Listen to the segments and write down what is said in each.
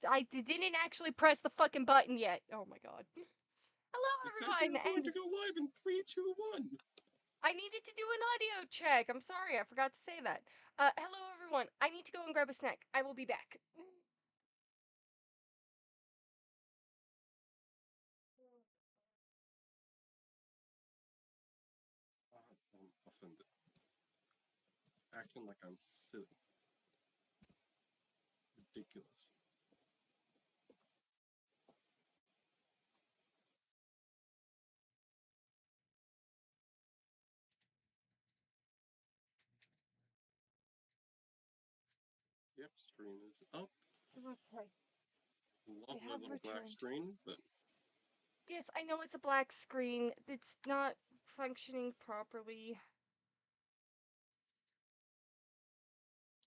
I didn't actually press the fucking button yet. Oh my god. Hello, You said everyone. you were going to go live in 3, 2, 1. I needed to do an audio check. I'm sorry, I forgot to say that. Hello, everyone. I need to go and grab a snack. I will be back. I'm offended. Acting like I'm silly. Ridiculous. Yep, stream is up. Okay. Lovely little black screen, but... Yes, I know it's a black screen. It's not functioning properly.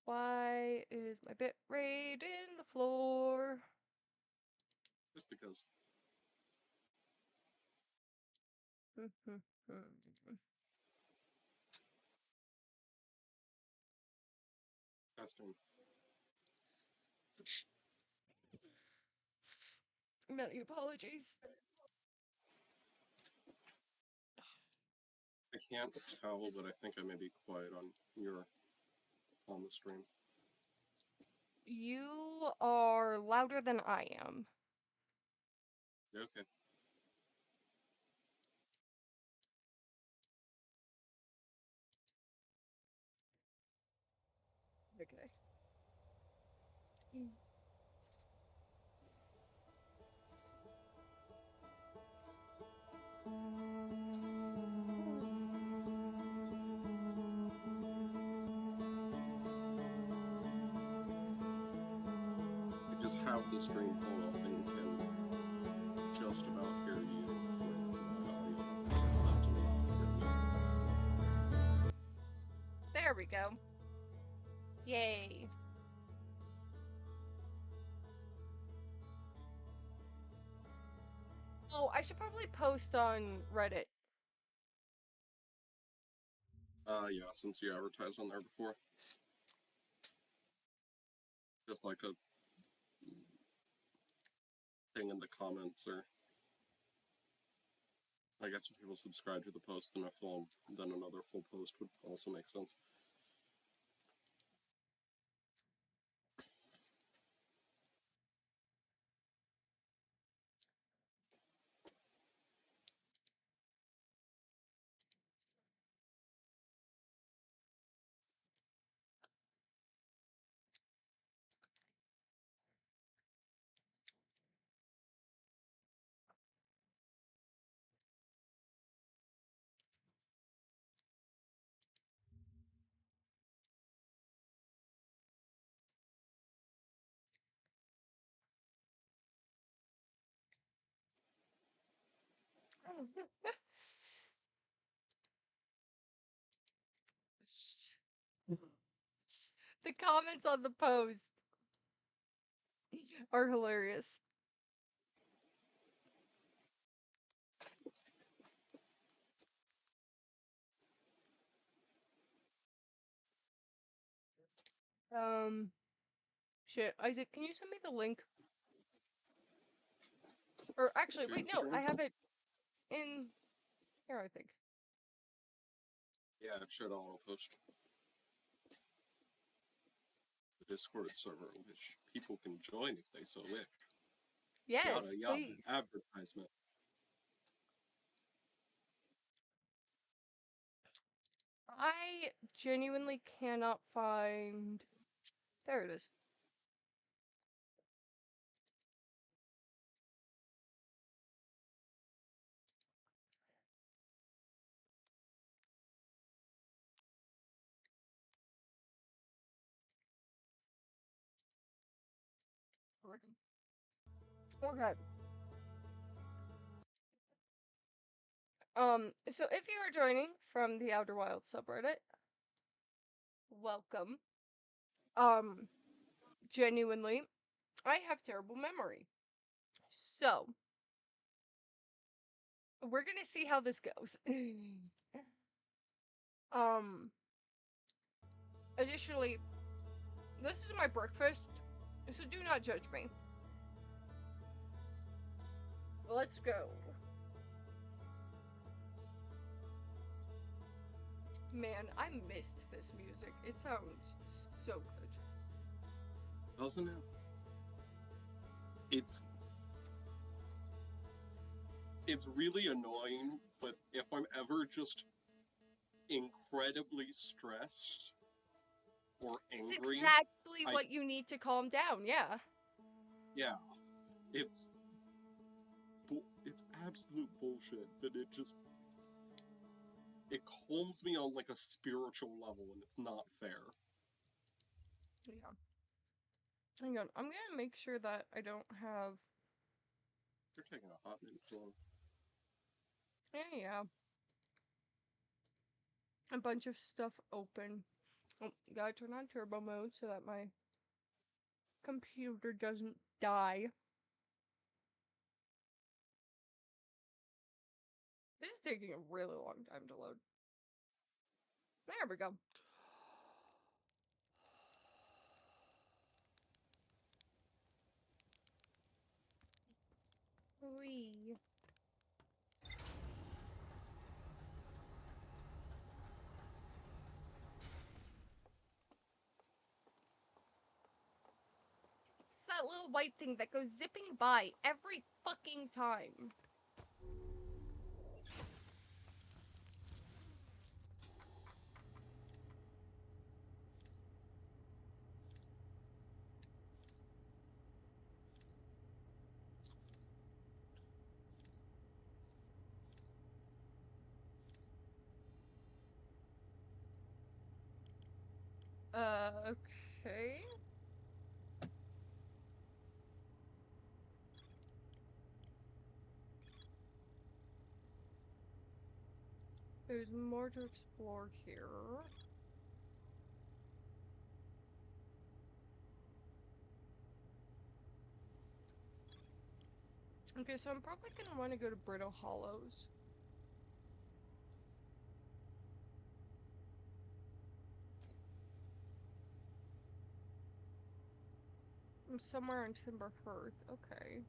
Why is my bit rate in the floor? Just because. Testing. Many apologies. I can't tell, but I think I may be quiet on the stream. You are louder than I am. Okay. Okay. I just have the screen pulled up and can just about hear you with my audio. So essentially not hear me. There we go. Yay. Oh, I should probably post on Reddit. Yeah, since you advertised on there before. Just like a thing in the comments, or I guess if people subscribe to the post, then then another full post would also make sense. The comments on the post are hilarious. Shit, Isaac, can you send me the link? Or actually, wait, no, I have it in here, I think. Yeah, it should all post. The Discord server, which people can join if they so wish. Yes, yada, yada. please. Advertisement. I genuinely cannot find... There it is. Okay. So if you are joining from the Outerwilds subreddit, welcome. Genuinely, I have terrible memory. So, we're gonna see how this goes. Additionally, this is my breakfast, so do not judge me. Let's go. Man, I missed this music. It sounds so good. Doesn't it? It's really annoying, but if I'm ever just incredibly stressed or It's angry, exactly I what you need to calm down, yeah. yeah, it's it's absolute bullshit, but it calms me on like a spiritual level, and it's not fair. Yeah. Hang on, I'm gonna make sure that I don't have. You're taking a hot minute long. Yeah. A bunch of stuff open. Oh, gotta turn on turbo mode so that my computer doesn't die. This is taking a really long time to load. There we go. Wee. It's that little white thing that goes zipping by every fucking time. Okay. There's more to explore here. Okay, so I'm probably gonna want to go to Brittle Hollows. I'm somewhere in Timber Hearth. Okay.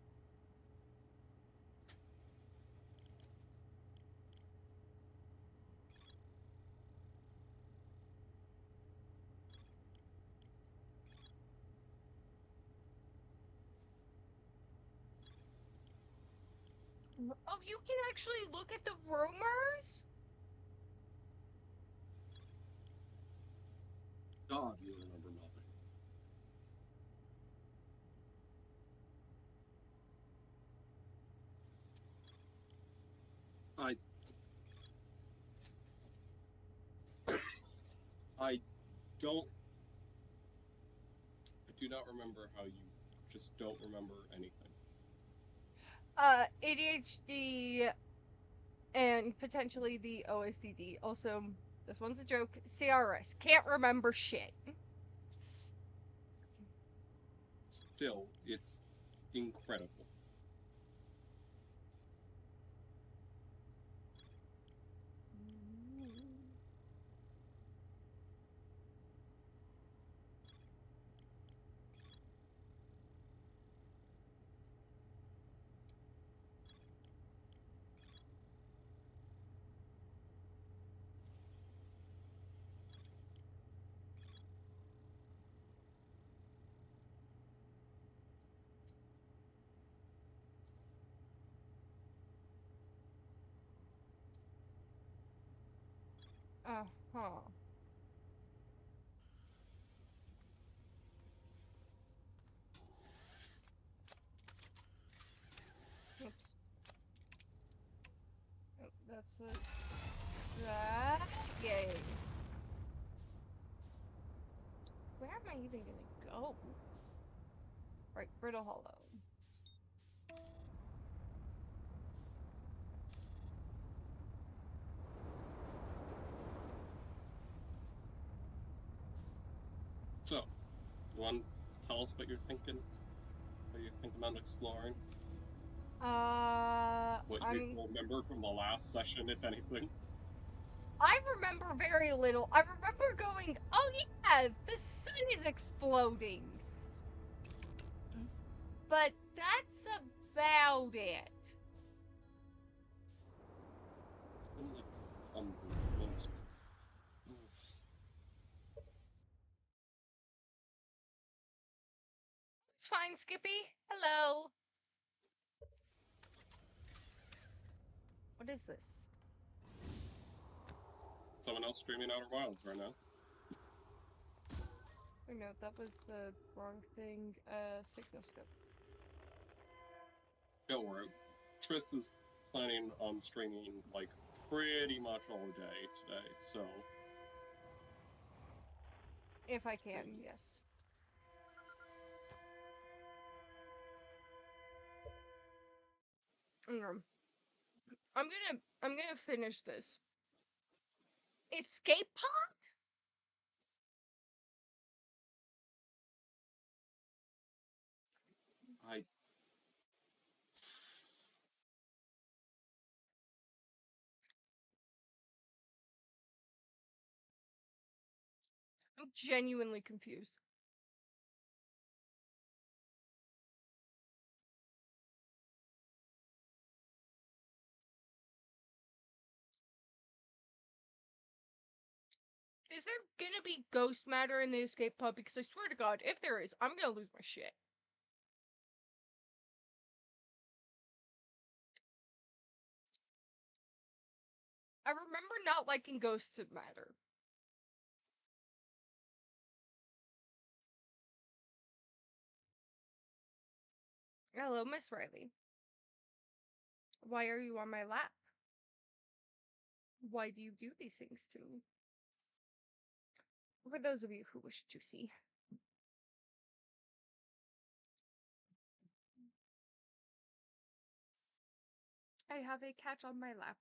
Oh, you can actually look at the rumors? God, you remember nothing. I I don't. I do not remember how you just don't remember anything. ADHD and potentially the OSDD. Also, this one's a joke. CRS. Can't remember shit. Still, it's incredible. Uh-huh. Oops. Oh, that's it. That. Yay. Where am I even gonna go? Right, Brittle Hollow. So, you want to tell us what you're thinking? What you're thinking about exploring? What you I'm. remember from the last session, if anything? I remember very little. I remember going, oh yeah, the sun is exploding. But that's about it. It's fine, Skippy. Hello. What is this? Someone else streaming Outer Wilds right now. Oh no, that was the wrong thing. Signal scope. Don't worry. Triss is planning on streaming, like, pretty much all day today, so... If I can, yes. I'm gonna finish this. Escape pod? I... I'm genuinely confused. Is there gonna be ghost matter in the escape pod? Because I swear to God, if there is, I'm gonna lose my shit. I remember not liking ghosts matter. Hello, Miss Riley. Why are you on my lap? Why do you do these things to me? For those of you who wish to see. I have a cat on my lap.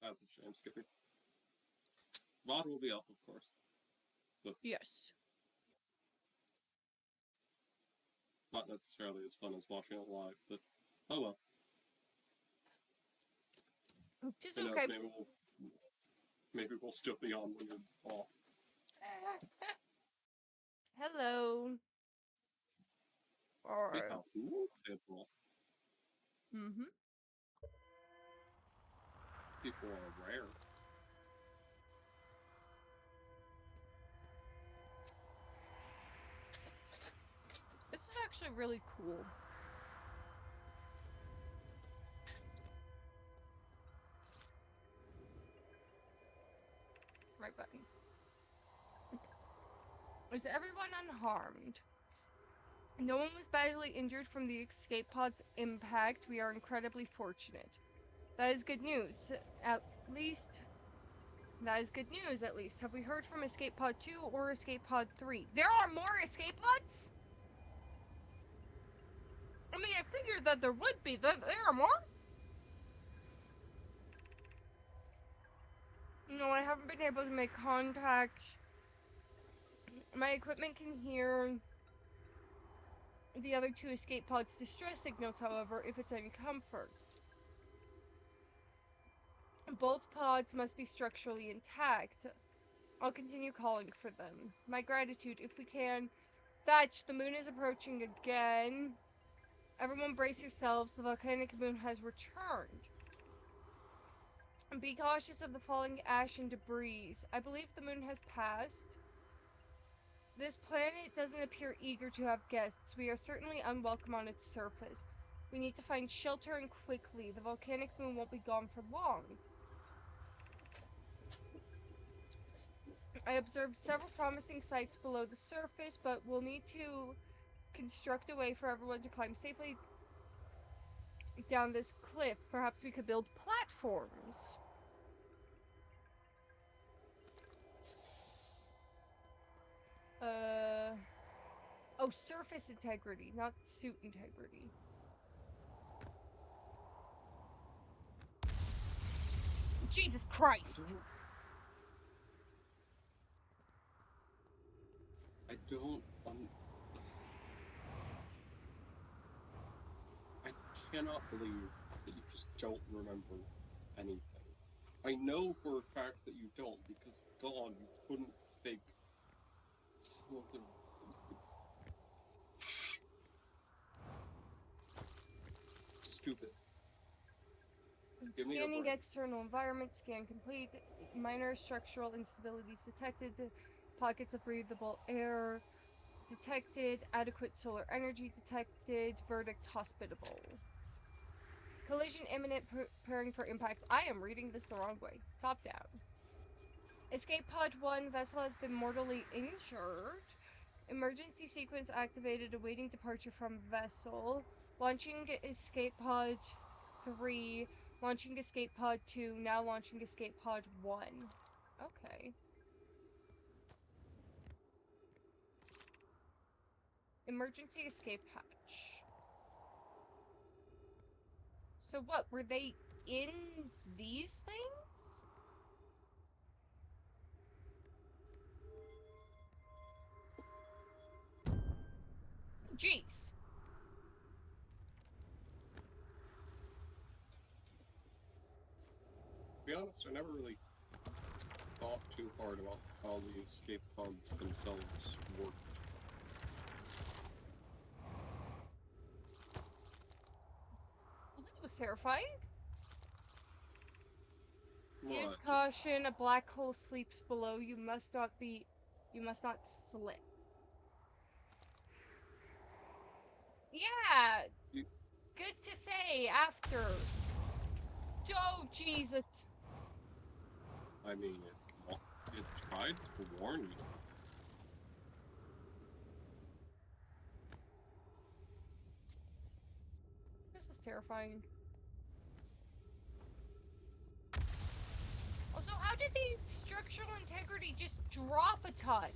That's a shame, Skippy. VOD will be up, of course. But Yes. not necessarily as fun as watching it live, but oh well. Just Who knows, okay. maybe we'll still be on when you're off. Hello. We Or have no people. People are rare. This is actually really cool. Right button. Is everyone unharmed? No one was badly injured from the escape pod's impact. We are incredibly fortunate. That is good news. At least... That is good news, at least. Have we heard from Escape Pod 2 or Escape Pod 3? There are more escape pods? I mean, I figured that there would be. There are more? No, I haven't been able to make contact. My equipment can hear the other two escape pods' distress signals, however, if it's any comfort. Both pods must be structurally intact. I'll continue calling for them. My gratitude, if we can. Thatch, the moon is approaching again. Everyone brace yourselves, the volcanic moon has returned. Be cautious of the falling ash and debris. I believe the moon has passed. This planet doesn't appear eager to have guests. We are certainly unwelcome on its surface. We need to find shelter and quickly. The volcanic moon won't be gone for long. I observed several promising sites below the surface, but we'll need to construct a way for everyone to climb safely down this cliff. Perhaps we could build platforms. Oh, surface integrity, not suit integrity. Jesus Christ! I don't. I cannot believe that you just don't remember anything. I know for a fact that you don't, because God, you couldn't fake some of the. stupid. Give me a Scanning break. external environment, scan complete. Minor structural instabilities detected. Pockets of breathable air detected. Adequate solar energy detected. Verdict hospitable. Collision imminent, preparing for impact. I am reading this the wrong way. Top down. Escape pod 1 vessel has been mortally injured. Emergency sequence activated, awaiting departure from vessel. Launching escape pod 3. Launching escape pod 2. Now launching escape pod 1. Okay. Emergency escape hatch. So what, were they in these things? Jeez. To be honest, I never really thought too hard about how the escape pods themselves work. Well, that was terrifying. Use What? Just caution, a black hole sleeps below. You must not slip. Yeah, you, good to say after. Oh, Jesus. I mean, it tried to warn you. This is terrifying. Also, how did the structural integrity just drop a ton?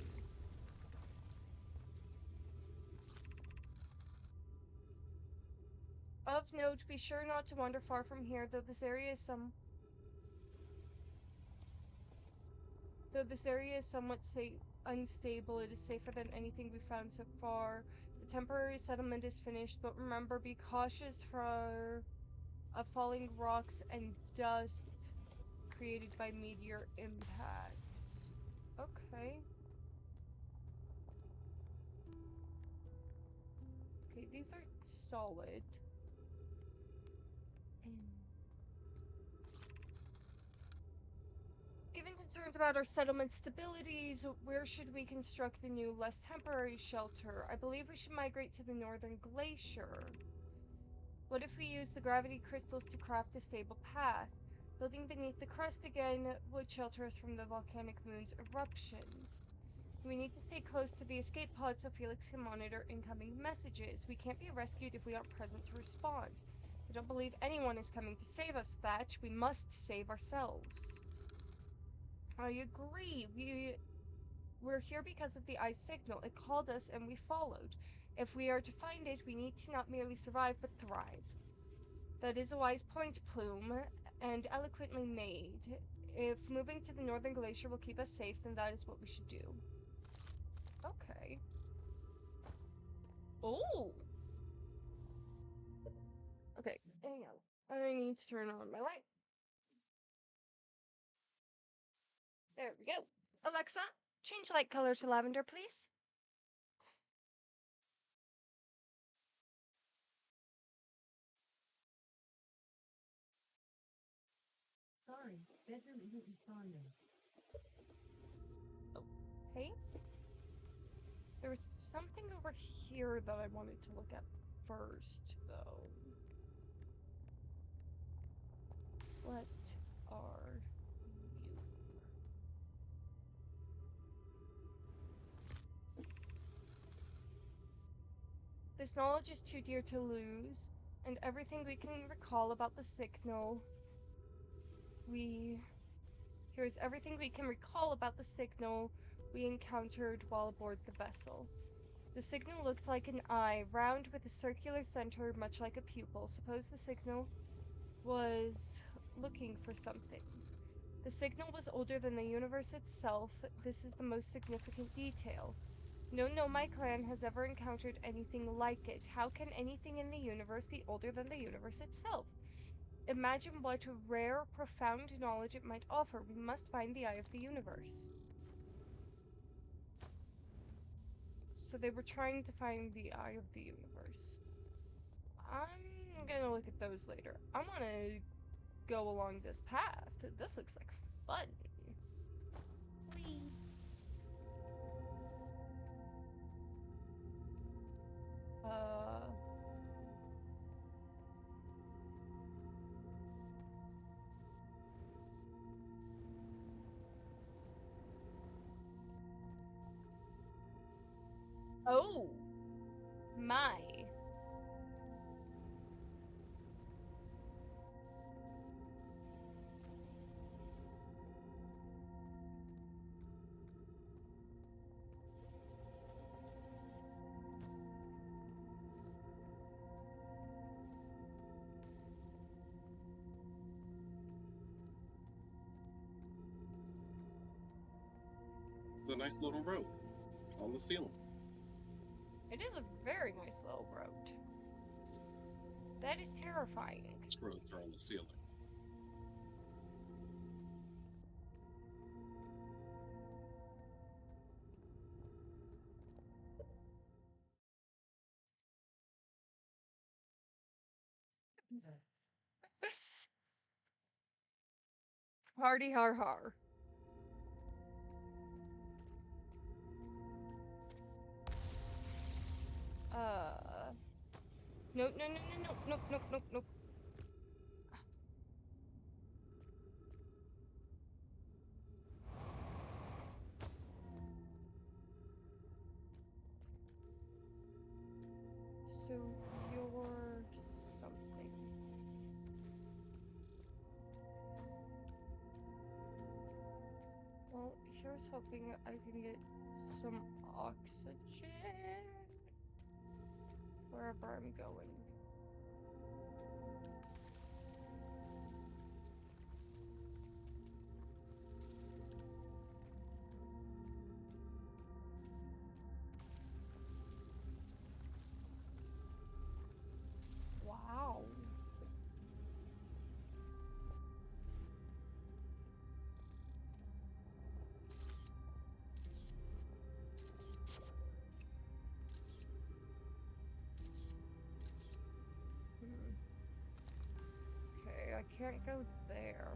Of note, be sure not to wander far from here, though this area is somewhat unstable. It is safer than anything we've found so far. The temporary settlement is finished, but remember, be cautious of falling rocks and dust created by meteor impacts. Okay. Okay, these are solid. Given concerns about our settlement stabilities, where should we construct a new, less temporary shelter? I believe we should migrate to the northern glacier. What if we use the gravity crystals to craft a stable path? Building beneath the crust again would shelter us from the volcanic moon's eruptions. We need to stay close to the escape pod so Felix can monitor incoming messages. We can't be rescued if we aren't present to respond. I don't believe anyone is coming to save us, Thatch. We must save ourselves. I agree. We're here because of the eye signal. It called us and we followed. If we are to find it, we need to not merely survive, but thrive. That is a wise point, Plume, and eloquently made. If moving to the northern glacier will keep us safe, then that is what we should do. Okay. Oh! Okay, hang on. I need to turn on my light. There we go. Alexa, change light color to lavender, please. Sorry, bedroom isn't responding. Okay. There was something over here that I wanted to look at first, though. What are you? This knowledge is too dear to lose, and everything we can recall about the signal, here's everything we can recall about the signal we encountered while aboard the vessel. The signal looked like an eye, round with a circular center, much like a pupil. Suppose the signal was looking for something. The signal was older than the universe itself. This is the most significant detail. No Nomai clan has ever encountered anything like it. How can anything in the universe be older than the universe itself? Imagine what rare, profound knowledge it might offer. We must find the eye of the universe. So they were trying to find the eye of the universe. I'm gonna look at those later. I wanna go along this path. This looks like fun. Whee! Uh... Oh! My. It's a nice little road on the ceiling. It is a very nice little road. That is terrifying. Roads are on the ceiling. Hardy har har. Nope, no, no, no, no, nope, nope, nope, nope. So you're something. Well, here's hoping I can get some oxygen wherever I'm going. Wow. Hmm. Okay, I can't go there.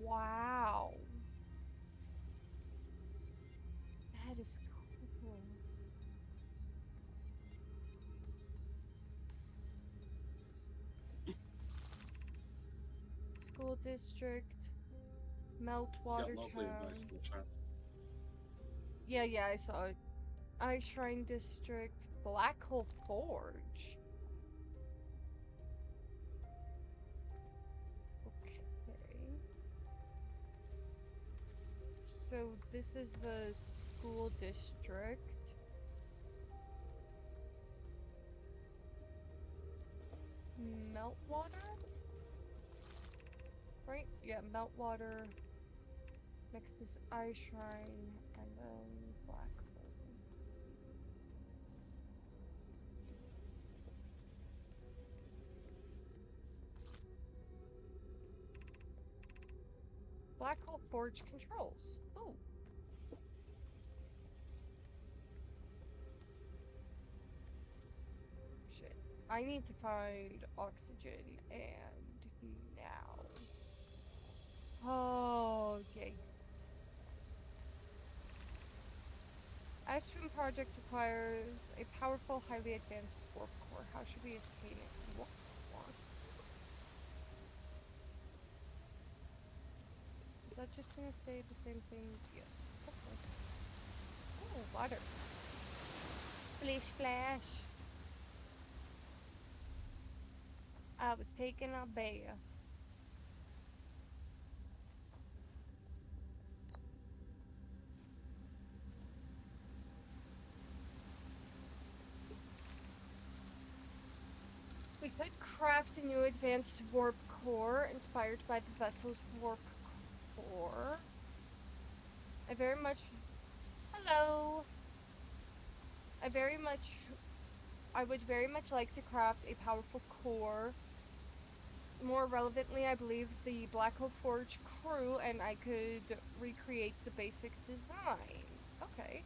Wow. That is cool. School district, Got Meltwater lovely advice Town. in the chat. Yeah, I saw it. Ice Shrine District, Black Hole Forge. Okay. So this is the school district. Meltwater? Right? Yeah, Meltwater. Next is Ice Shrine, and then Black Hole. Black Hole Forge controls. Ooh. Shit. I need to find oxygen, and now. Okay. Astrum project requires a powerful, highly advanced warp core. How should we obtain it? Warp core? Is that just gonna say the same thing? Yes. Okay. Oh, water. Splish splash. I was taking a bath. We could craft a new advanced warp core inspired by the vessel's warp core. I very much. Hello! I would very much like to craft a powerful core More relevantly, I believe the Black Hole Forge crew, and I could recreate the basic design. Okay.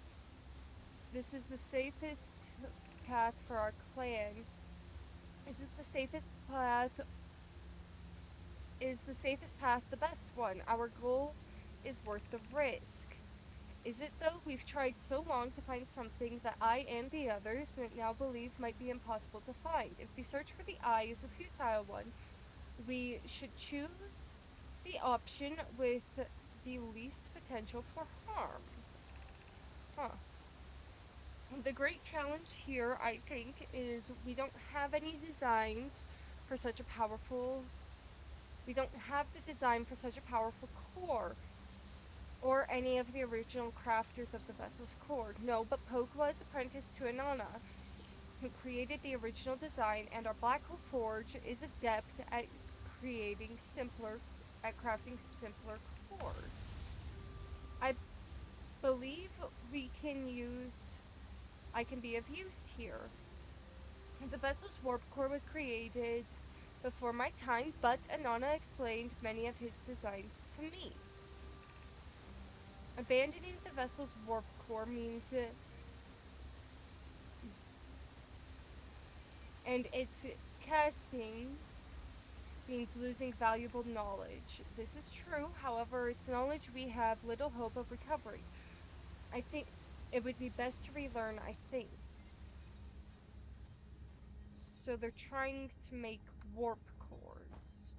This is the safest path for our clan. Is it the safest path? Is the safest path the best one? Our goal is worth the risk. Is it though? We've tried so long to find something that I and the others now believe might be impossible to find. If the search for the eye is a futile one, we should choose the option with the least potential for harm. Huh. The great challenge here, I think, is we don't have any designs for such a powerful. We don't have the design for such a powerful core, or any of the original crafters of the vessel's core. No, but Poke was apprenticed to Anana, who created the original design, and our Black Hole Forge is adept at crafting simpler cores. I believe we can use. I can be of use here. The vessel's warp core was created before my time, but Anana explained many of his designs to me. Abandoning the vessel's warp core means and its casting means losing valuable knowledge. This is true, however, it's knowledge we have little hope of recovery. I think it would be best to relearn, I think. So they're trying to make warp cores.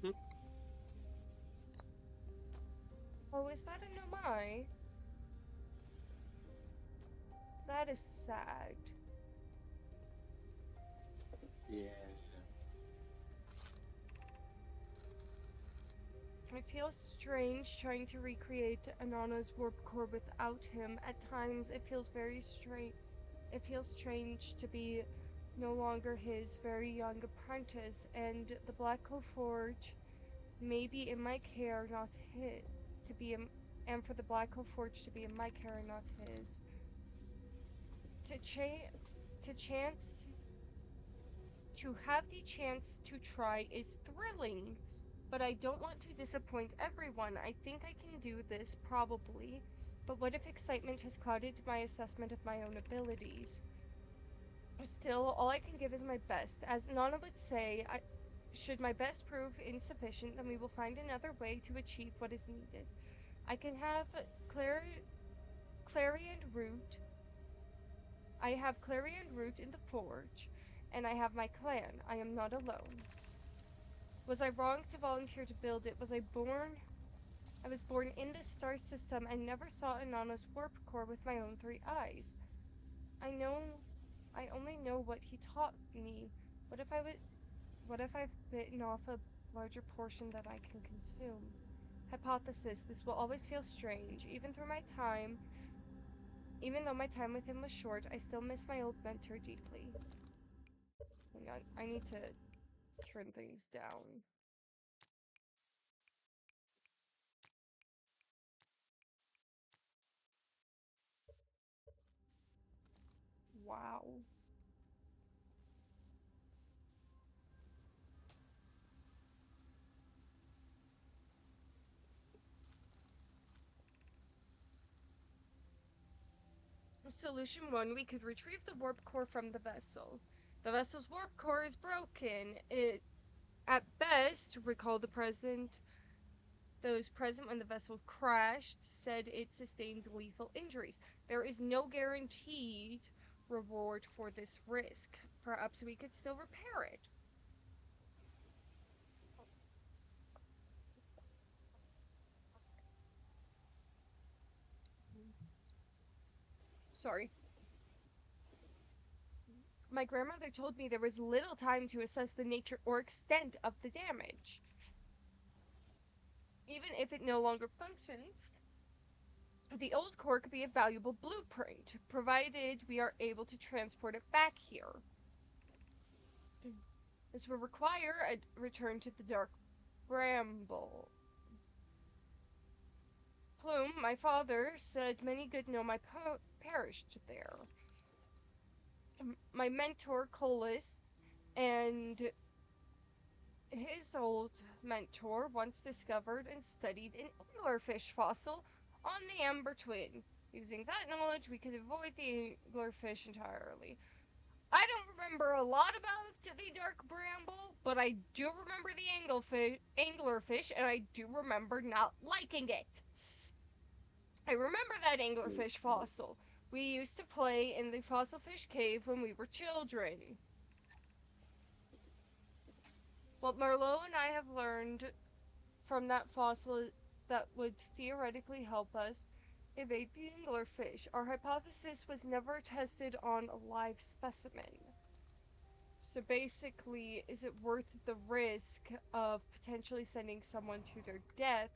Hmm. Oh, is that a Nomai? That is sad. Yeah. I feel strange trying to recreate Anana's warp core without him. At times, it feels very strange. It feels strange to be no longer his very young apprentice, and the Black Hole Forge may be in my care, not his. To be in, and for the Black Hole Forge to be in my care and not his. To cha- to chance to have the chance to try is thrilling, but I don't want to disappoint everyone. I think I can do this, probably. But what if excitement has clouded my assessment of my own abilities? Still, all I can give is my best. As Nana would say, should my best prove insufficient, then we will find another way to achieve what is needed. I can have Clarion Root. I have Clarion Root in the forge, and I have my clan. I am not alone. Was I wrong to volunteer to build it? I was born in this star system and never saw Inanna's warp core with my own three eyes. I know I only know what he taught me. What if I would what if I've bitten off a larger portion that I can consume? Hypothesis, this will always feel strange. Even though my time with him was short, I still miss my old mentor deeply. Hang on, I need to turn things down. Wow. Solution 1, we could retrieve the warp core from the vessel. The vessel's warp core is broken. It, at best, recall those present when the vessel crashed said it sustained lethal injuries. There is no guaranteed reward for this risk. Perhaps we could still repair it. Sorry. My grandmother told me there was little time to assess the nature or extent of the damage. Even if it no longer functions, the old core could be a valuable blueprint, provided we are able to transport it back here. This will require a return to the Dark Bramble. Plume, my father, said many good Nomai perished there. My mentor, Colas, And his old mentor once discovered and studied an anglerfish fossil on the amber twin. Using that knowledge, we could avoid the anglerfish entirely. I don't remember a lot about the dark bramble, but I do remember the anglerfish, and I do remember not liking it. I remember that anglerfish fossil. We used to play in the fossil fish cave when we were children. What Merlot and I have learned from that fossil that would theoretically help us evade the anglerfish. Our hypothesis was never tested on a live specimen. So basically, is it worth the risk of potentially sending someone to their death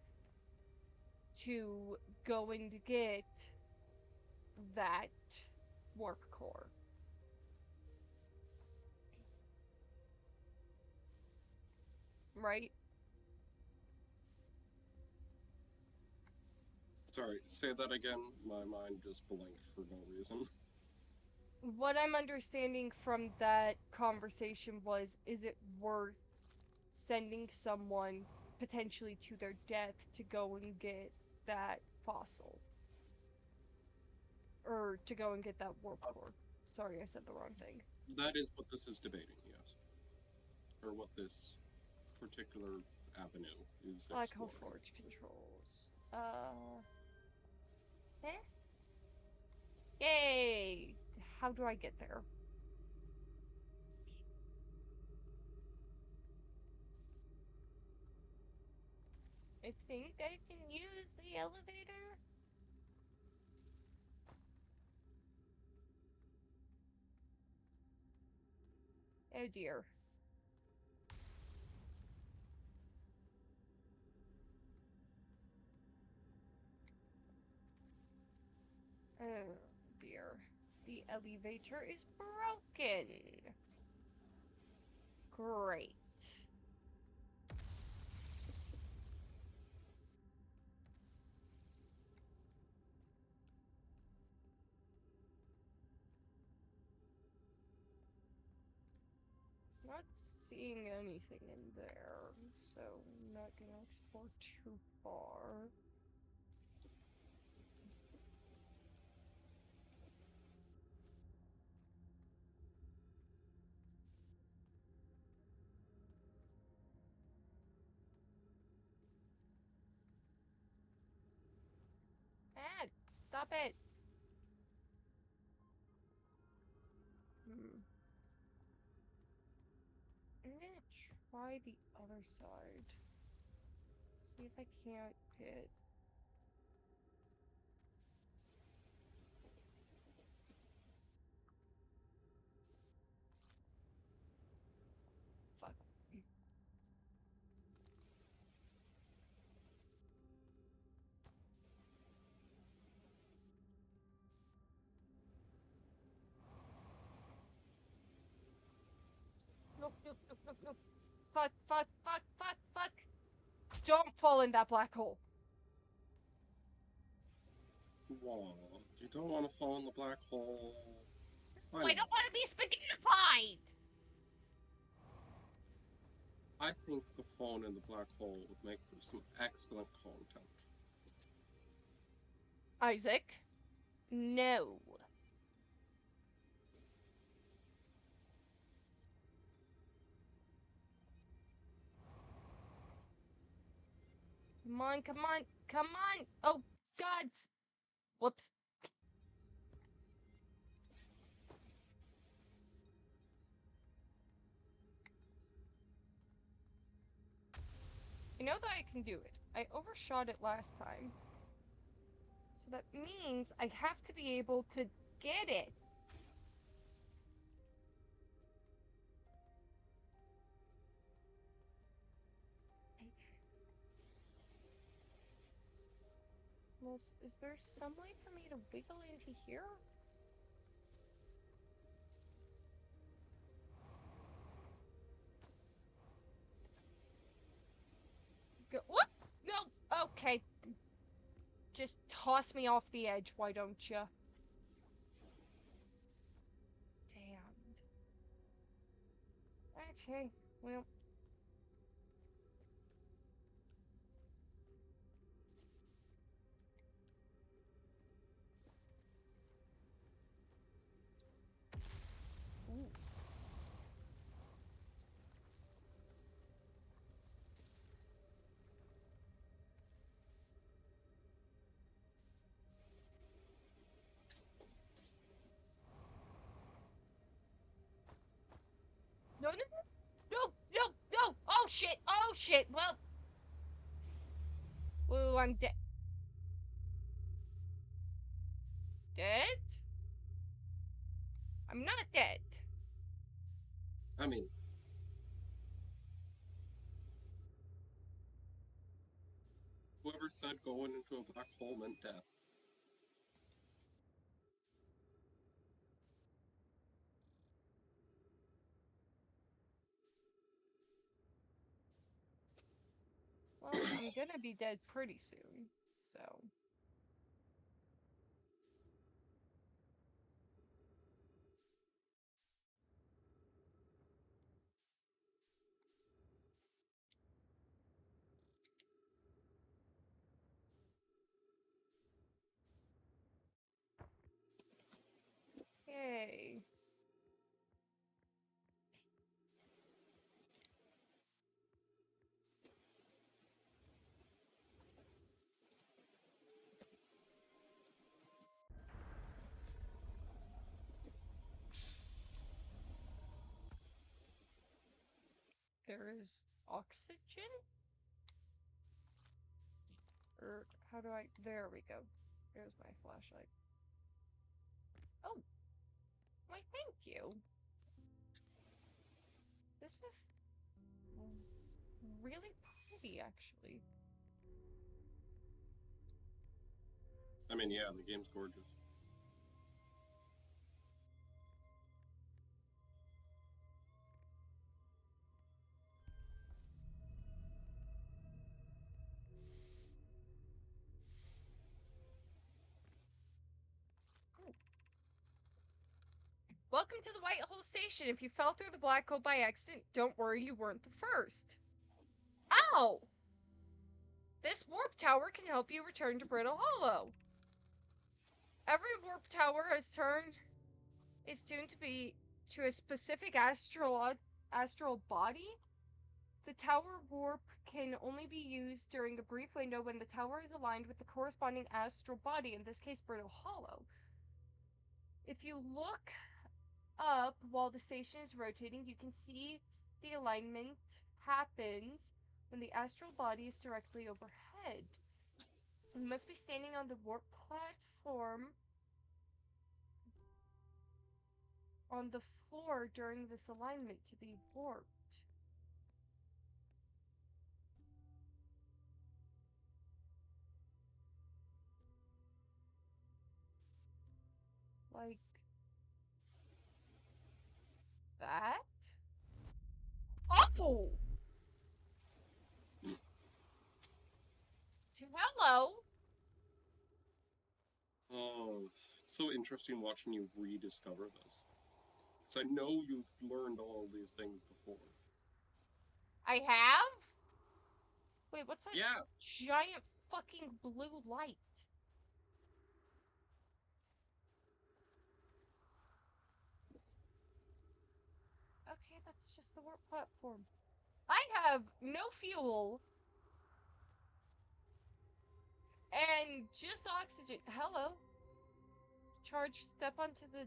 to go and get that warp core? Right? Sorry, say that again. My mind just blinked for no reason. What I'm understanding from that conversation was, is it worth sending someone potentially to their death to go and get that fossil? Or to go and get that warp core. Sorry, I said the wrong thing. That is what this is debating, yes. Or what this particular avenue is Black hole exploring. forge controls. Eh? Yay! How do I get there? I think I can use the elevator. Oh dear. Oh dear. The elevator is broken. Great. Not seeing anything in there, so I'm not gonna explore too far. Ah, stop it! Hmm. I'm gonna try the other side. See if I can't get. Fuck. Nope, nope, nope, nope, nope. Fuck, fuck, fuck, fuck, fuck. Don't fall in that black hole. Whoa, you don't want to fall in the black hole. Why I not? don't want to be spaghettified! I think the phone in the black hole would make for some excellent content. Isaac? No. Come on, come on, come on! Oh, gods! Whoops. I know that I can do it. I overshot it last time. So that means I have to be able to get it. Well, is there some way for me to wiggle into here? Go what? No. Okay. Just toss me off the edge, why don't you? Damned. Okay, well. Ooh. No, no, no, no, no! Oh shit! Oh shit! Well, ooh, I'm dead. Dead? I'm not dead. I mean, whoever said going into a black hole meant death? Well, I'm gonna be dead pretty soon, so. Yay. There is oxygen? Or how do I. There we go. There's my flashlight. Oh, why, thank you. This is really pretty, actually. I mean, yeah, the game's gorgeous. Oh. Welcome to the White Hole Station. If you fell through the black hole by accident, don't worry, you weren't the first. Ow! This warp tower can help you return to Brittle Hollow. Every warp tower is tuned to be to a specific astral body. The tower warp can only be used during a brief window when the tower is aligned with the corresponding astral body, in this case Brittle Hollow. If you look up while the station is rotating, you can see the alignment happens when the astral body is directly overhead. You must be standing on the warp platform on the floor during this alignment to be warped. Like that? Oh! Hello! Oh, it's so interesting watching you rediscover this. Because I know you've learned all these things before. I have? Wait, what's that Yeah, giant fucking blue light? Okay, that's just the warp platform. I have no fuel and just oxygen. Hello. Charge, step onto the.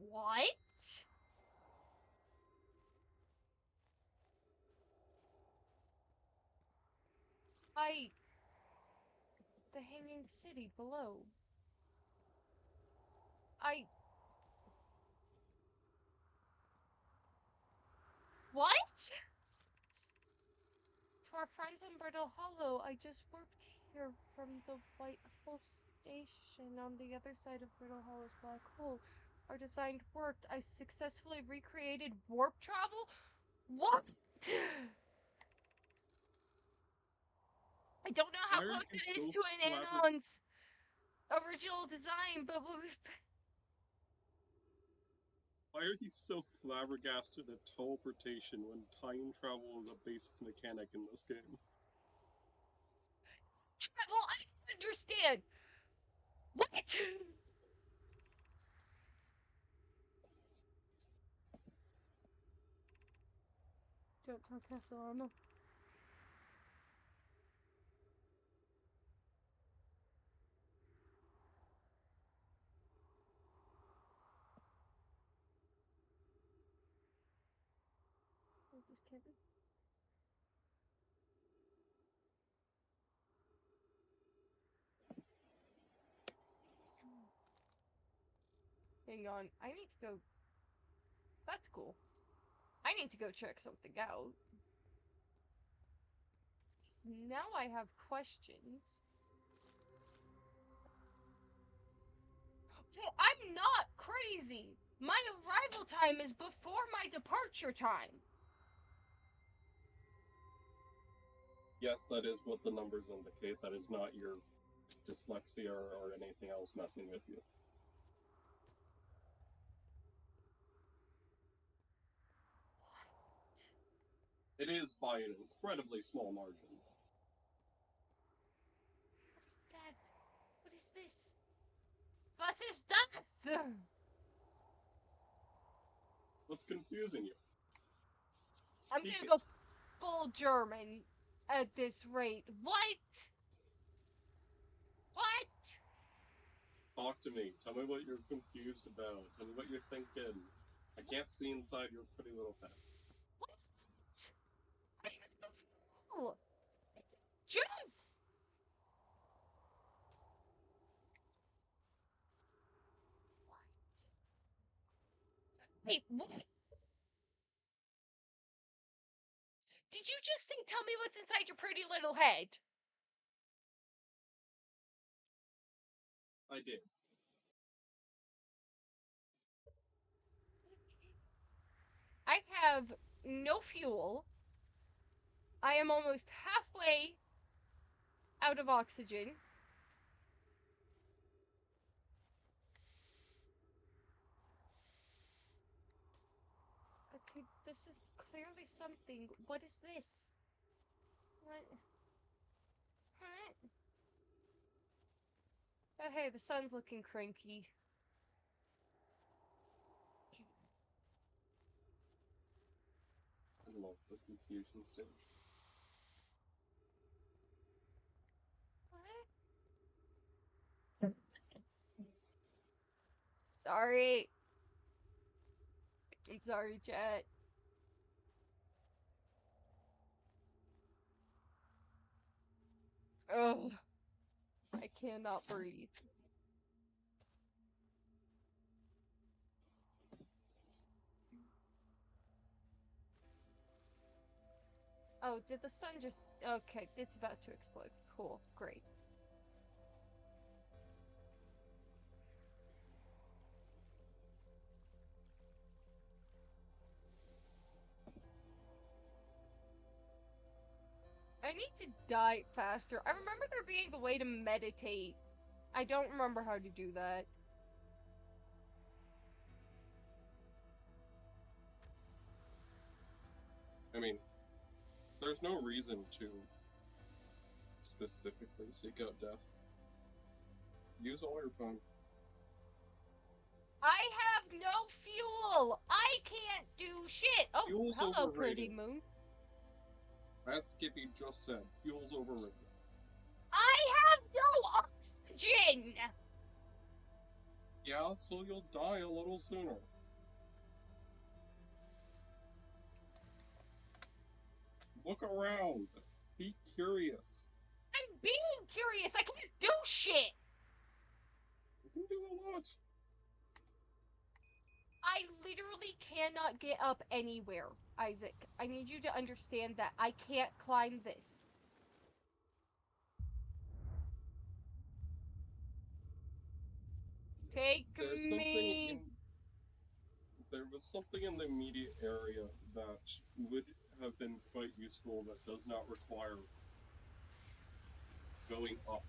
What? I. The hanging city below. I. What? To our friends in Brittle Hollow, I just warped here from the White Hole Station on the other side of Brittle Hollow's black hole. Our design worked. I successfully recreated warp travel? What? I don't know how why are close you it is so to an clever? Anon's original design, but we've Why are you so flabbergasted at teleportation when time travel is a basic mechanic in this game? Travel, I don't understand. What? Don't tell Castellano. This can't be. Hang on, I need to go. That's cool. I need to go check something out. Now I have questions. So I'm not crazy. My arrival time is before my departure time. Yes, that is what the numbers indicate. That is not your dyslexia or anything else messing with you. It is by an incredibly small margin. What is that? What is this? Was ist das? What's confusing you? I'm Speak gonna it. go full German at this rate. What? What? Talk to me. Tell me what you're confused about. Tell me what you're thinking. I can't see inside your pretty little head. What is that? I am a fool. Jump! Wait, what? Did you just say, tell me what's inside your pretty little head? I did. I have no fuel. I am almost halfway out of oxygen. Okay, this is clearly something. What is this? What? Huh? Oh, hey, the sun's looking cranky. I love the confusion stage. What? Sorry. I'm sorry, chat. Ugh. I cannot breathe. Oh, did the sun just... Okay, it's about to explode. Cool, great. I need to die faster. I remember there being a way to meditate. I don't remember how to do that. I mean, there's no reason to specifically seek out death. Use all your time. I have no fuel! I can't do shit! Oh, Fuel's hello, pretty overrated. moon. As Skippy just said, fuel's overrated. I have no oxygen! Yeah, so you'll die a little sooner. Look around. Be curious. I'm being curious. I can't do shit. You can do a lot. I literally cannot get up anywhere, Isaac. I need you to understand that I can't climb this. Take There's me. there was something in the immediate area that would have been quite useful that does not require going up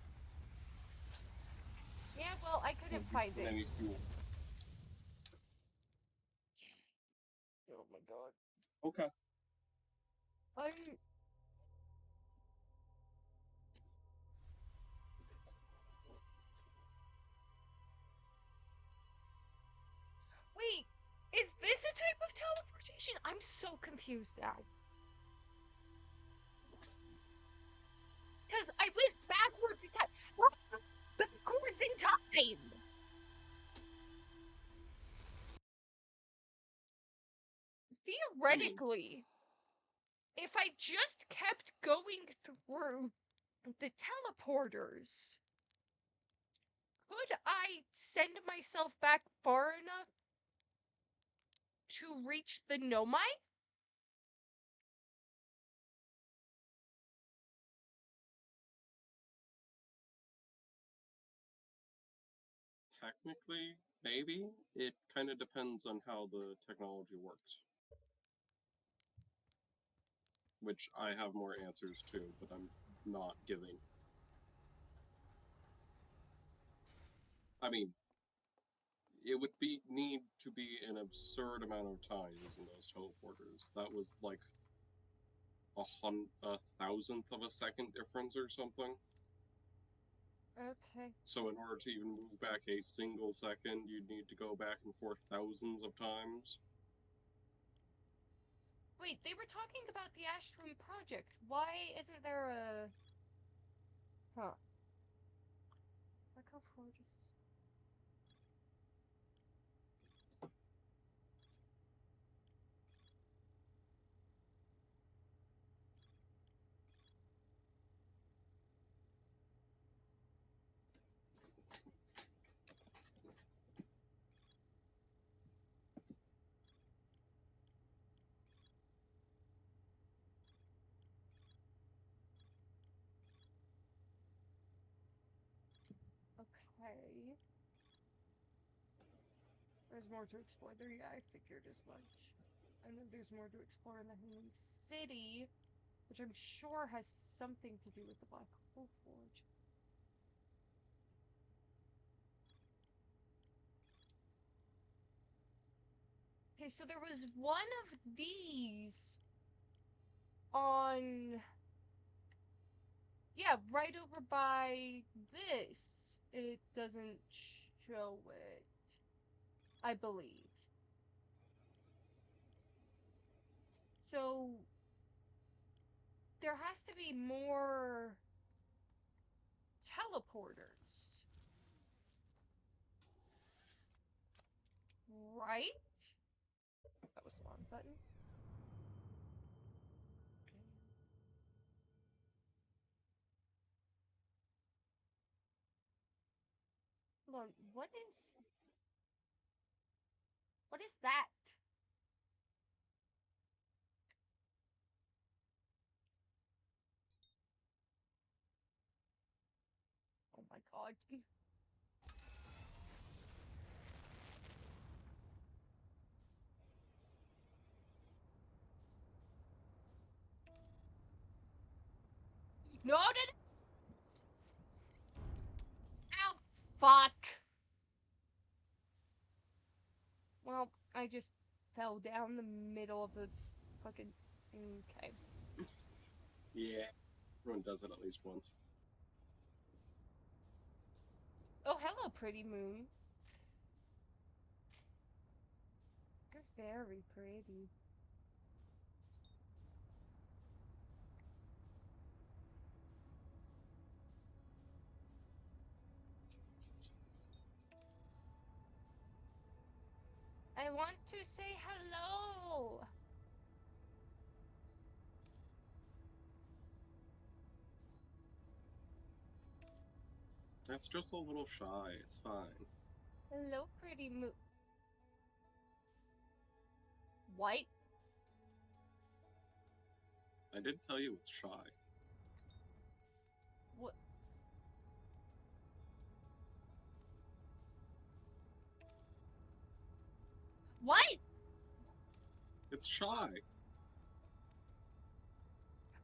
Yeah, well, I couldn't find in it. any fuel. my god. Okay. I'm. Wait, is this a type of teleportation? I'm so confused now. Because I went backwards in time. Backwards in time! Theoretically, if I just kept going through the teleporters, could I send myself back far enough to reach the Nomai? Technically, maybe. It kind of depends on how the technology works. Which I have more answers to, but I'm not giving. I mean, it would need to be an absurd amount of time using those teleporters. That was like a thousandth of a second difference or something. Okay. So in order to even move back a single second, you'd need to go back and forth thousands of times. Wait, they were talking about the Ashram project. Why isn't there a... Huh. Like how far just... Okay. There's more to explore there. Yeah, I figured as much. And then there's more to explore in the Hanging City, which I'm sure has something to do with the Black Hole Forge. Okay, so there was one of these on... Yeah, right over by this. It doesn't show it, I believe. So there has to be more teleporters, right? That was the wrong button. Hold on, what is that? Oh my god. No, no, no! Ow! Fuck! Well, I just fell down the middle of the fucking... Okay. Yeah, everyone does it at least once. Oh, hello, pretty moon. You're very pretty. I want to say hello! That's just a little shy. It's fine. Hello, pretty moon. What? I did tell you it's shy. What? What? It's shy.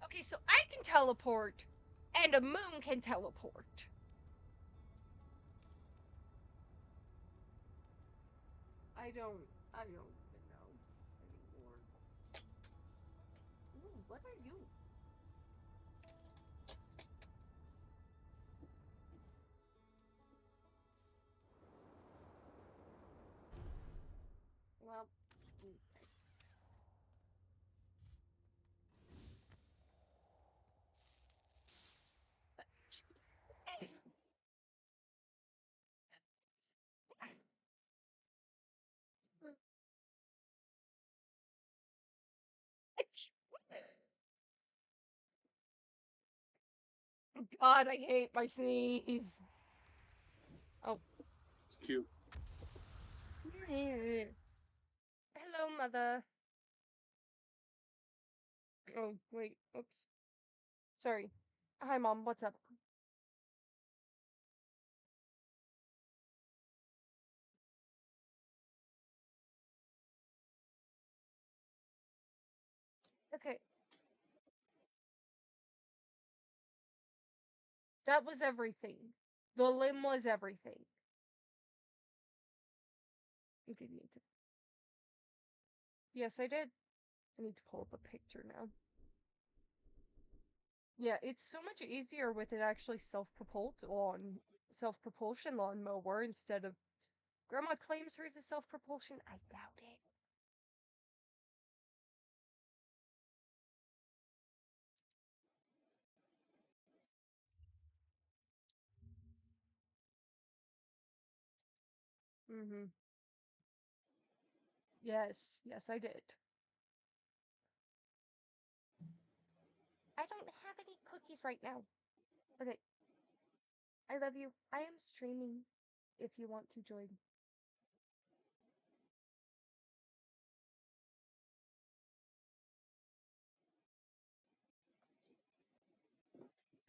Okay, so I can teleport, and a moon can teleport. I don't even know anymore. What are you? Well, God, I hate my sneeze. Oh. It's cute. Hello, mother. Oh, wait. Oops. Sorry. Hi, Mom. What's up? Okay. That was everything. The limb was everything. Okay, need to. Yes, I did. I need to pull up a picture now. Yeah, it's so much easier with an actually self-propulsion lawnmower instead of. Grandma claims hers is self-propulsion. I doubt it. Mm-hmm. Yes, yes, I did. I don't have any cookies right now. Okay, I love you. I am streaming if you want to join.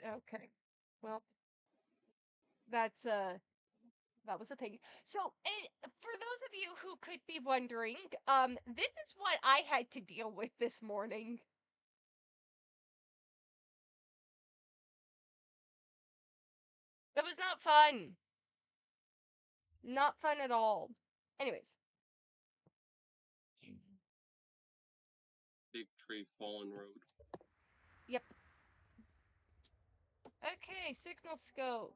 Okay. Well, that's that was a thing. So, for those of you who could be wondering, this is what I had to deal with this morning. It was not fun. Not fun at all. Anyways, Big tree fallen road. yep. Okay, signal scope.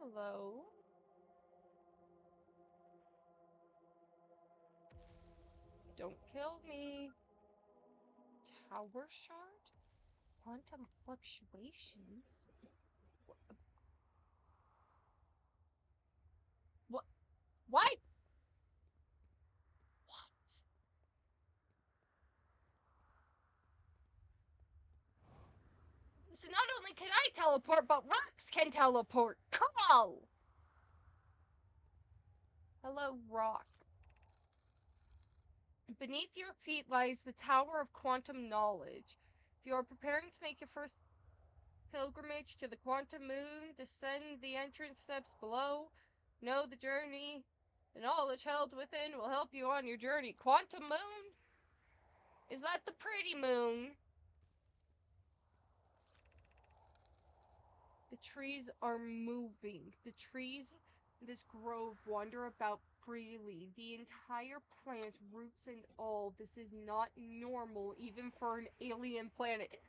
Hello. Don't kill me. Tower shard? Quantum fluctuations? What? What? What? So not only can I teleport, but rocks can teleport. Cool. Hello, rock. Beneath your feet lies the Tower of Quantum Knowledge. If you are preparing to make your first pilgrimage to the Quantum Moon, descend the entrance steps below. Know the journey. The knowledge held within will help you on your journey. Quantum Moon? Is that the pretty moon? The trees are moving. The trees in this grove wander about freely. The entire plant, roots and all. This is not normal, even for an alien planet.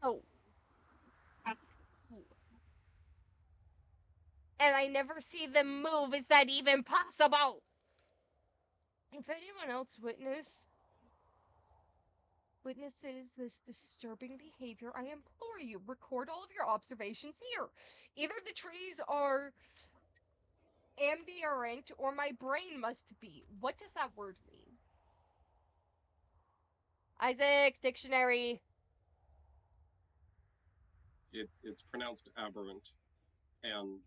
Oh. And I never see them move. Is that even possible? If anyone else witnesses this disturbing behavior, I implore you, record all of your observations here. Either the trees are ambient or my brain must be. What does that word mean? Isaac, dictionary. It's pronounced aberrant, and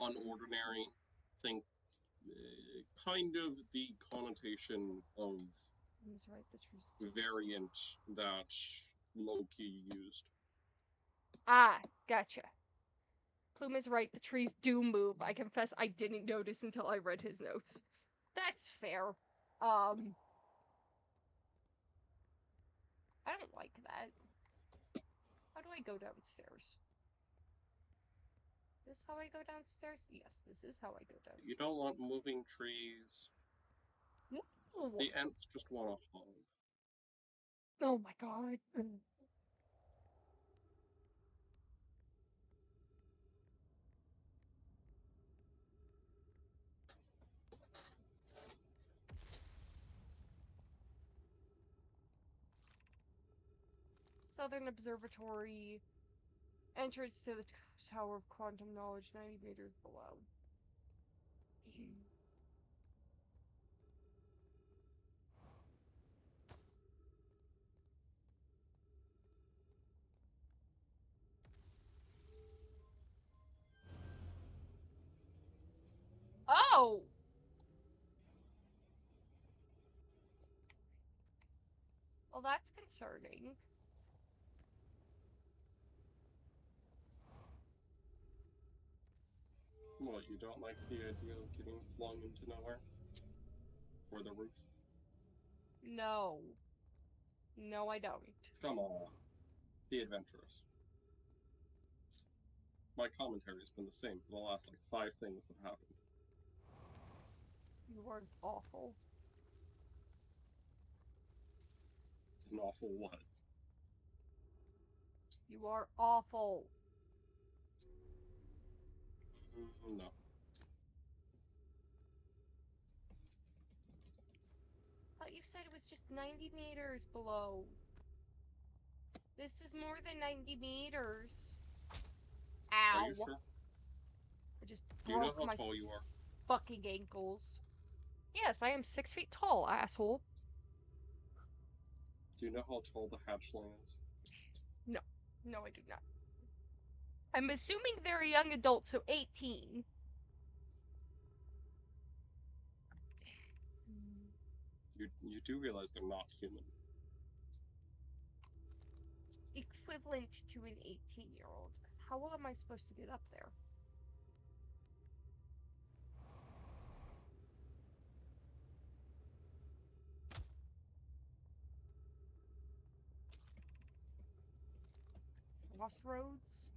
unordinary. Think kind of the connotation of He's right, the trees variant that Loki used. Ah, gotcha. Plume is right, the trees do move. I confess I didn't notice until I read his notes. That's fair. I don't like that. How do I go downstairs? This how I go downstairs? Yes, this is how I go downstairs. You don't want moving trees. No. The ants just want a hug. Oh my god. Southern Observatory. Entrance to the Tower of Quantum Knowledge, 90 meters below. Oh! Well, that's concerning. What, you don't like the idea of getting flung into nowhere? Or the roof? No. No, I don't. Come on. Be adventurous. My commentary has been the same for the last, 5 things that happened. You are awful. It's an awful what? You are awful. No. Thought you said it was just 90 meters below. This is more than 90 meters. Ow. Are you sure? I just Do you know broke how my tall you are? fucking ankles. Yes, I am 6 feet tall, asshole. Do you know how tall the hatchling is? No. No, I do not. I'm assuming they're a young adult, so 18. You do realize they're not human. Equivalent to an 18-year-old. How am I supposed to get up there? Crossroads?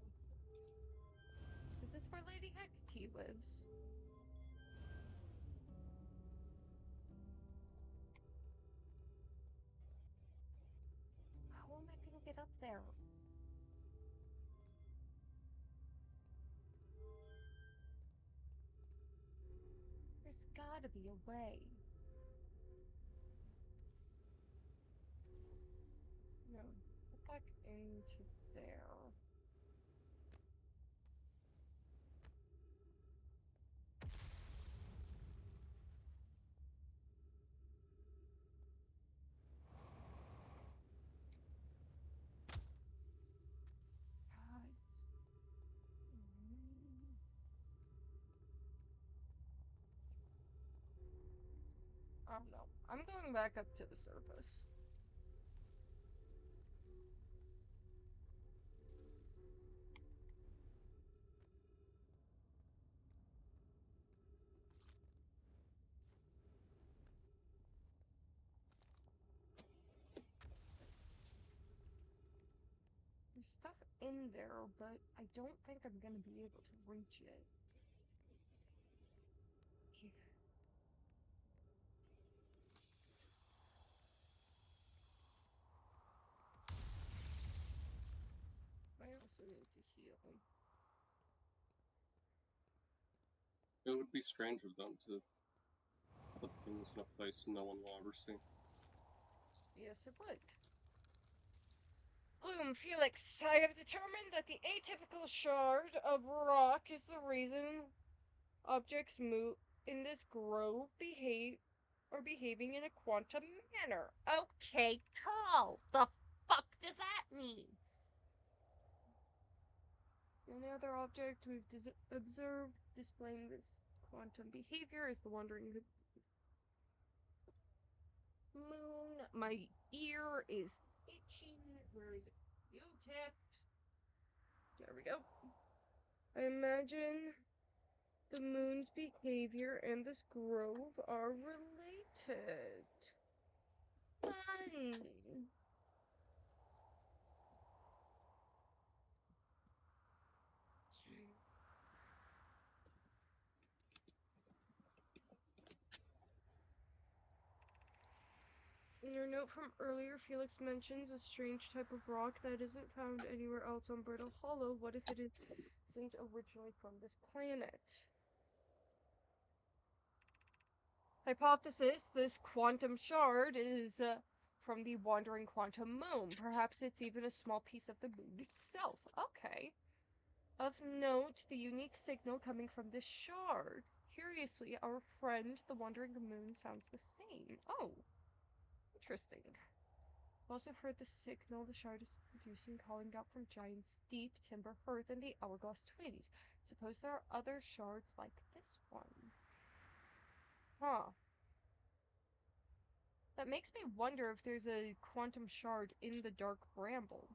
Is this where Lady Hecate lives? How am I gonna get up there? There's gotta be a way. No, get back into there. God. I don't know. I'm going back up to the surface. There's stuff in there, but I don't think I'm gonna be able to reach it. I also need to heal. It would be strange of them to put things in a place no one will ever see. Yes, it would. Bloom, Felix, I have determined that the atypical shard of rock is the reason objects move in this grove behaving in a quantum manner. Okay, cool. The fuck does that mean? The only other object we've observed displaying this quantum behavior is the wandering moon. My ear is itching. Where is it? Q-tip. There we go. I imagine the moon's behavior and this grove are related. Fun. In your note from earlier, Felix mentions a strange type of rock that isn't found anywhere else on Brittle Hollow. What if it isn't originally from this planet? Hypothesis: this quantum shard is from the wandering quantum moon. Perhaps it's even a small piece of the moon itself. Okay. Of note, the unique signal coming from this shard. Curiously, our friend, the wandering moon, sounds the same. Oh, interesting. I've also heard the signal the shard is producing calling out from Giant's Deep, Timber Hearth, and the Hourglass Twins. Suppose there are other shards like this one. Huh. That makes me wonder if there's a quantum shard in the Dark Bramble.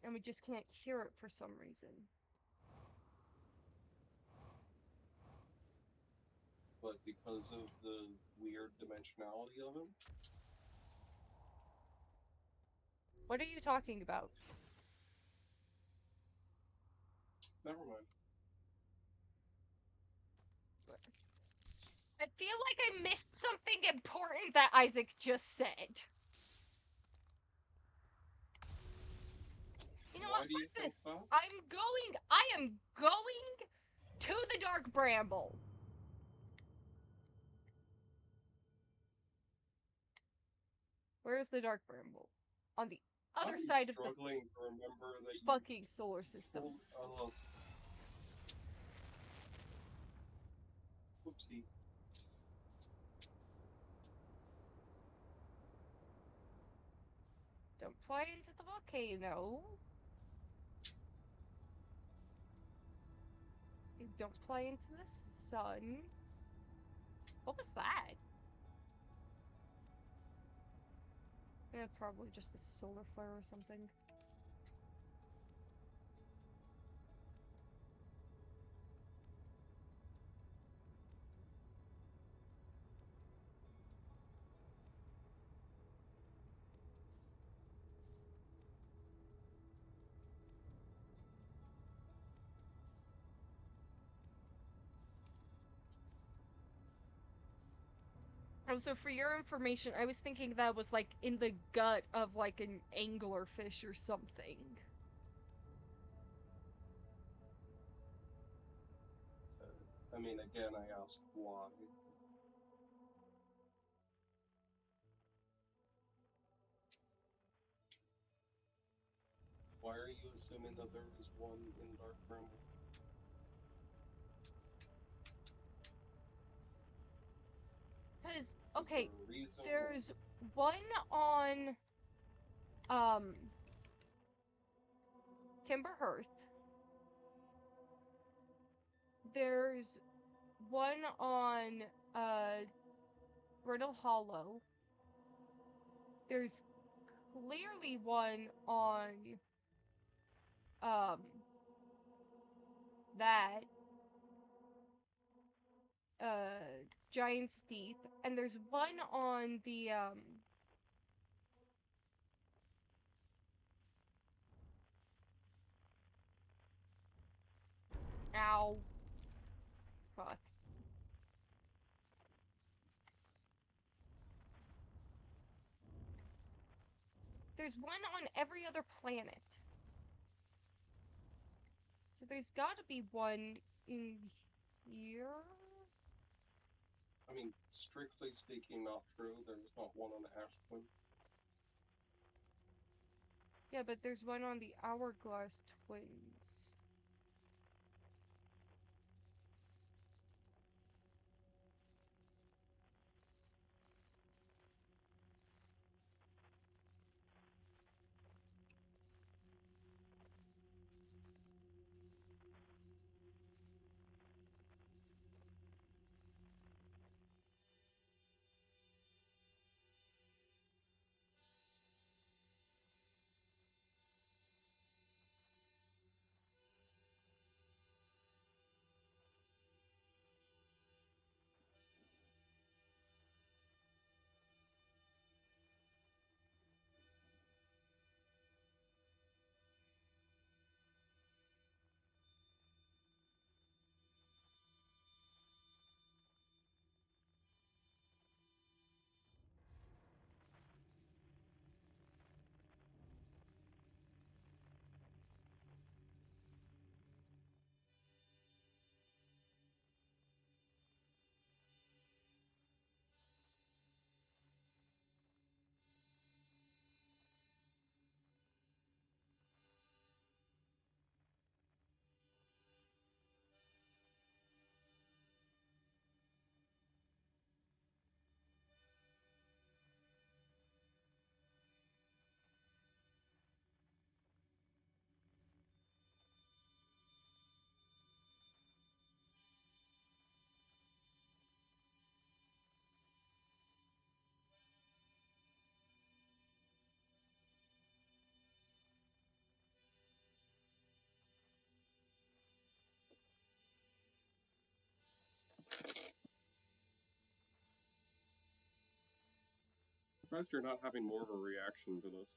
And we just can't hear it for some reason. But because of the weird dimensionality of him, What are you talking about? never mind. I feel like I missed something important that Isaac just said. You know what? Why do you Fuck think this. that? I am going to the Dark Bramble. Where is the Dark Bramble? On the other I'm side of the struggling to remember that you fucking solar system. Whoopsie. Don't fly into the volcano. Don't fly into the sun. What was that? Yeah, probably just a solar flare or something. Also, for your information, I was thinking that was like in the gut of like an anglerfish or something. I mean, again, I ask why. Why are you assuming that there is one in Dark Bramble? Because, Is there okay, a reason? there's one on, um, Timber Hearth. There's one on, Brittle Hollow. There's clearly one on, um, that, Giant's Deep. And there's one on the, ow. Fuck. There's one on every other planet. So there's gotta be one in here? I mean, strictly speaking, not true. There's not one on Ash Twin. Yeah, but there's one on the Hourglass Twins. surprised you're not having more of a reaction to this.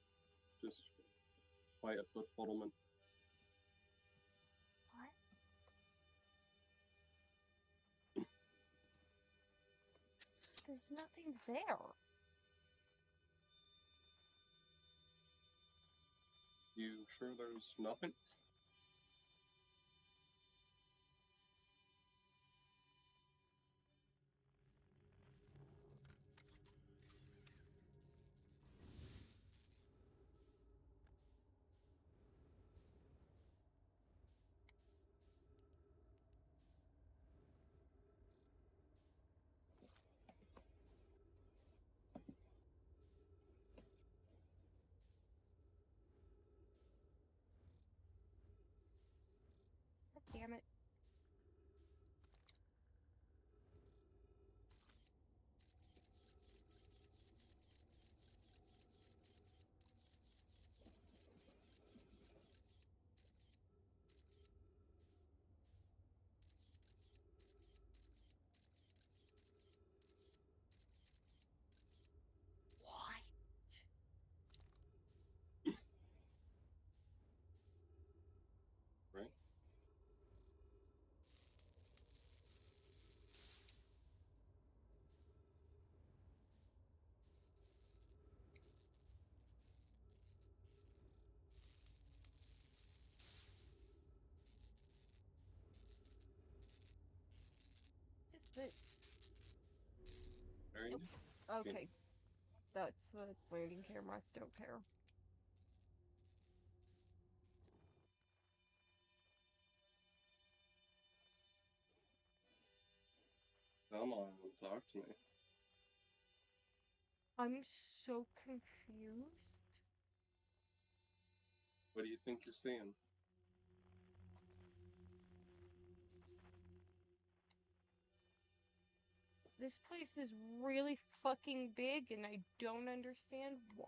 Just quiet befuddlement. What? There's nothing there. You sure there's nothing? God damn it. What? Right? What is this? There you go. Okay. That's the landing camera. Don't care. Come on, talk to me. I'm so confused. What do you think you're seeing? This place is really fucking big and I don't understand why.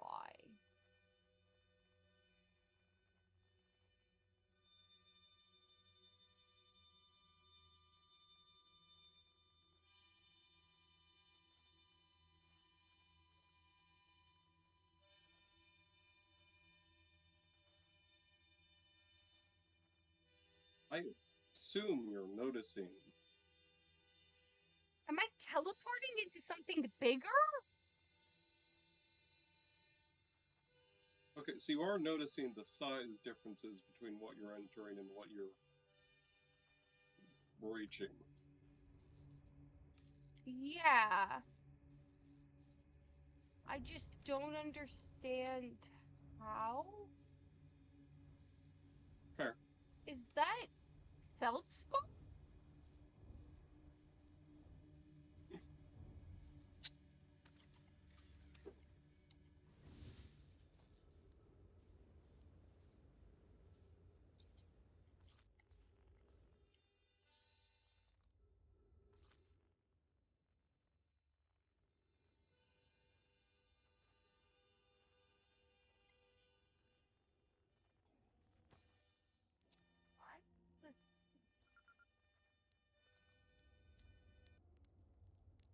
I assume you're noticing. Am I teleporting into something bigger? Okay, so you are noticing the size differences between what you're entering and what you're reaching. Yeah. I just don't understand how. Fair. Is that feldspar? What the...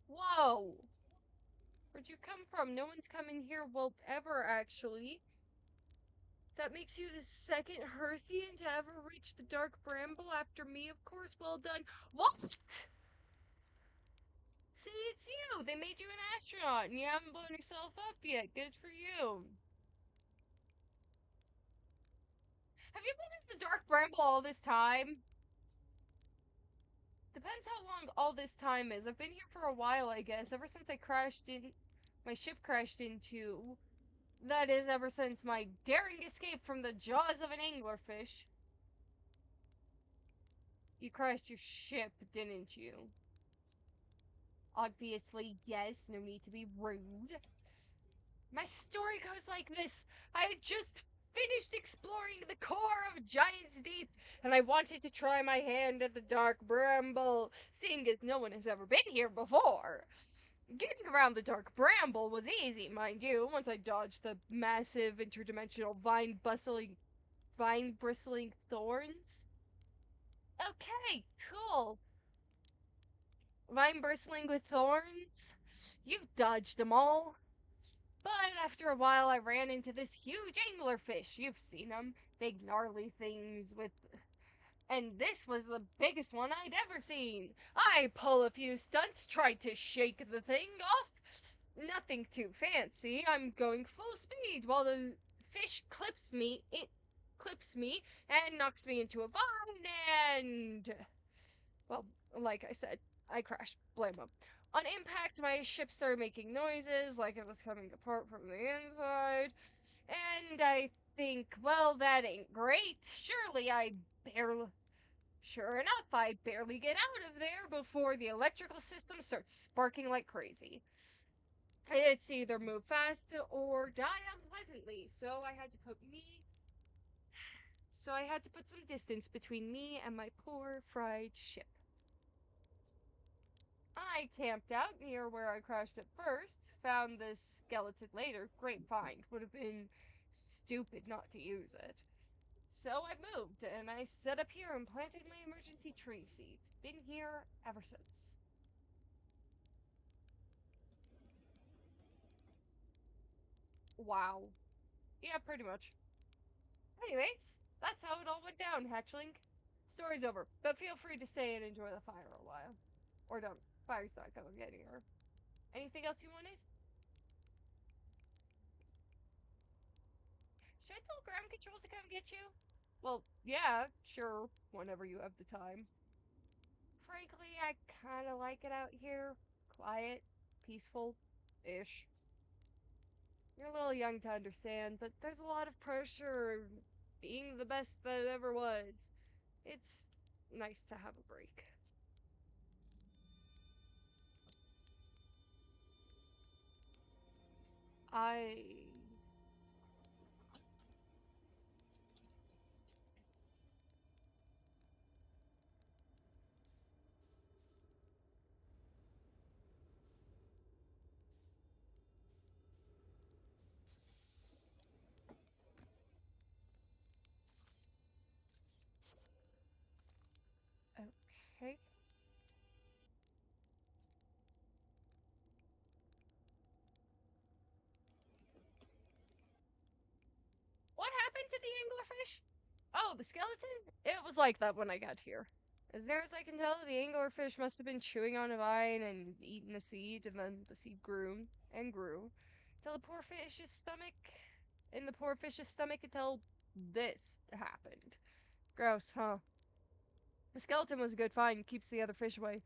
Whoa! Where'd you come from? No one's coming here, well, ever, actually. That makes you the second Hearthian to ever reach the Dark Bramble after me, of course. Well done. What? See, it's you! They made you an astronaut, and you haven't blown yourself up yet. Good for you. Have you been in the Dark Bramble all this time? Depends how long all this time is. I've been here for a while, I guess. Ever since I crashed in... My ship crashed into... That is, ever since my daring escape from the jaws of an anglerfish. You crashed your ship, didn't you? Obviously, yes. No need to be rude. My story goes like this. I had just finished exploring the core of Giant's Deep, and I wanted to try my hand at the Dark Bramble, seeing as no one has ever been here before. Getting around the Dark Bramble was easy, mind you, once I dodged the massive interdimensional vine-bristling thorns. Okay, cool. Vine bristling with thorns? You've dodged them all. But after a while, I ran into this huge anglerfish. You've seen them. Big, gnarly things with. And this was the biggest one I'd ever seen. I pull a few stunts, tried to shake the thing off. Nothing too fancy. I'm going full speed while the fish clips me and knocks me into a vine and well, like I said, I crashed. Blame 'em. On impact, my ship started making noises like it was coming apart from the inside. And I think, well, that ain't great. Sure enough, I barely get out of there before the electrical system starts sparking like crazy. It's either move fast or die unpleasantly, so I had to put some distance between me and my poor fried ship. I camped out near where I crashed at first, found this skeleton later. Great find. Would have been stupid not to use it. So I moved, and I set up here and planted my emergency tree seeds. Been here ever since. Wow. Yeah, pretty much. Anyways, that's how it all went down, Hatchling. Story's over, but feel free to stay and enjoy the fire a while. Or don't. Fire's not going anywhere. Anything else you wanted? Should I tell ground control to come get you? Well, yeah, sure, whenever you have the time. Frankly, I kinda like it out here. Quiet, peaceful ish. You're a little young to understand, but there's a lot of pressure being the best that it ever was. It's nice to have a break. I. Okay. What happened to the anglerfish? Oh, the skeleton? It was like that when I got here. As near as I can tell, the anglerfish must have been chewing on a vine and eating a seed, and then the seed grew and grew till in the poor fish's stomach until this happened. Gross, huh? The skeleton was a good find, keeps the other fish away.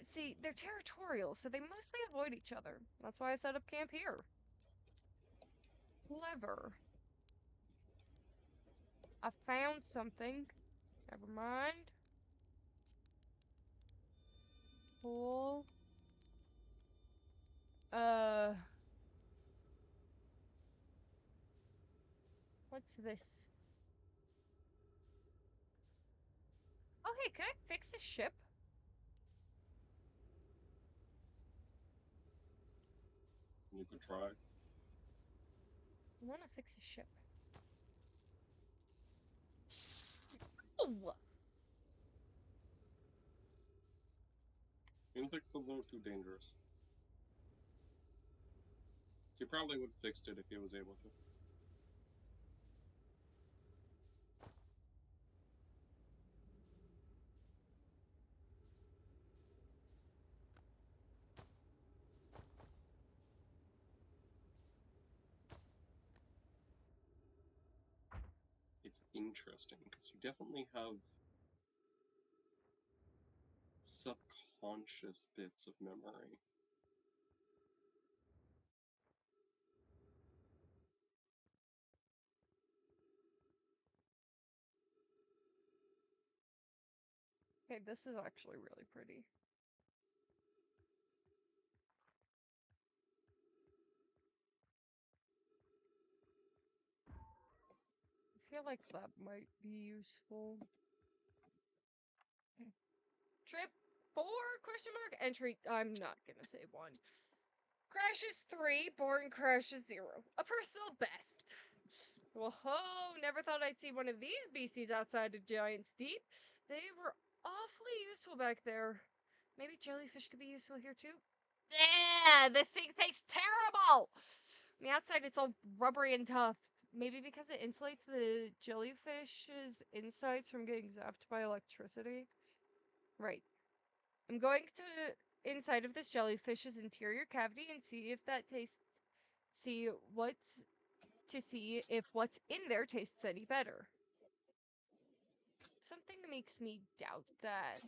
See, they're territorial, so they mostly avoid each other. That's why I set up camp here. Clever. I found something. Never mind. Cool. Uh, what's this? Oh, hey, can I fix a ship? You could try. I want to fix a ship. Oh! Seems like it's a little too dangerous. He probably would have fixed it if he was able to. It's interesting because you definitely have subconscious bits of memory. Okay, this is actually really pretty. I feel like that might be useful. Trip 4? Question mark. Entry. I'm not gonna say 1. Crashes 3. Born crashes 0. A personal best. Whoa, never thought I'd see one of these beasties outside of Giant's Deep. They were awfully useful back there. Maybe jellyfish could be useful here too? this thing tastes terrible. On the outside, it's all rubbery and tough. Maybe because it insulates the jellyfish's insides from getting zapped by electricity. Right. I'm going to inside of this jellyfish's interior cavity and see if that tastes. See what's to see if what's in there tastes any better. Something makes me doubt that.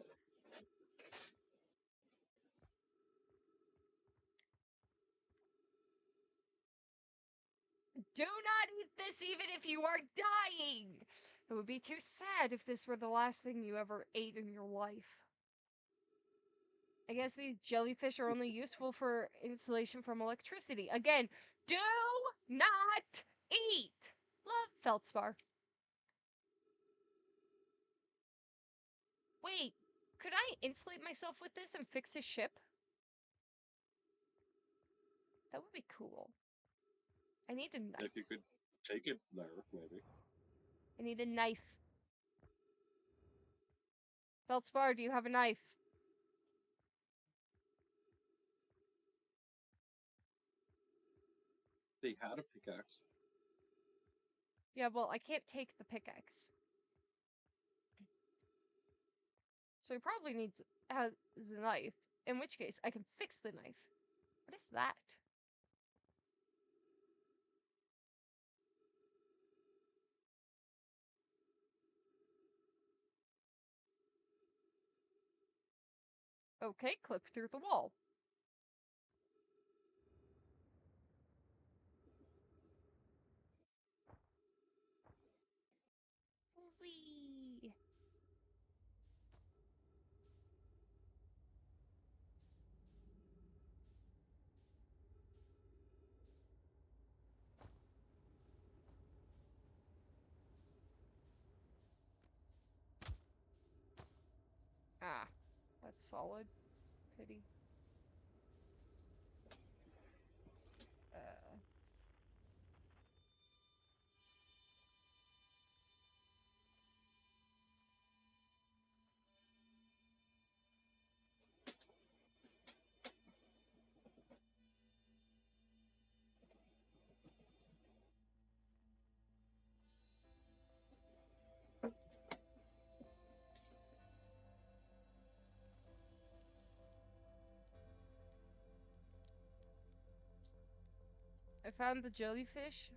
Do not eat this even if you are dying! It would be too sad if this were the last thing you ever ate in your life. I guess these jellyfish are only useful for insulation from electricity. Again, do not eat! Love, Feldspar. Wait, could I insulate myself with this and fix his ship? That would be cool. I need a knife. If you could take it there, maybe. I need a knife. Feldspar, do you have a knife? They had a pickaxe. Yeah, well, I can't take the pickaxe. So he probably has a knife. In which case, I can fix the knife. What is that? Okay, clip through the wall. Whee! Ah, that's solid. Pity. Uh, I found the jellyfish.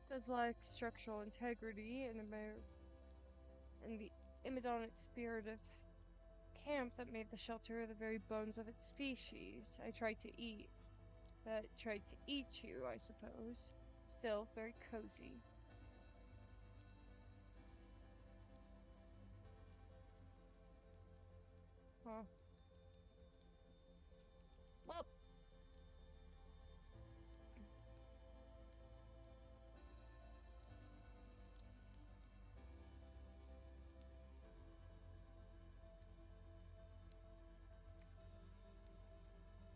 Does lack structural integrity and the imidonic spirit of camp that made the shelter the very bones of its species. I tried to eat. That tried to eat you, I suppose. Still very cozy. Huh. Well,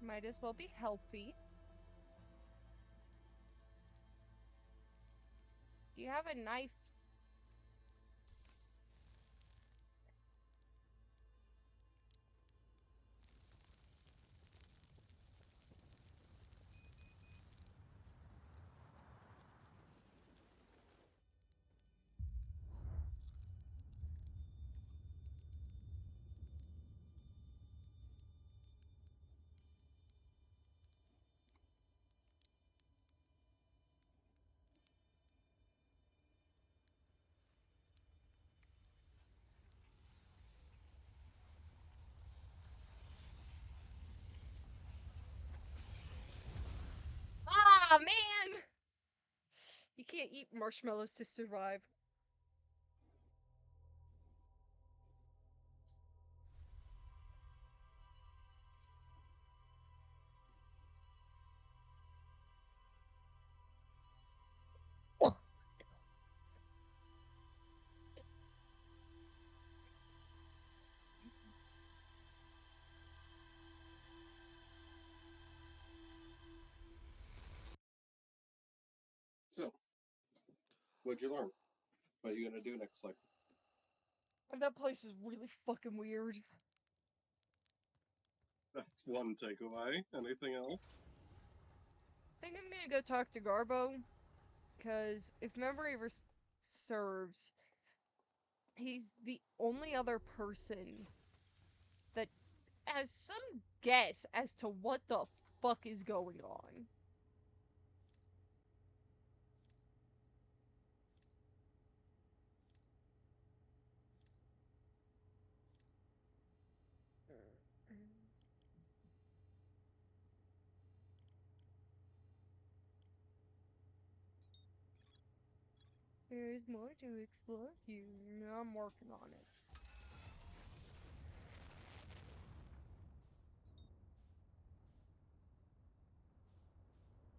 might as well be healthy. Do you have a knife? Ah, man! You can't eat marshmallows to survive. So, what'd you learn? What are you gonna do next cycle? That place is really fucking weird. That's one takeaway. Anything else? I think I'm gonna go talk to Garbo, because if memory serves, he's the only other person that has some guess as to what the fuck is going on. There is more to explore here. I'm working on it.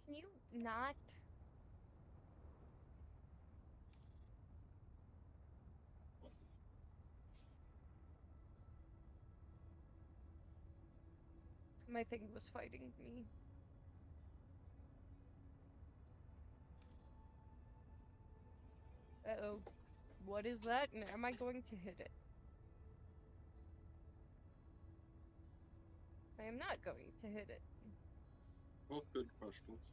Can you not? My thing was fighting me. Uh-oh. What is that? And am I going to hit it? I am not going to hit it. Both good questions.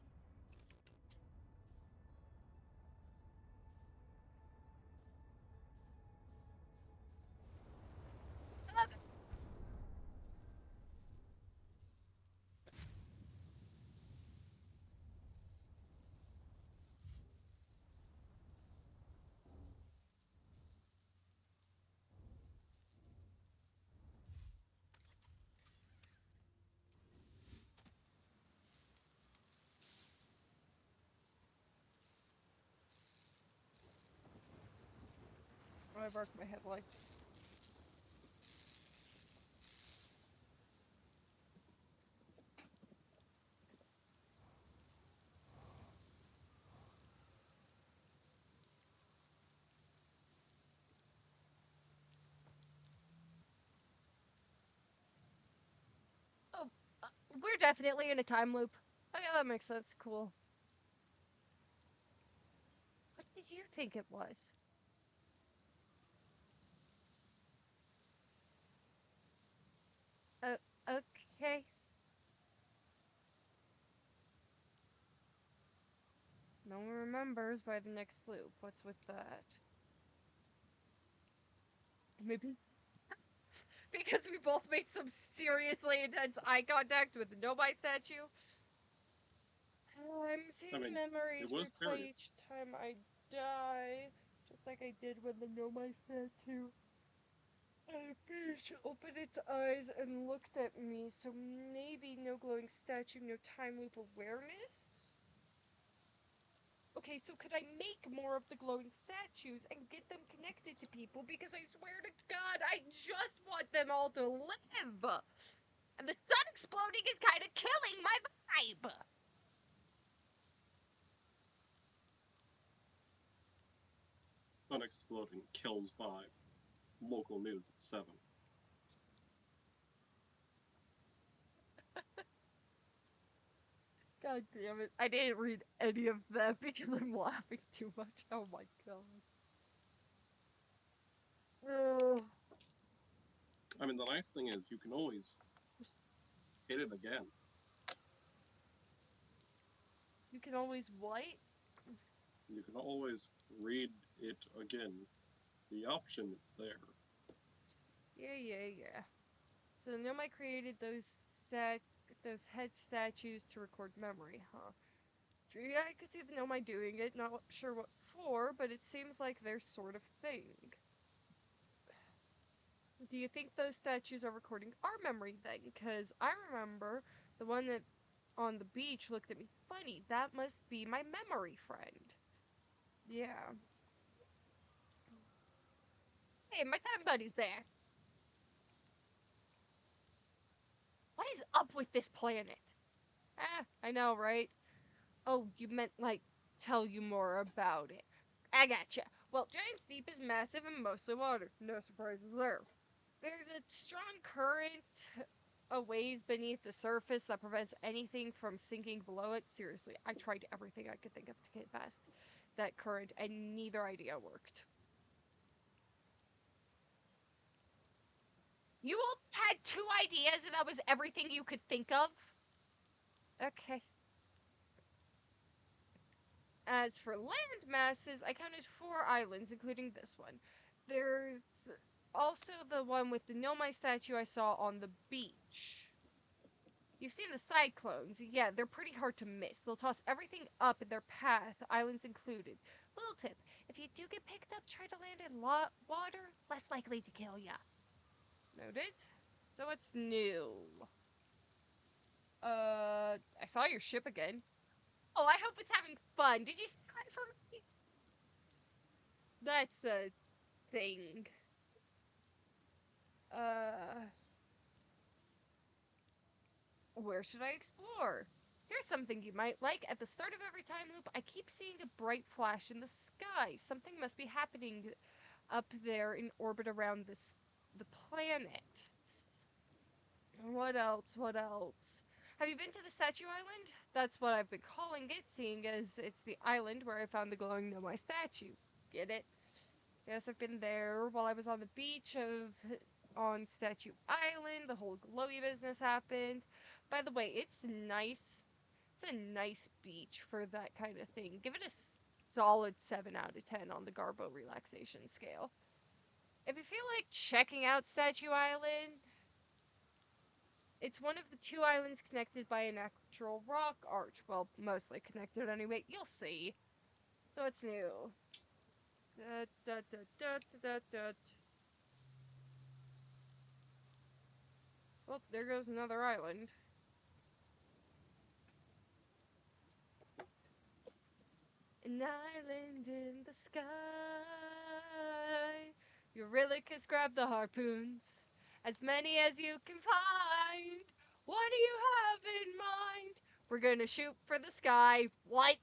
Oh, I broke my headlights. Oh, we're definitely in a time loop. Oh yeah, that makes sense. Cool. What did you think it was? Uh, okay. No one remembers by the next loop. What's with that? Maybe it's because we both made some seriously intense eye contact with the Nomai statue. I'm seeing I mean, memories it was replay serious. each time I die, just like I did when the Nomai statue at a beach opened its eyes and looked at me. So maybe no glowing statue, no time loop awareness. Okay, so could I make more of the glowing statues and get them connected to people? Because I swear to God, I just want them all to live! And the sun exploding is kind of killing my vibe! Unexploding kills 5. Local news at 7. God damn it. I didn't read any of that because I'm laughing too much. Oh my god. Oh, I mean, the nice thing is you can always hit it again. you can always what? You can always read it again. The option is there. Yeah. So Nomai created those head statues to record memory, huh? Yeah, I could see the Nomai doing it, not sure what for, but it seems like their sort of thing. Do you think those statues are recording our memory then? Because I remember the one that on the beach looked at me funny. That must be my memory friend. Yeah. Hey, my time buddy's back. What is up with this planet? Ah, I know, right? Oh, you meant like tell you more about it. I gotcha. Well, Giant's Deep is massive and mostly water. No surprises there. There's a strong current a ways beneath the surface that prevents anything from sinking below it. Seriously, I tried everything I could think of to get past that current, and neither idea worked. You all had 2 ideas and that was everything you could think of? Okay. As for land masses, I counted 4 islands, including this one. There's also the one with the Nomai statue I saw on the beach. You've seen the cyclones. Yeah, they're pretty hard to miss. They'll toss everything up in their path, islands included. Little tip, if you do get picked up, try to land in water, less likely to kill ya. Noted. So what's new? I saw your ship again. Oh, I hope it's having fun. Did you see that for me? That's a thing. Uh, where should I explore? Here's something you might like. At the start of every time loop, I keep seeing a bright flash in the sky. Something must be happening up there in orbit around the planet. What else? What else? Have you been to the Statue Island? That's what I've been calling it, seeing as it's the island where I found the glowing Nomai statue. Get it? Yes, I've been there while I was on the beach on Statue Island. The whole glowy business happened. By the way, it's nice. It's a nice beach for that kind of thing. Give it a solid 7 out of 10 on the Garbo relaxation scale. If you feel like checking out Statue Island, it's one of the 2 islands connected by a natural rock arch. Well, mostly connected anyway. You'll see. So it's new. Da, da, da, da, da, da. Oh, there goes another island. An island in the sky. Eurylochus grab the harpoons, as many as you can find. What do you have in mind? We're gonna shoot for the sky. What?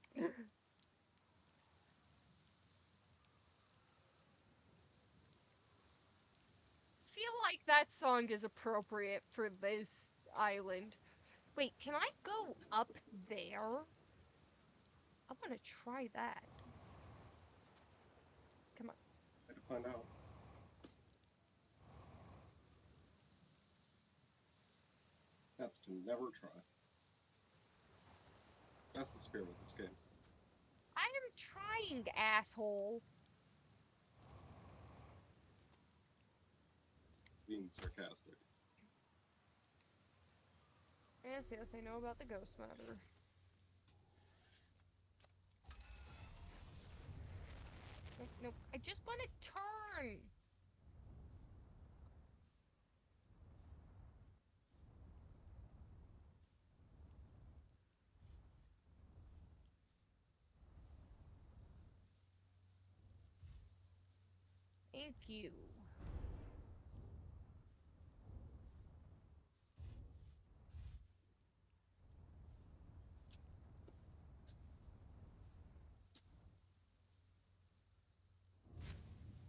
Feel like that song is appropriate for this island. Wait, can I go up there? I want to try that. Come on. I had to find out. That's to never try. That's the spirit of this game. I am trying, asshole. Being sarcastic. Yes, yes, I know about the ghost matter. Nope, nope. I just want to turn. Thank you.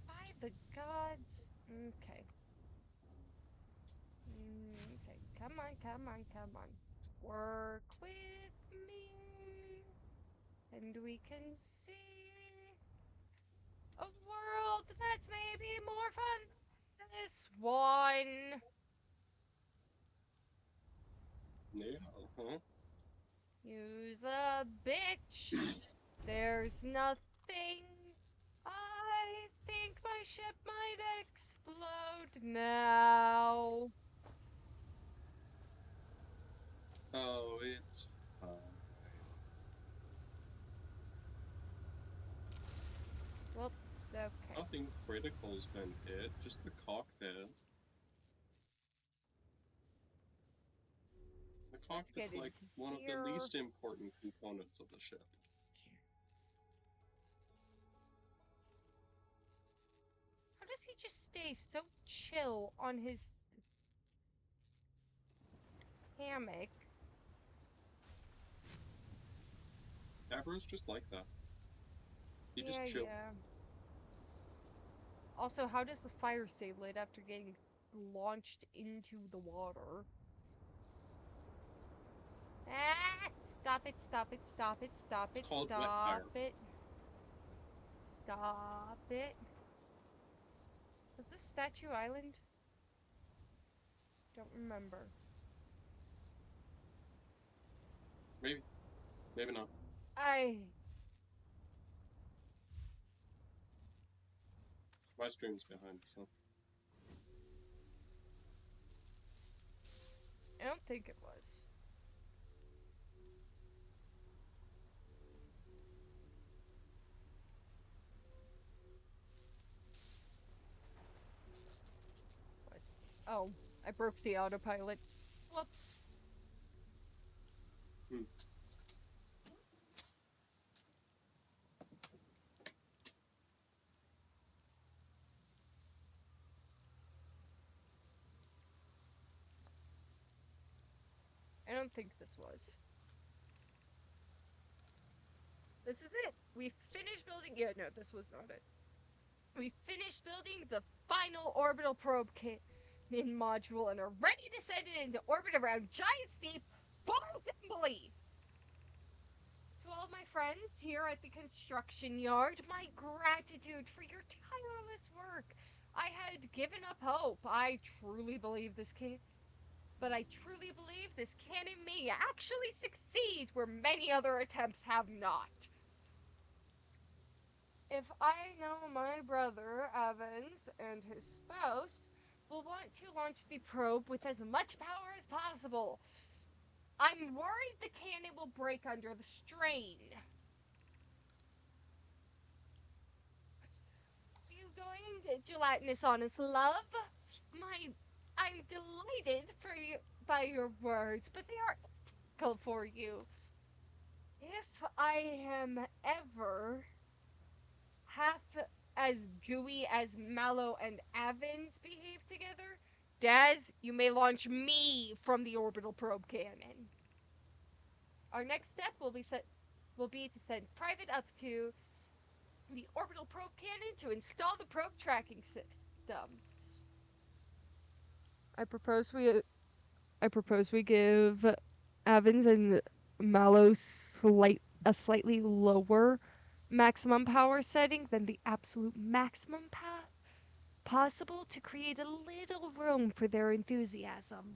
By the gods. Okay. Okay, come on, come on, come on. Work with me, and we can see a world that's maybe more fun than this one. Yeah, huh? Use a bitch. There's nothing. I think my ship might explode now. Oh, it's fine. Well, okay. Nothing critical's been hit, just the cockpit. The Let's get cockpit's like into one of the here. least important components of the ship. How does he just stay so chill on his hammock? Gabbro's just like that. He just Yeah, chill. yeah. Also, how does the fire stay lit after getting launched into the water? Ah! Stop it, stop it, stop it, stop it, It's called wet stop fire. it. Stop it. Was this Statue Island? Don't remember. Maybe. Maybe not. I My stream's behind, so. I don't think it was. What? Oh, I broke the autopilot. Whoops. Hmm. I don't think this was. This is it. We finished building. Yeah, no, this was not it. We finished building the final orbital probe cannon module and are ready to send it into orbit around Giant Steep for assembly. To all my friends here at the construction yard, my gratitude for your tireless work. I had given up hope. I truly believe this can, but I truly believe this cannon may actually succeed where many other attempts have not. If I know my brother, Evans, and his spouse will want to launch the probe with as much power as possible, I'm worried the cannon will break under the strain. Are you going gelatinous honest love? My I'm delighted for you by your words, but they are ethical for you. If I am ever half as gooey as Mallow and Evans behave together, Daz, you may launch me from the orbital probe cannon. Our next step will be to send private up to the orbital probe cannon to install the probe tracking system. I propose we I propose we give Evans and Mallow a slightly lower maximum power setting than the absolute maximum possible to create a little room for their enthusiasm.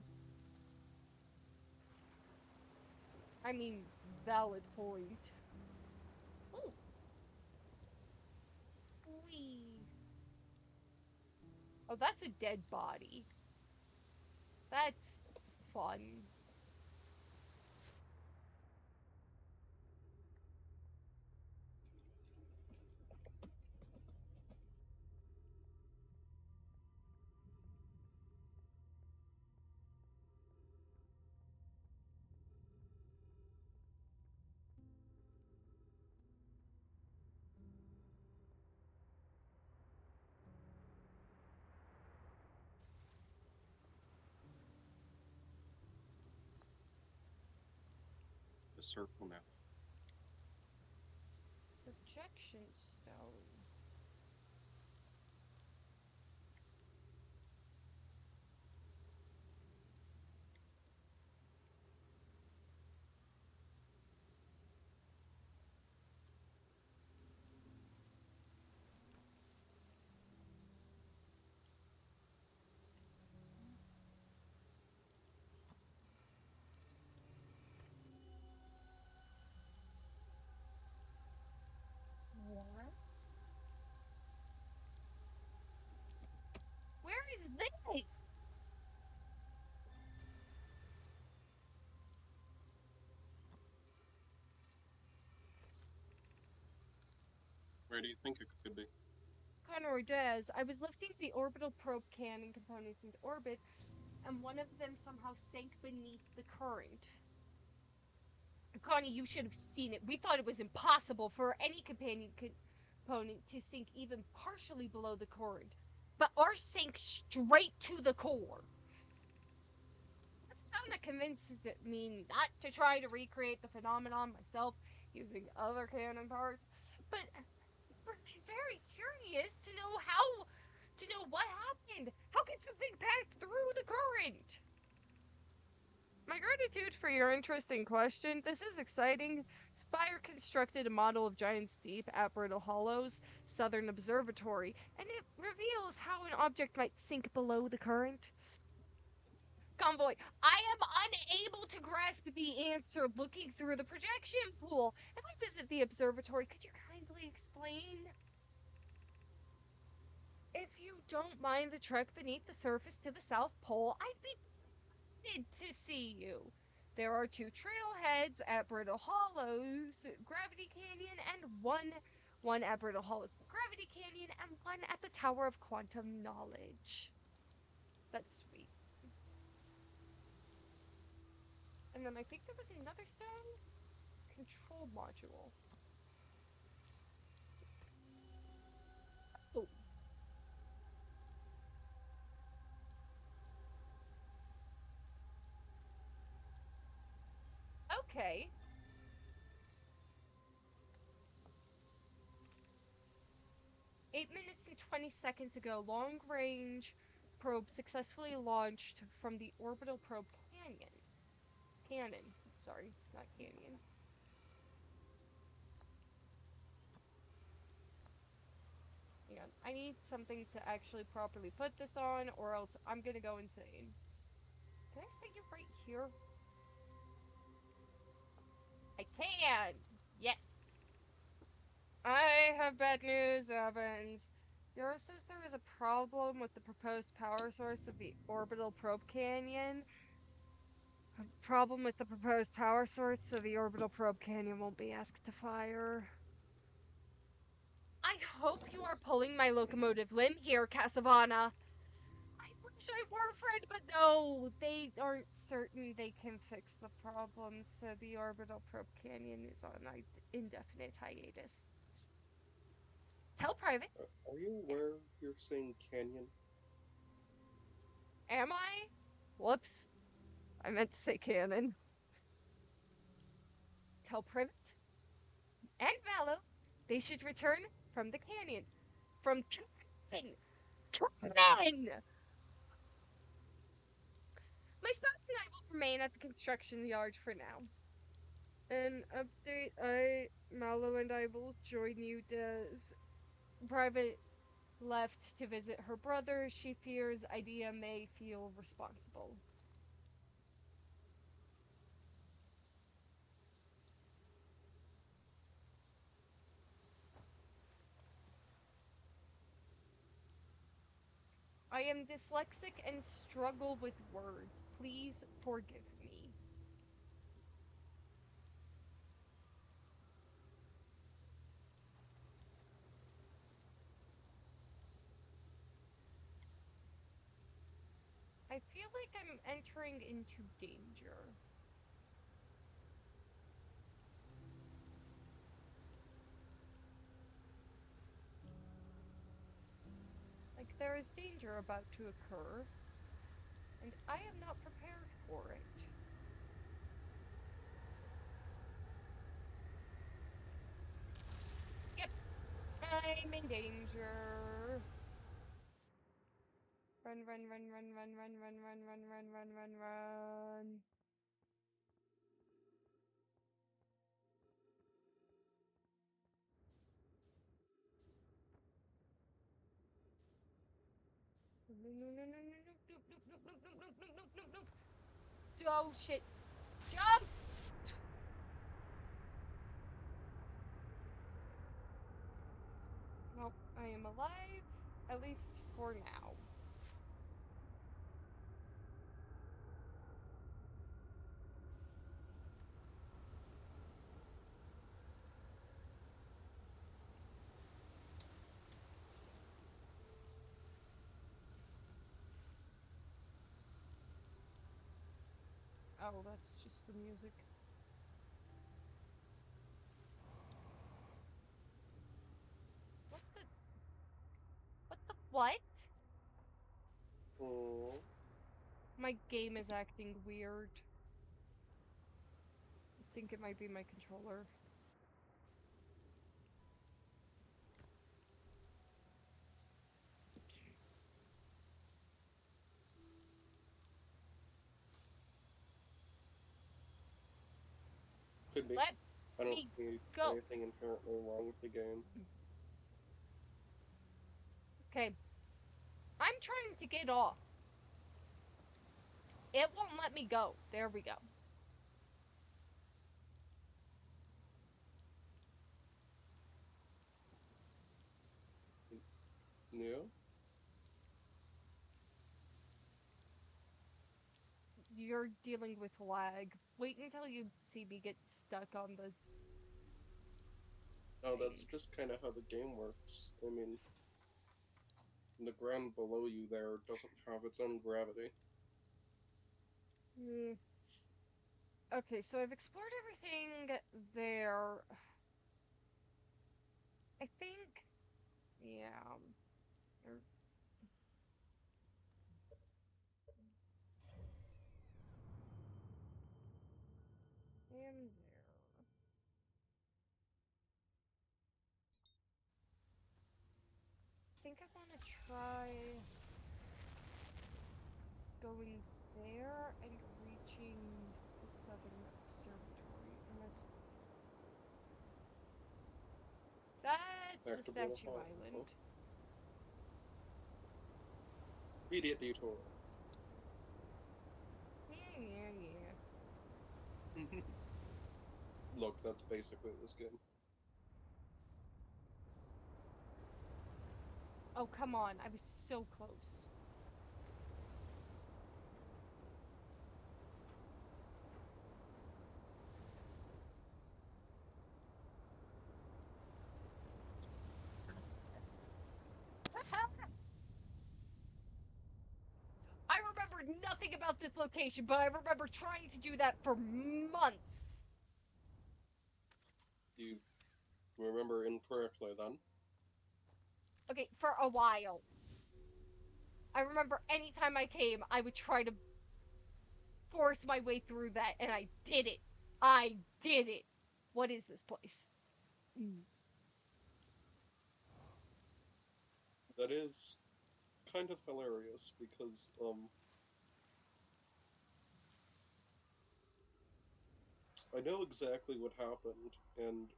I mean, valid point. Ooh, wee. Oh, that's a dead body. That's fun. The circle now. Projection stone. What? Where is this? Where do you think it could be? Connor Dez, I was lifting the orbital probe cannon components into orbit, and one of them somehow sank beneath the current. Connie, you should have seen it. We thought it was impossible for any companion component to sink even partially below the current, but ours sank straight to the core. This found that convinced me not to try to recreate the phenomenon myself using other cannon parts, but we're very curious to know what happened. How can something pass through the current? My gratitude for your interesting question. This is exciting. Spire constructed a model of Giant's Deep at Brittle Hollow's Southern Observatory, and it reveals how an object might sink below the current. Convoy, I am unable to grasp the answer looking through the projection pool. If I visit the observatory, could you kindly explain? If you don't mind the trek beneath the surface to the South Pole, I'd be delighted to see you. There are two trailheads at Brittle Hollows, Gravity Canyon, and one at Brittle Hollows, Gravity Canyon, and one at the Tower of Quantum Knowledge. That's sweet. And then I think there was another stone control module. Oh. Okay. "8 minutes and 20 seconds ago, long range probe successfully launched from the orbital probe canyon. Cannon. Sorry, not canyon. Hang on. I need something to actually properly put this on, or else I'm gonna go insane. Can I set you right here? I can! Yes! I have bad news, Evans. Yours says there is a problem with the proposed power source of the orbital probe canyon. A problem with the proposed power source, so the orbital probe canyon won't be asked to fire. I hope you are pulling my locomotive limb here, Casavana. I wish I were, Fred, but no, they aren't certain they can fix the problem, so the orbital probe canyon is on indefinite hiatus. Tell Private. Are you aware you're saying canyon? Am I? Whoops. I meant to say cannon. Tell Privet and Mallow they should return from the canyon. From Cannon! Cannon! My spouse and I will remain at the construction yard for now. An update, Mallow and I will join you, Des. Private left to visit her brother. She fears Idea may feel responsible. I am dyslexic and struggle with words. Please forgive me. I feel like I'm entering into danger. Like there is danger about to occur, and I am not prepared for it. Yep, I'm in danger. Run, run, run, run, run, run, run, run, run, run, run, run, run. No, no, no, no, no, no, nope, nope, nope, nope, nope, nope, nope, nope, nope, nope. Oh shit. Jump! Well, I am alive, at least for now. Oh, that's just the music. What the? What the what? Oh. My game is acting weird. I think it might be my controller. Could be. Let I don't me see go. anything inherently wrong with the game. Okay. I'm trying to get off. It won't let me go. There we go. Yeah? You're dealing with lag. Wait until you see me get stuck on the No, that's thing. just kind of how the game works. I mean, the ground below you there doesn't have its own gravity. Hmm. Okay, so I've explored everything there. I think, yeah, er, and there. I think I want to try going there and reaching the southern observatory, unless that's the Back to Bull Statue Hall. Island. Idiot detour. Yeah. Look, that's basically this game. Oh, come on. I was so close. I remember nothing about this location, but I remember trying to do that for months. You remember incorrectly then. Okay, for a while. I remember anytime I came, I would try to force my way through that, and I did it. I did it. What is this place? That is kind of hilarious because, I know exactly what happened, and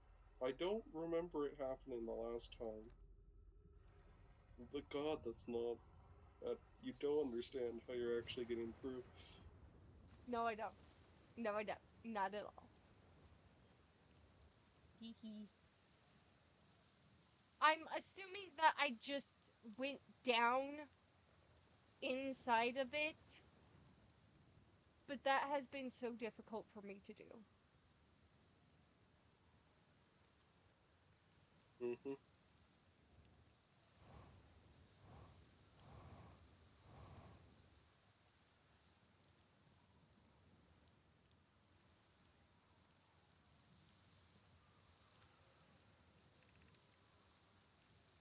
I don't remember it happening the last time. But God, that's not. You don't understand how you're actually getting through. No, I don't. No, I don't. Not at all. Hee hee. I'm assuming that I just went down inside of it, but that has been so difficult for me to do. Hmm.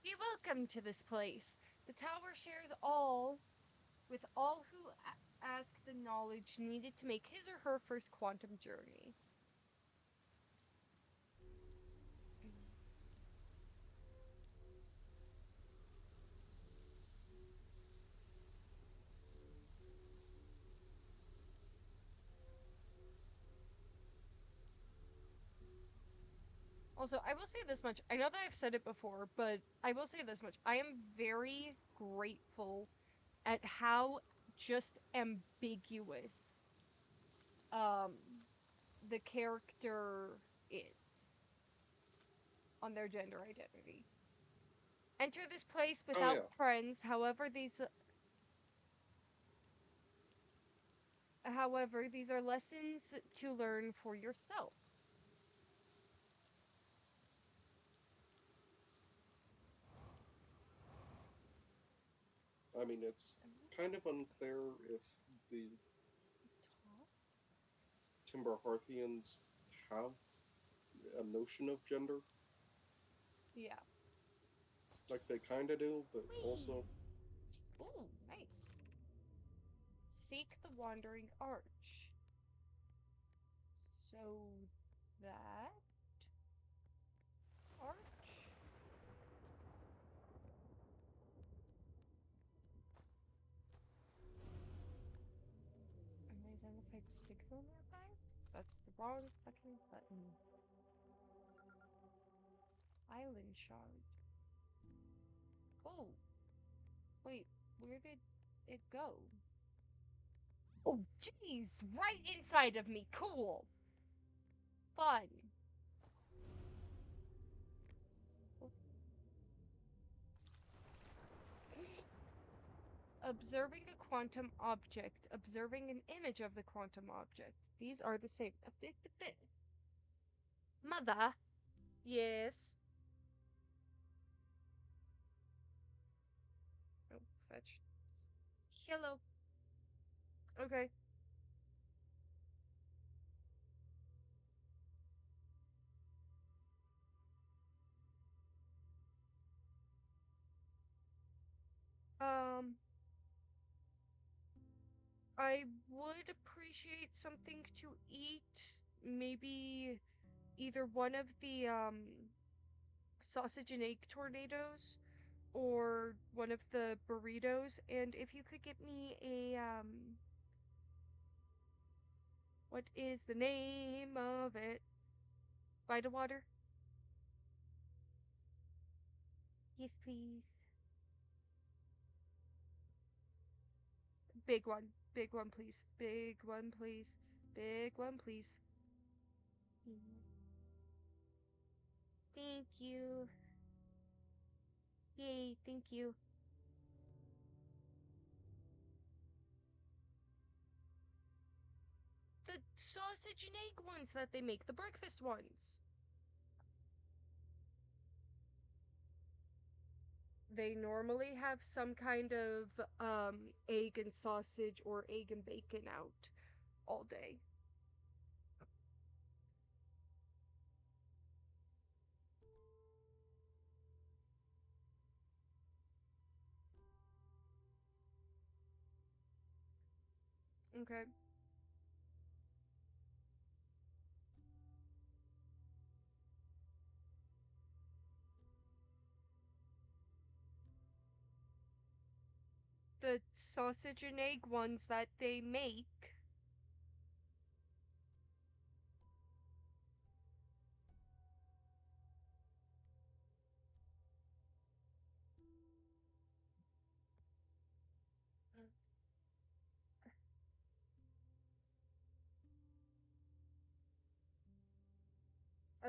Be welcome to this place. The tower shares all with all who ask the knowledge needed to make his or her first quantum journey. Also, I will say this much. I know that I've said it before, but I will say this much. I am very grateful at how just ambiguous um the character is on their gender identity. Enter this place Oh without yeah, friends, however these are lessons to learn for yourself. I mean it's kind of unclear if the Top? Timber Hearthians have a notion of gender. Yeah. Like they kind of do, but Whee! also Ooh, nice. Seek the Wandering Arch. So that arch? An identified signal nearby? That's the wrong fucking button. Island shard. Oh, wait, where did it go? Oh, jeez, right inside of me. Cool. Fun. Observing a quantum object. Observing an image of the quantum object. These are the same. Mother. Yes. Oh, fetch. Hello. Okay. Um, I would appreciate something to eat. Maybe either one of the sausage and egg tornadoes or one of the burritos, and if you could get me a what is the name of it? Vita water? Yes, please. Big one. Big one, please. Big one, please. Big one, please. Thank you. Yay, thank you. The sausage and egg ones that they make, the breakfast ones. They normally have some kind of egg and sausage or egg and bacon out all day. Okay. The sausage and egg ones that they make.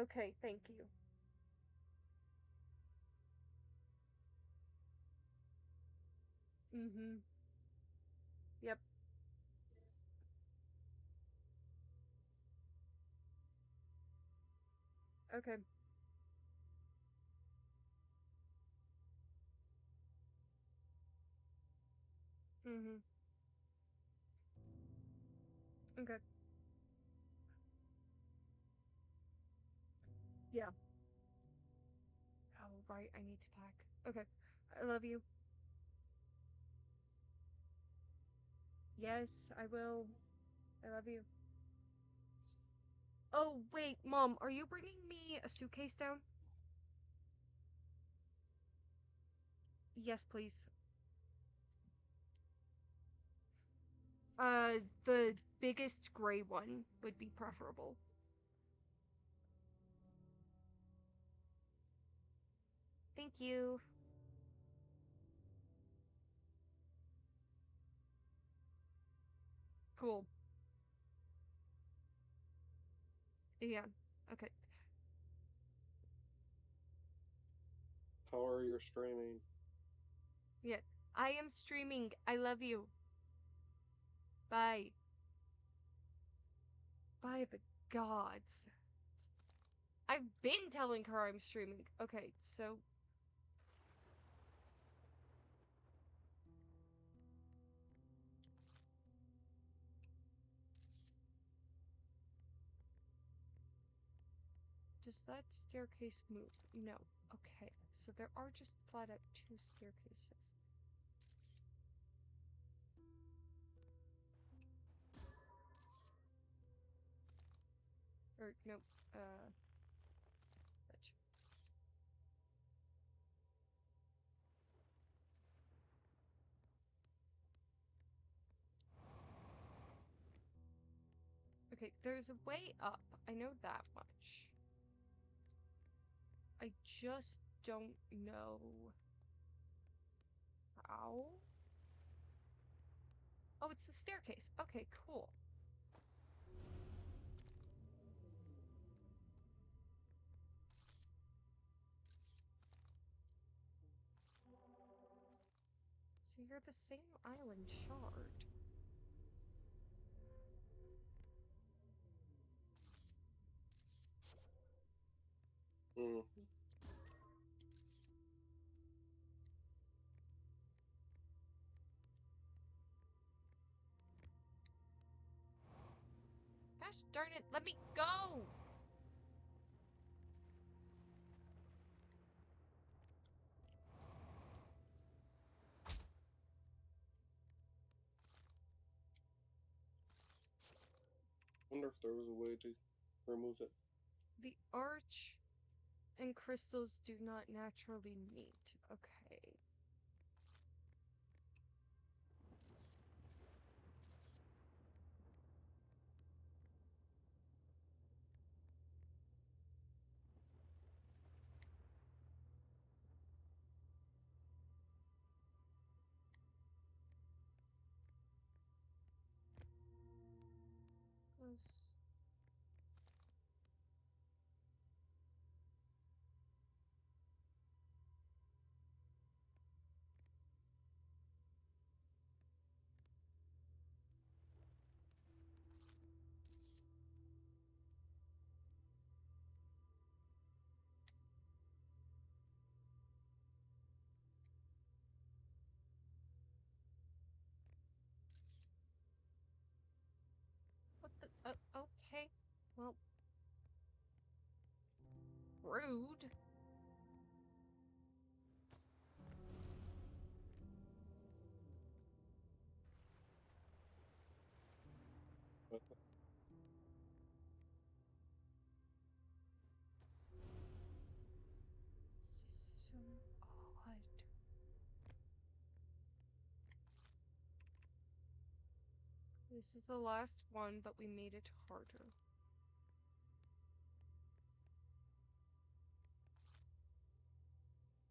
Okay, thank you. Mm-hmm. Yep. Okay. Mm-hmm. Okay. Yeah. Oh, right, I need to pack. Okay. I love you. Yes, I will. I love you. Oh, wait, Mom, are you bringing me a suitcase down? Yes, please. The biggest gray one would be preferable. Thank you. Cool. Yeah. Okay. How are you streaming? Yeah. I am streaming. I love you. Bye. By the gods. I've been telling her I'm streaming. Okay, so does that staircase move? No. Okay, so there are just flat out two staircases. Or, no, fetch. Okay, there's a way up. I know that much. I just don't know how. Oh, it's the staircase. Okay, cool. So you're the same island shard. Mm. Gosh darn it, let me go! Wonder if there was a way to remove it. The arch and crystals do not naturally meet. Okay. Plus- What the? Okay. Well, rude. But This is so odd. This is the last one, but we made it harder.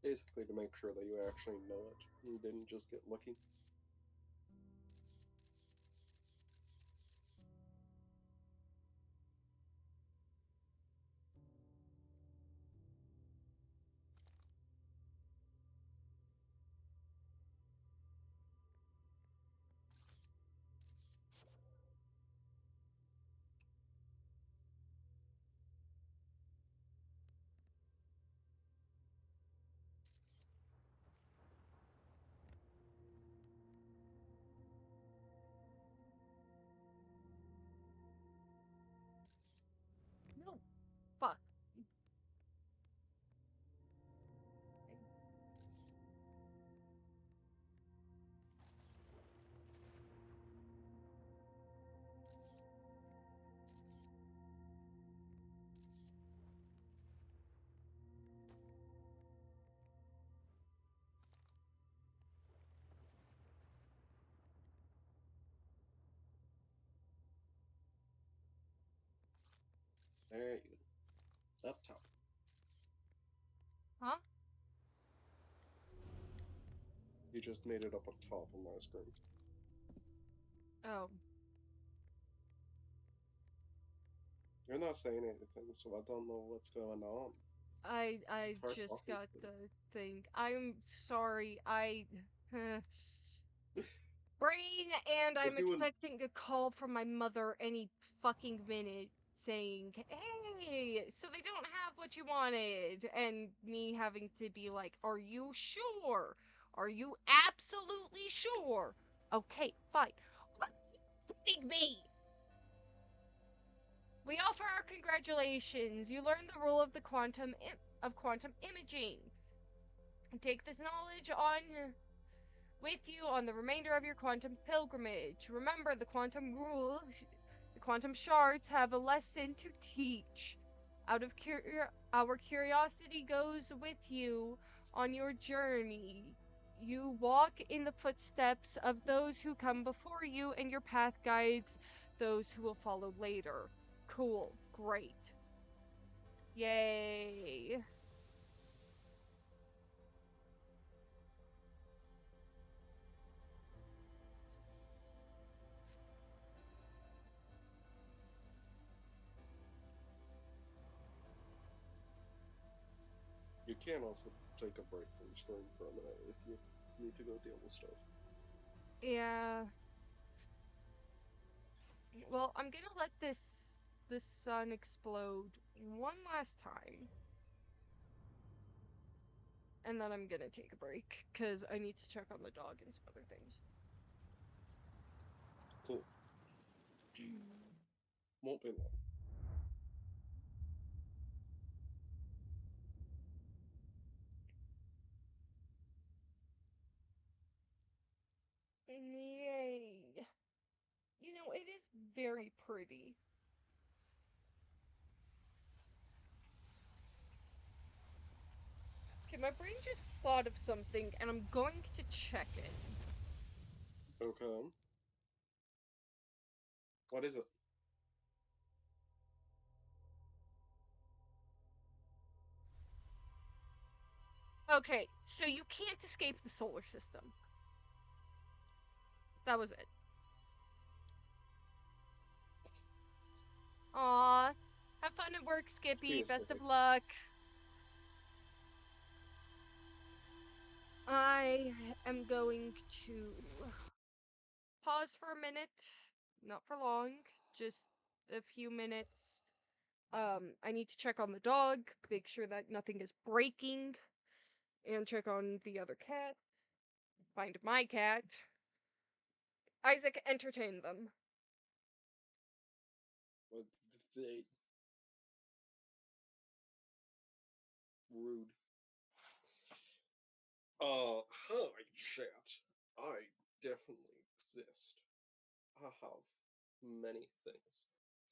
basically to make sure that you actually know it and didn't just get lucky. No. Fuck. There you go. Up top. Huh? You just made it up on top on my screen. Oh. You're not saying anything, so I don't know what's going on. I Try just talking got to me. the thing. I'm sorry. Brain, and We're I'm doing. expecting a call from my mother any fucking minute saying, "Hey, so they don't have what you wanted," and me having to be like, "Are you sure? Are you absolutely sure? Okay, fine. Big me. We offer our congratulations. You learned the rule of the quantum imaging. Take this knowledge on with you on the remainder of your quantum pilgrimage. Remember the quantum rule. The quantum shards have a lesson to teach. Our curiosity goes with you on your journey. You walk in the footsteps of those who come before you, and your path guides those who will follow later. Cool. Great. Yay. You can also take a break from stream for a minute if you need to go deal with stuff. Yeah. Well, I'm gonna let this sun explode one last time, and then I'm gonna take a break because I need to check on the dog and some other things. Cool. Won't be long. Yay! You know, it is very pretty. Okay, my brain just thought of something, and I'm going to check it. Okay. What is it? Okay, so you can't escape the solar system. That was it. Aw. Have fun at work, Skippy. Best of Seriously. luck. I am going to pause for a minute. Not for long, just a few minutes. I need to check on the dog, make sure that nothing is breaking, and check on the other cat. Find my cat. Isaac, entertain them. What they rude. Hi, chat. I definitely exist. I have many things.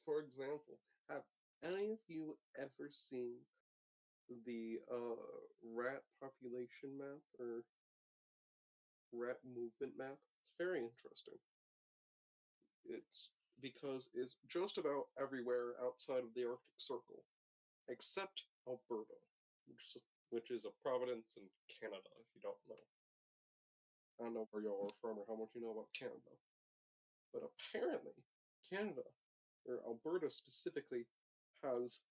For example, have any of you ever seen the rat population map or rat movement map? It's very interesting. It's because it's just about everywhere outside of the Arctic Circle, except Alberta, which is a province in Canada. If you don't know, I don't know where y'all are from or how much you know about Canada, but apparently Canada or Alberta specifically has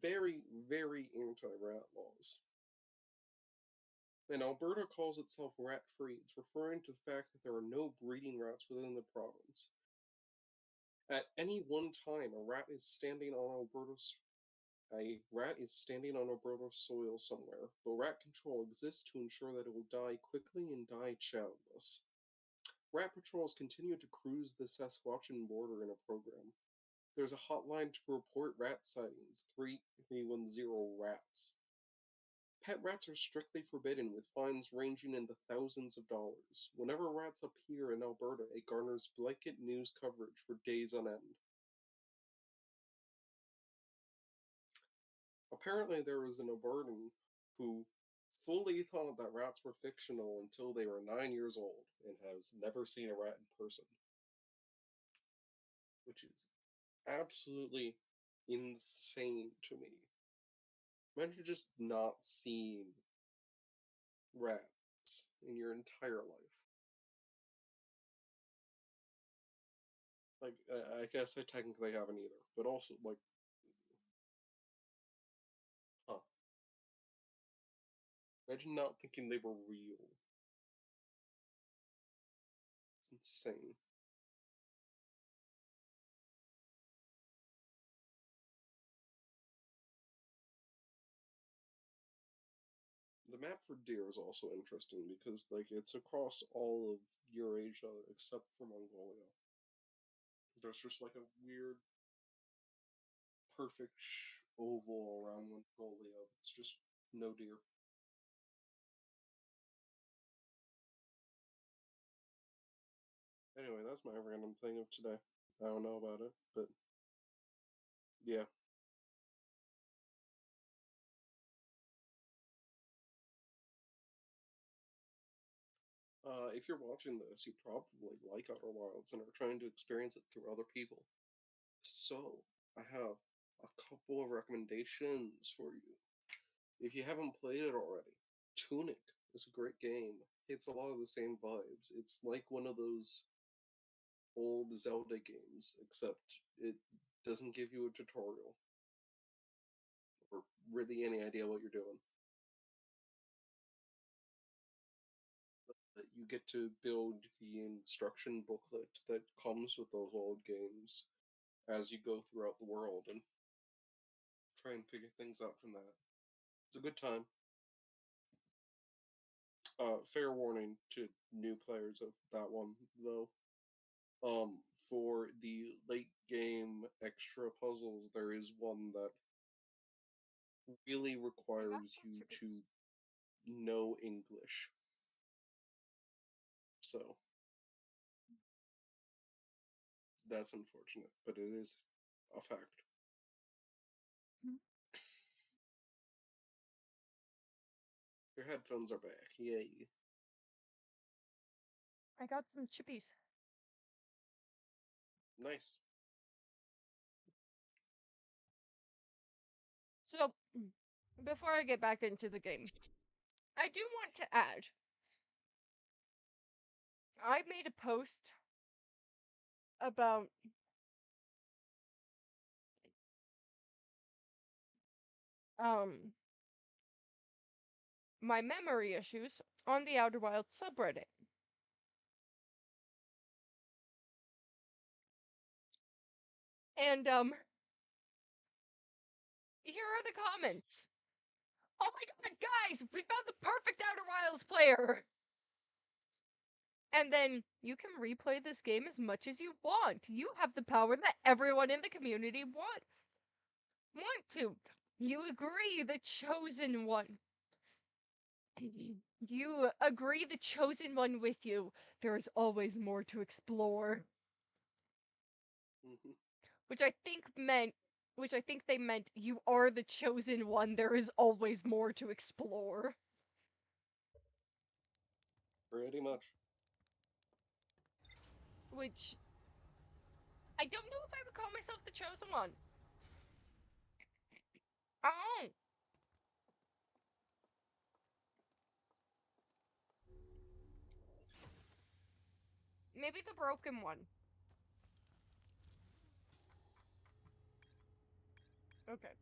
very, very anti-rat laws. And Alberta calls itself rat-free. It's referring to the fact that there are no breeding rats within the province. At any one time, a rat is standing on Alberta's soil somewhere, but rat control exists to ensure that it will die quickly and die childless. Rat patrols continue to cruise the Saskatchewan border in a program. There's a hotline to report rat sightings, 3310 rats. Pet rats are strictly forbidden, with fines ranging in the thousands of dollars. Whenever rats appear in Alberta, it garners blanket news coverage for days on end. Apparently, there was an Albertan who fully thought that rats were fictional until they were 9 years old and has never seen a rat in person, which is absolutely insane to me. Imagine just not seeing rats in your entire life. Like, I guess I technically haven't either, but also, like, huh. Imagine not thinking they were real. It's insane. The map for deer is also interesting because, like, it's across all of Eurasia except for Mongolia. There's just like a weird, perfect oval around Mongolia. It's just no deer. Anyway, that's my random thing of today. I don't know about it, but yeah. If you're watching this, you probably like Outerwilds and are trying to experience it through other people. So, I have a couple of recommendations for you. If you haven't played it already, Tunic is a great game. It's a lot of the same vibes. It's like one of those old Zelda games, except it doesn't give you a tutorial or really any idea what you're doing. You get to build the instruction booklet that comes with those old games as you go throughout the world and try and figure things out from that. It's a good time. Fair warning to new players of that one though. For the late game extra puzzles, there is one that really I got requires some you chickens. to know English. So that's unfortunate, but it is a fact. Hmm. Your headphones are back. Yay. I got some chippies. Nice. So, before I get back into the game, I do want to add I made a post about um my memory issues on the Outerwilds subreddit. And here are the comments. Oh my god, guys, we found the perfect Outerwilds player. And then you can replay this game as much as you want. You have the power that everyone in the community want to. You agree the chosen one. You agree the chosen one with you. There is always more to explore. Hmm. Which I think meant which I think they meant you are the chosen one. There is always more to explore. Pretty much. Which I don't know if I would call myself the chosen one. Oh, maybe the broken one. Okay.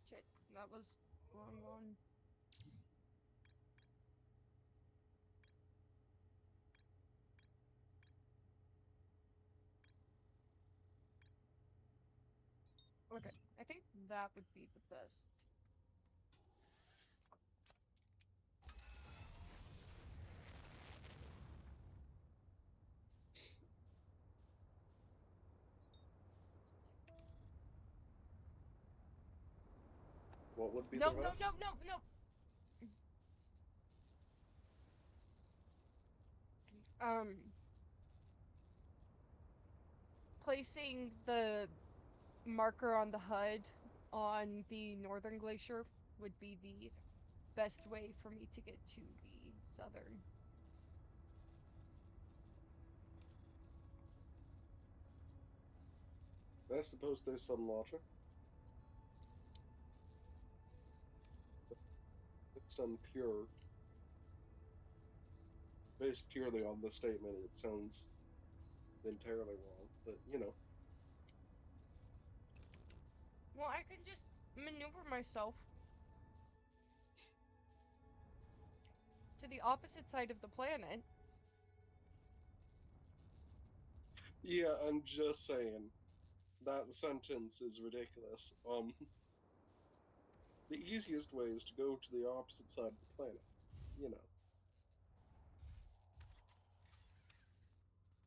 Shit, that was wrong one. Okay, I think that would be the best. What would be the No, no, best? no, no, no. Um, placing the marker on the HUD on the northern glacier would be the best way for me to get to the southern. I suppose there's some logic. It's based purely on the statement, it sounds entirely wrong. But Well, I can just maneuver myself to the opposite side of the planet. yeah, I'm just saying that sentence is ridiculous. The easiest way is to go to the opposite side of the planet. You know.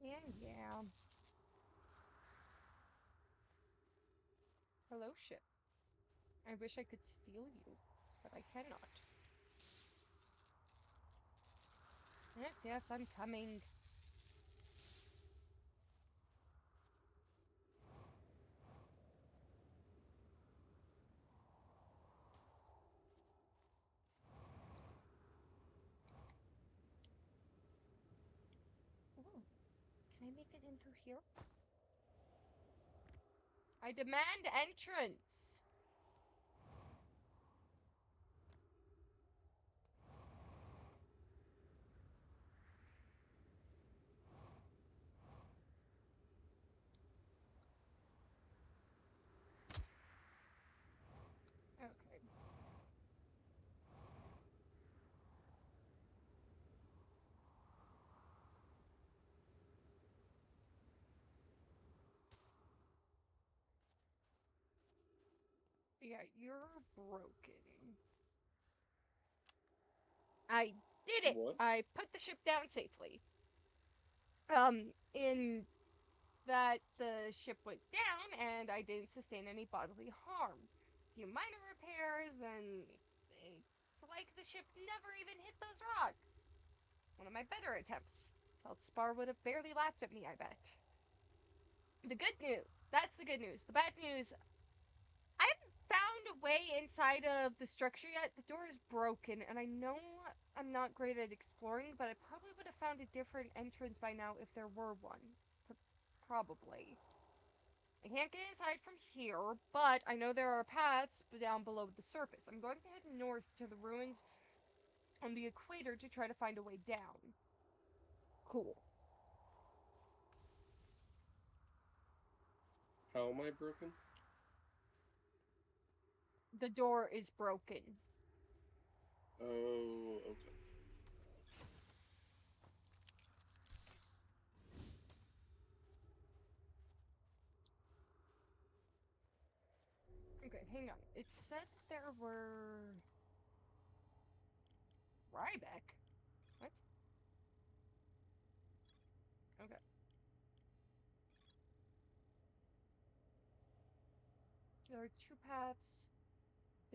Yeah, yeah. Hello, ship. I wish I could steal you, but I cannot. Yes, yes, I'm coming. Ooh, can I make it in through here? I demand entrance. Yeah, you're broken. I did it! What? I put the ship down safely. In that the ship went down and I didn't sustain any bodily harm. A few minor repairs, and it's like the ship never even hit those rocks. One of my better attempts. Feldspar would have barely laughed at me, I bet. The good news. That's the good news. The bad news. I haven't found a way inside of the structure yet. The door is broken, and I know I'm not great at exploring, but I probably would have found a different entrance by now if there were one. Probably. I can't get inside from here, but I know there are paths down below the surface. I'm going to head north to the ruins on the equator to try to find a way down. Cool. How am I broken? The door is broken. Oh, okay. Okay, hang on. It said there were Ryback. What? Okay. There are two paths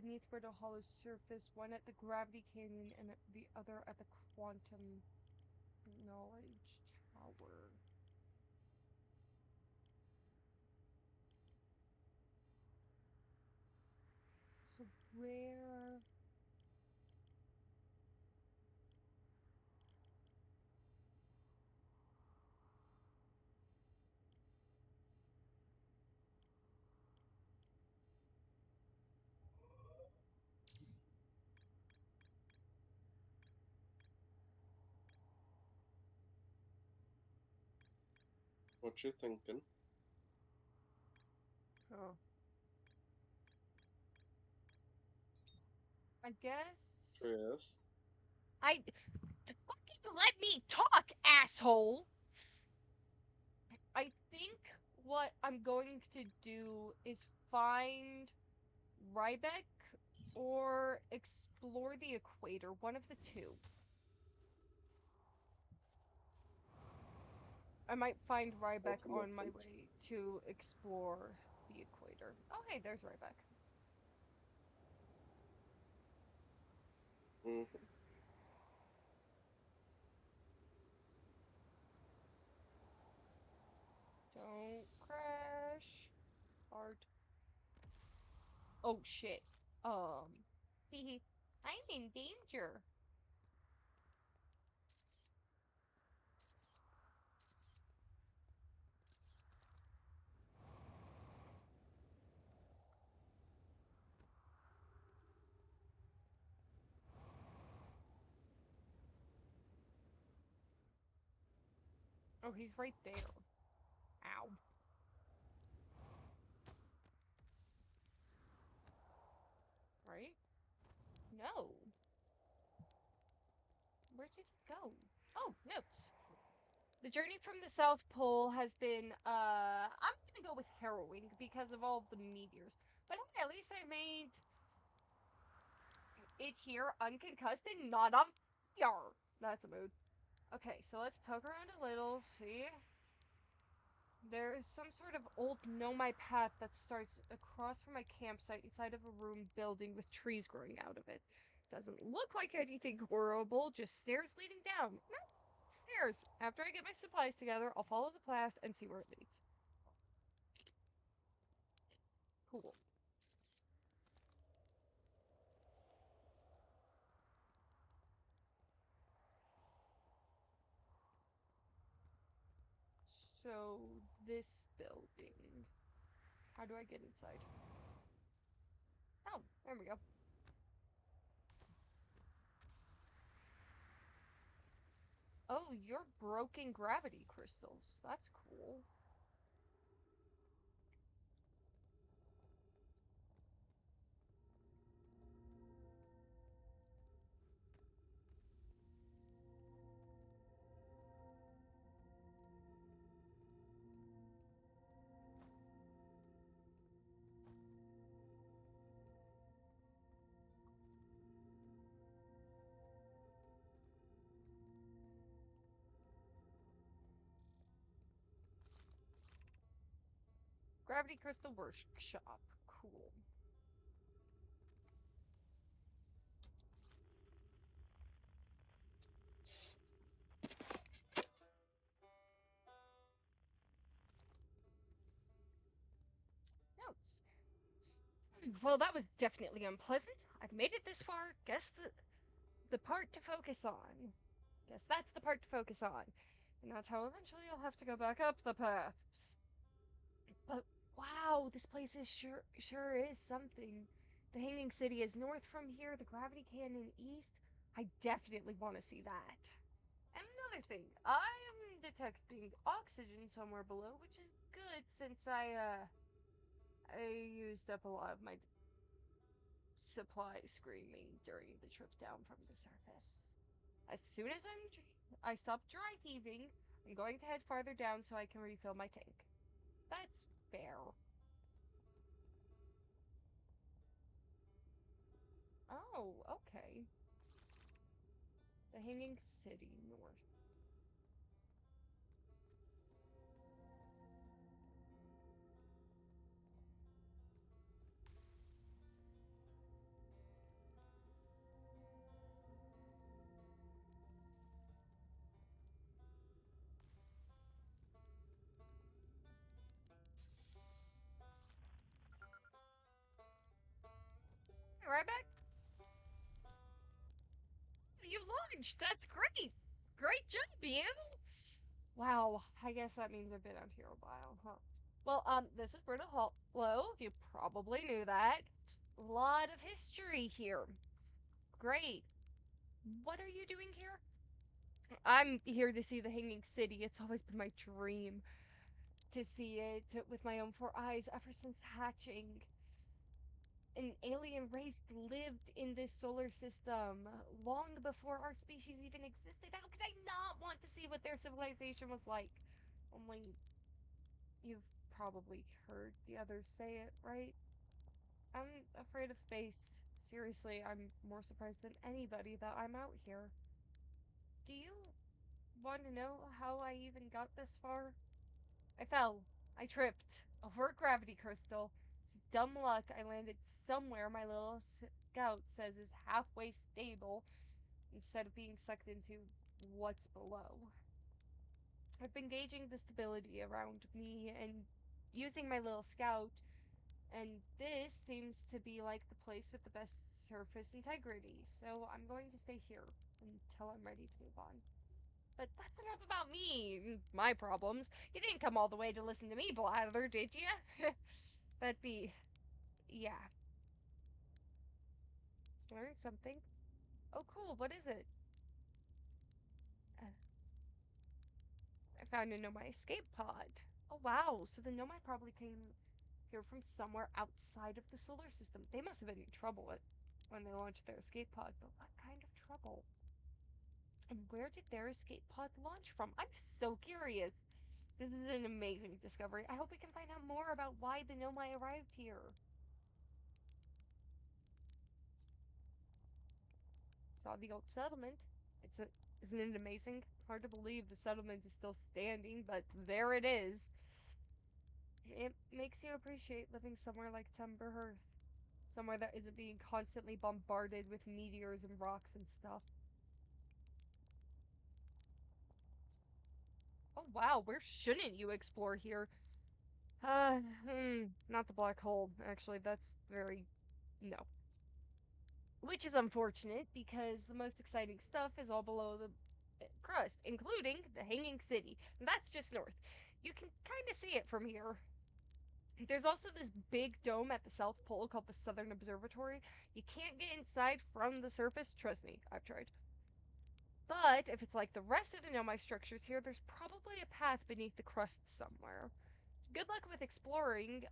beneath where the hollow surface, one at the gravity canyon and the other at the quantum knowledge tower. So where? What you thinking? Oh. I guess Yes. I fucking let me talk, asshole. I think what I'm going to do is find Rybeck or explore the equator, one of the two. I might find Rybeck That on makes my sense. way to explore the equator. Oh, hey, there's Rybeck. Mm-hmm. Don't crash. Hard. Oh, shit. Hehe. I'm in danger. Oh, he's right there. Ow. Right? No. Where did he go? Oh, notes. The journey from the South Pole has been, I'm gonna go with harrowing because of all of the meteors. But hey, at least I made it here unconcussed and not on fire. That's a mood. Okay, so let's poke around a little, see? There is some sort of old know my path that starts across from my campsite inside of a room building with trees growing out of it. Doesn't look like anything horrible, just stairs leading down. No, stairs. After I get my supplies together, I'll follow the path and see where it leads. Cool. So, this building. How do I get inside? Oh, there we go. Oh, you're broken gravity crystals. That's cool. Gravity Crystal Workshop. Cool. Notes. Well, that was definitely unpleasant. I've made it this far. Guess the part to focus on. Guess that's the part to focus on. And that's how eventually I'll have to go back up the path. But wow, this place is sure is something. The Hanging City is north from here, the Gravity Canyon east. I definitely want to see that. And another thing, I am detecting oxygen somewhere below, which is good since I used up a lot of my supply screaming during the trip down from the surface. As soon as I stop dry heaving, I'm going to head farther down so I can refill my tank. That's fair. Oh, okay. The Hanging City North. Hey, right back. You've launched. That's great. Great job, you. Wow, I guess that means I've been out here a while, huh? Well, this is Britta Hollow. You probably knew that. A lot of history here. Great. What are you doing here? I'm here to see the Hanging City. It's always been my dream to see it with my own four eyes ever since hatching. An alien race lived in this solar system long before our species even existed. How could I not want to see what their civilization was like? Only you've probably heard the others say it, right? I'm afraid of space. Seriously, I'm more surprised than anybody that I'm out here. Do you want to know how I even got this far? I fell. I tripped over a gravity crystal. It's dumb luck I landed somewhere my little scout says is halfway stable instead of being sucked into what's below. I've been gauging the stability around me and using my little scout, and this seems to be like the place with the best surface integrity, so I'm going to stay here until I'm ready to move on. But that's enough about me, my problems. You didn't come all the way to listen to me blather, did you? That'd be, yeah. Learn something. Oh, cool. What is it? Uh, I found a Nomai escape pod. Oh, wow. So the Nomai probably came here from somewhere outside of the solar system. They must have been in trouble when they launched their escape pod. But what kind of trouble? And where did their escape pod launch from? I'm so curious. This is an amazing discovery. I hope we can find out more about why the Nomai arrived here. Saw the old settlement. Isn't it amazing? Hard to believe the settlement is still standing, but there it is. It makes you appreciate living somewhere like Timber Hearth. Somewhere that isn't being constantly bombarded with meteors and rocks and stuff. Oh wow, where shouldn't you explore here? Not the black hole. Actually, that's very... no. Which is unfortunate because the most exciting stuff is all below the crust, including the Hanging City. And that's just north. You can kind of see it from here. There's also this big dome at the South Pole called the Southern Observatory. You can't get inside from the surface. Trust me, I've tried. But if it's like the rest of the Nomai structures here, there's probably a path beneath the crust somewhere. Good luck with exploring.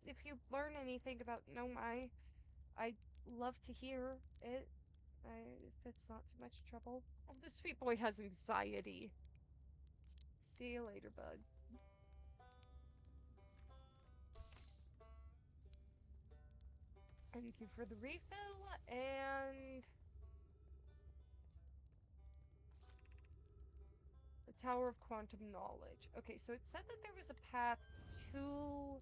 If you learn anything about Nomai, I'd love to hear it. If it's not too much trouble. Oh, this sweet boy has anxiety. See you later, bud. Thank you for the refill, and the Tower of Quantum Knowledge. Okay, so it said that there was a path to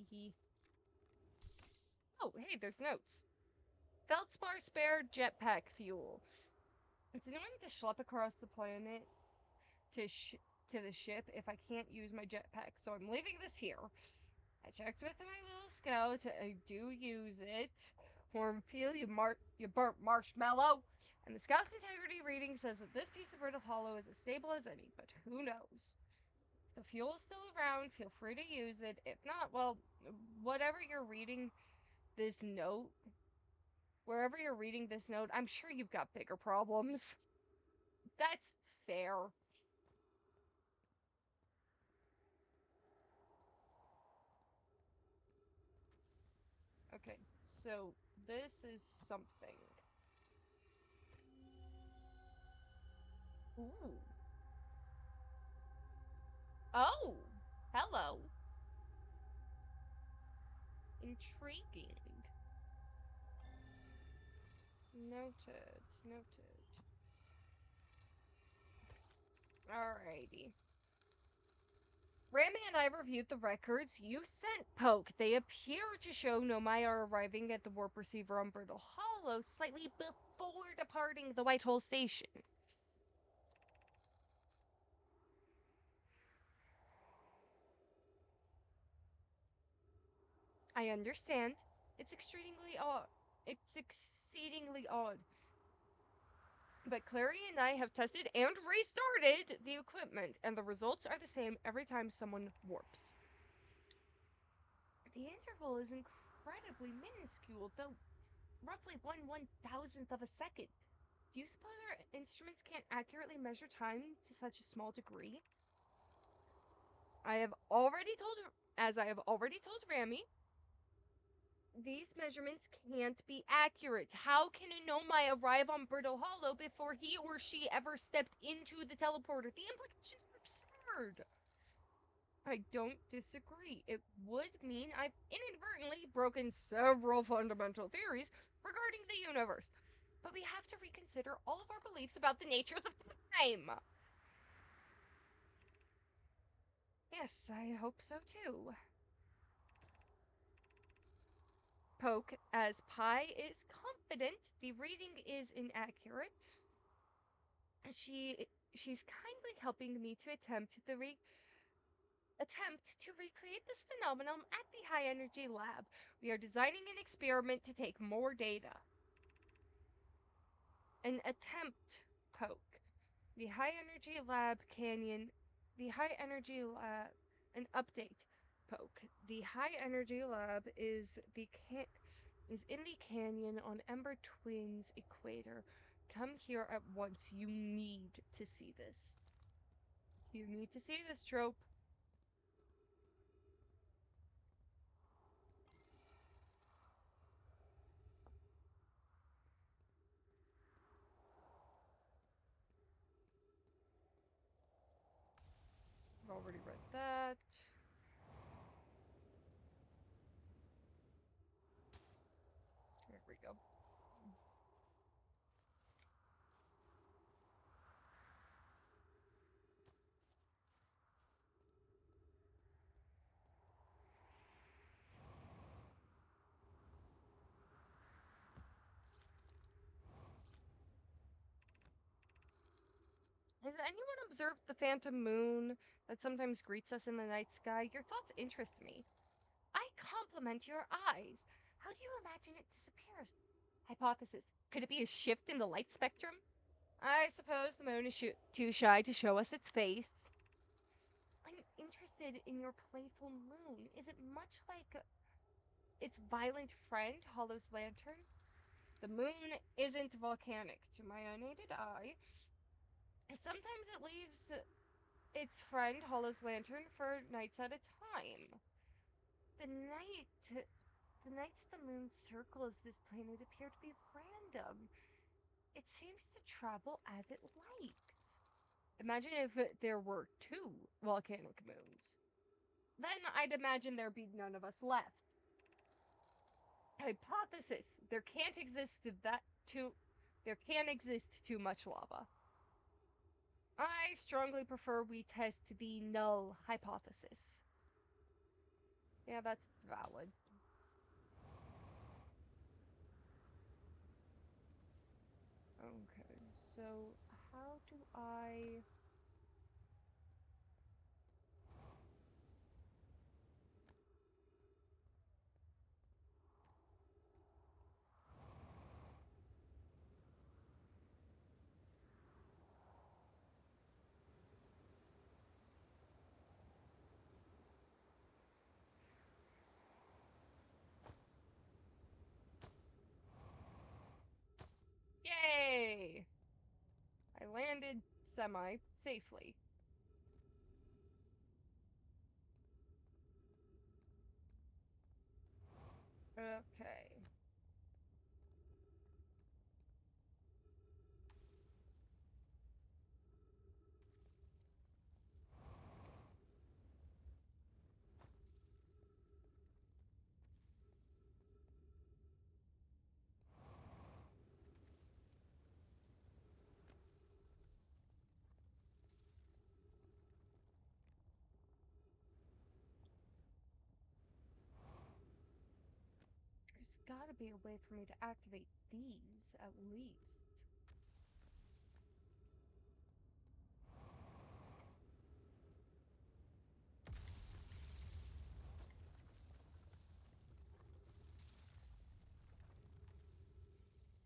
Hee hee. Oh, hey, there's notes. Feldspar spare jetpack fuel. It's annoying to schlep across the planet to to the ship if I can't use my jetpack, so I'm leaving this here. I checked with my little scout. I do use it. Hornfield, you burnt marshmallow. And the scout's integrity reading says that this piece of brittle hollow is as stable as any, but who knows? If the fuel is still around, feel free to use it. If not, well, whatever you're reading this note, wherever you're reading this note, I'm sure you've got bigger problems. That's fair. Okay, so this is something. Ooh. Oh, hello. Intriguing. Noted, noted. Alrighty. Rami and I reviewed the records you sent, Poke. They appear to show Nomaya arriving at the warp receiver on Brittle Hollow slightly before departing the White Hole Station. I understand. It's exceedingly odd. It's exceedingly odd. But Clary and I have tested and restarted the equipment, and the results are the same every time someone warps. The interval is incredibly minuscule, though roughly 1/1000th of a second. Do you suppose our instruments can't accurately measure time to such a small degree? I have already told, as I have already told Rami, these measurements can't be accurate. How can a Nomai arrive on Brittle Hollow before he or she ever stepped into the teleporter? The implications are absurd. I don't disagree. It would mean I've inadvertently broken several fundamental theories regarding the universe. But we have to reconsider all of our beliefs about the natures of time. Yes, I hope so too. Poke, as Pi is confident the reading is inaccurate, she's kindly helping me to attempt to recreate this phenomenon at the high energy lab. We are designing an experiment to take more data. An attempt, Poke. The high energy lab canyon. The high energy lab. An update, Poke. The high energy lab is in the canyon on Ember Twins equator. Come here at once. You need to see this. You need to see this, Trope. I've already read that. There we go. Has anyone observed the phantom moon that sometimes greets us in the night sky? Your thoughts interest me. I compliment your eyes. How do you imagine it disappears? Hypothesis. Could it be a shift in the light spectrum? I suppose the moon is too shy to show us its face. I'm interested in your playful moon. Is it much like its violent friend, Hollow's lantern? The moon isn't volcanic to my unaided eye. Sometimes it leaves its friend, Hollow's lantern, for nights at a time. The night, the nights the moon circles this planet appear to be random. It seems to travel as it likes. Imagine if there were two volcanic moons. Then I'd imagine there'd be none of us left. Hypothesis: there can't exist too much lava. I strongly prefer we test the null hypothesis. Yeah, that's valid. Okay, so how do I... Yay! I landed semi-safely. Okay. There's gotta be a way for me to activate these, at least.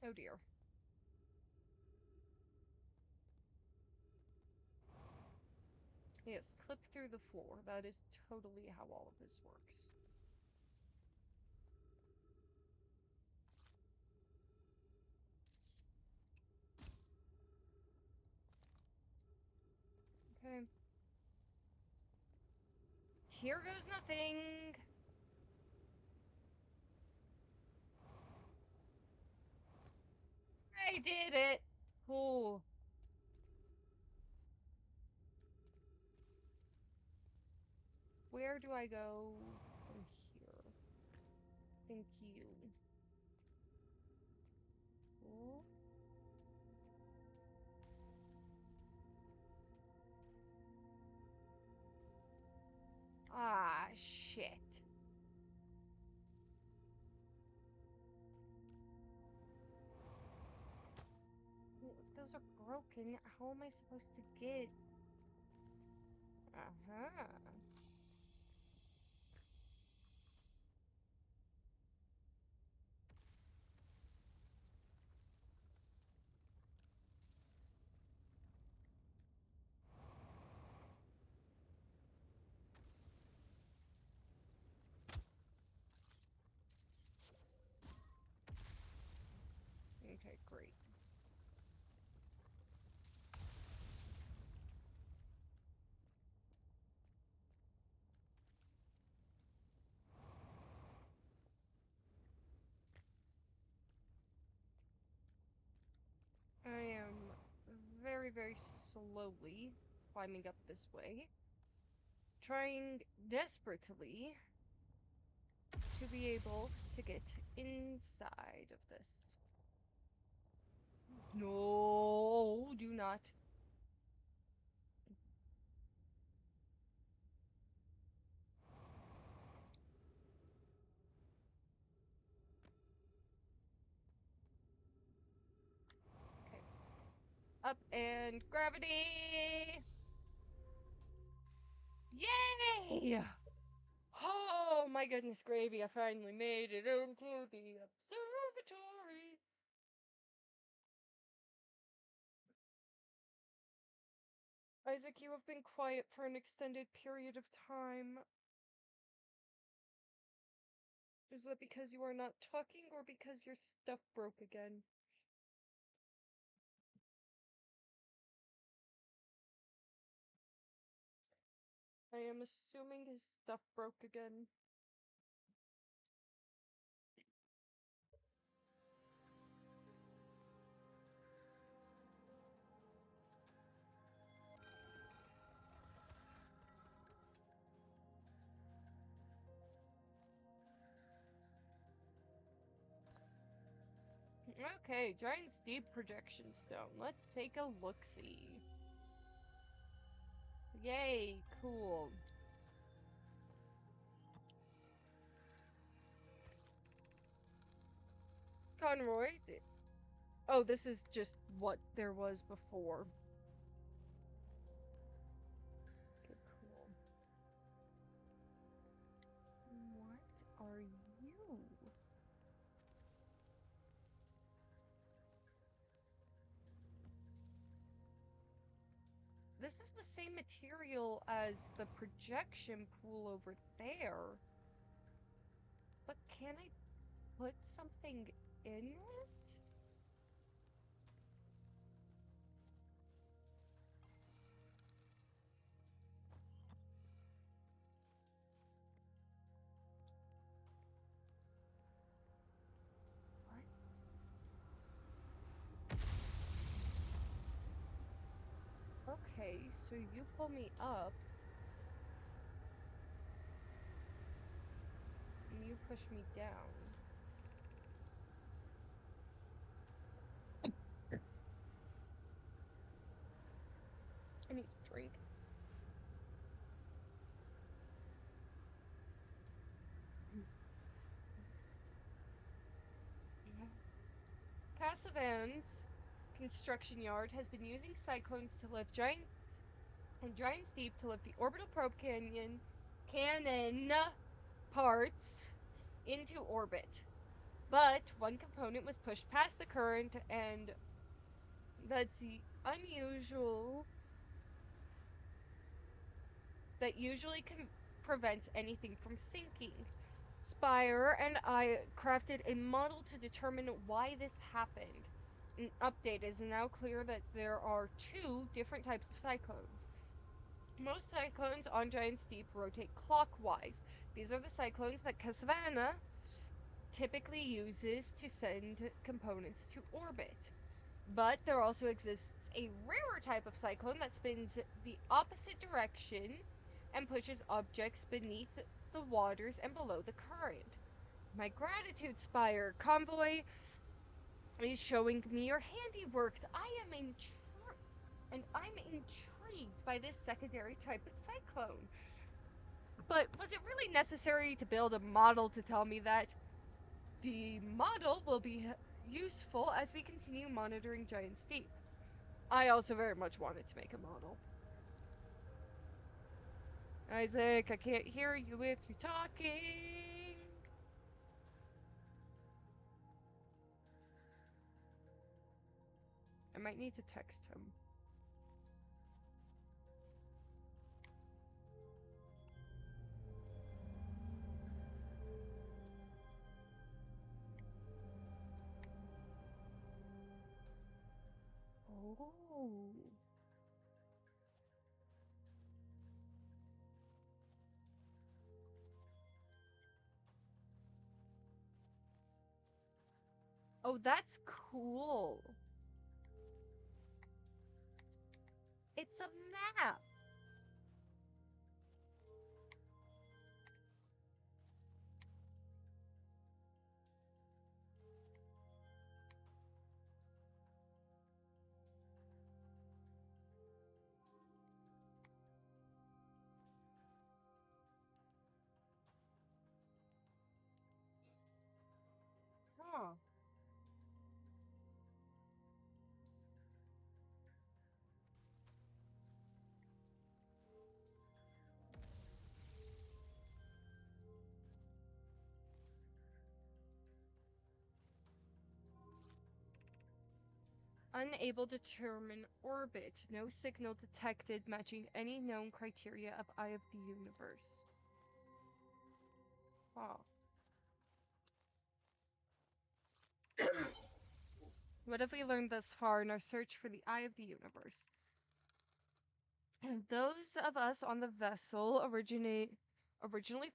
Oh dear. Yes, clip through the floor. That is totally how all of this works. Okay. Here goes nothing! I did it! Oh. Where do I go from here? Thank you. Oh. Ah, shit. Well, if those are broken, how am I supposed to get... Uh-huh. Okay, great. I am very, very slowly climbing up this way, trying desperately to be able to get inside of this. No, do not. Okay. Up and gravity! Yay! Oh my goodness gravy, I finally made it into the observatory. Isaac, you have been quiet for an extended period of time. Is that because you are not talking or because your stuff broke again? I am assuming his stuff broke again. Okay, Giant's Deep Projection Stone. Let's take a look-see. Yay, cool. Conroy. Oh, this is just what there was before. Okay, cool. What are you? This is the same material as the projection pool over there. But can I put something in it? What? Okay, so you pull me up and you push me down. I need a drink. Cassavan's construction yard has been using cyclones to lift giant steep to lift the orbital probe cannon parts into orbit. But one component was pushed past the current, and that's unusual. That usually prevents anything from sinking. Spire and I crafted a model to determine why this happened. An update is now clear that there are two different types of cyclones. Most cyclones on Giant Steep rotate clockwise. These are the cyclones that Casavana typically uses to send components to orbit. But there also exists a rarer type of cyclone that spins the opposite direction and pushes objects beneath the waters and below the current. My gratitude, Spire. Convoy is showing me your handiwork. I'm intrigued by this secondary type of cyclone. But was it really necessary to build a model to tell me that? The model will be useful as we continue monitoring Giant Steep. I also very much wanted to make a model. Isaac, I can't hear you if you're talking. I might need to text him. Oh. Oh, that's cool. It's a map. Huh. Unable to determine orbit. No signal detected matching any known criteria of Eye of the Universe. Huh. What have we learned thus far in our search for the Eye of the Universe? Those of us on the vessel originally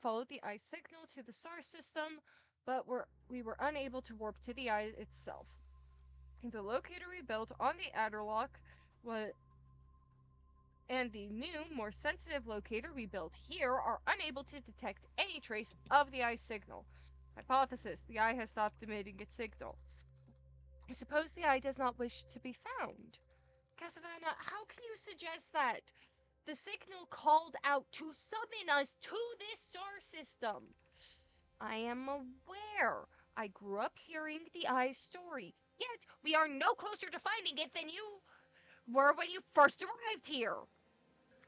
followed the eye signal to the star system, but we were unable to warp to the eye itself. The locator we built on the Adderlock was and the new, more sensitive locator we built here are unable to detect any trace of the eye signal. Hypothesis: the eye has stopped emitting its signal. Suppose the eye does not wish to be found. Casavana, how can you suggest that? The signal called out to summon us to this star system. I am aware, I grew up hearing the Eye's story, yet we are no closer to finding it than you were when you first arrived here.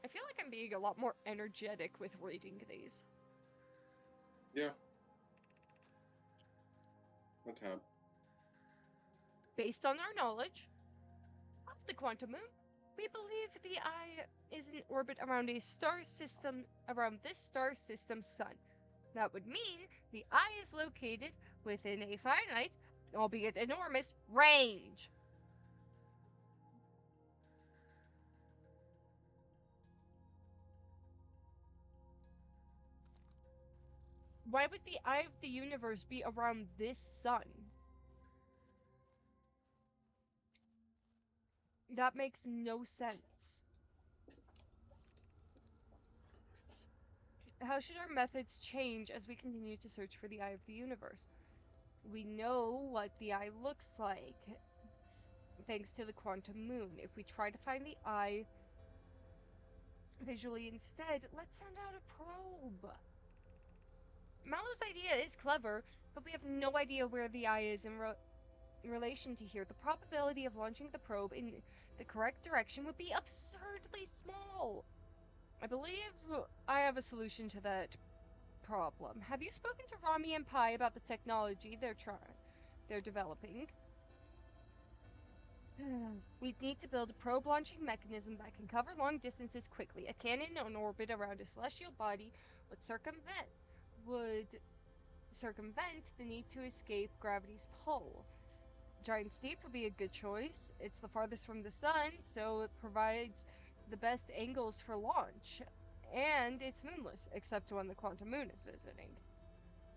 I feel like I'm being a lot more energetic with reading these. Yeah. A tad. Based on our knowledge of the quantum moon, we believe the Eye is in orbit around this star system's sun. That would mean the Eye is located within a finite, albeit enormous, range. Why would the Eye of the universe be around this sun? That makes no sense. How should our methods change as we continue to search for the Eye of the universe? We know what the Eye looks like, thanks to the quantum moon. If we try to find the Eye visually instead, let's send out a probe. Mallow's idea is clever, but we have no idea where the Eye is in relation to here. The probability of launching the probe in the correct direction would be absurdly small. I believe I have a solution to that problem. Have you spoken to Rami and Pi about the technology they're developing? We'd need to build a probe launching mechanism that can cover long distances quickly. A cannon in orbit around a celestial body would circumvent the need to escape gravity's pull. Giant Steep would be a good choice. It's the farthest from the sun, so it provides the best angles for launch. And it's moonless, except when the quantum moon is visiting.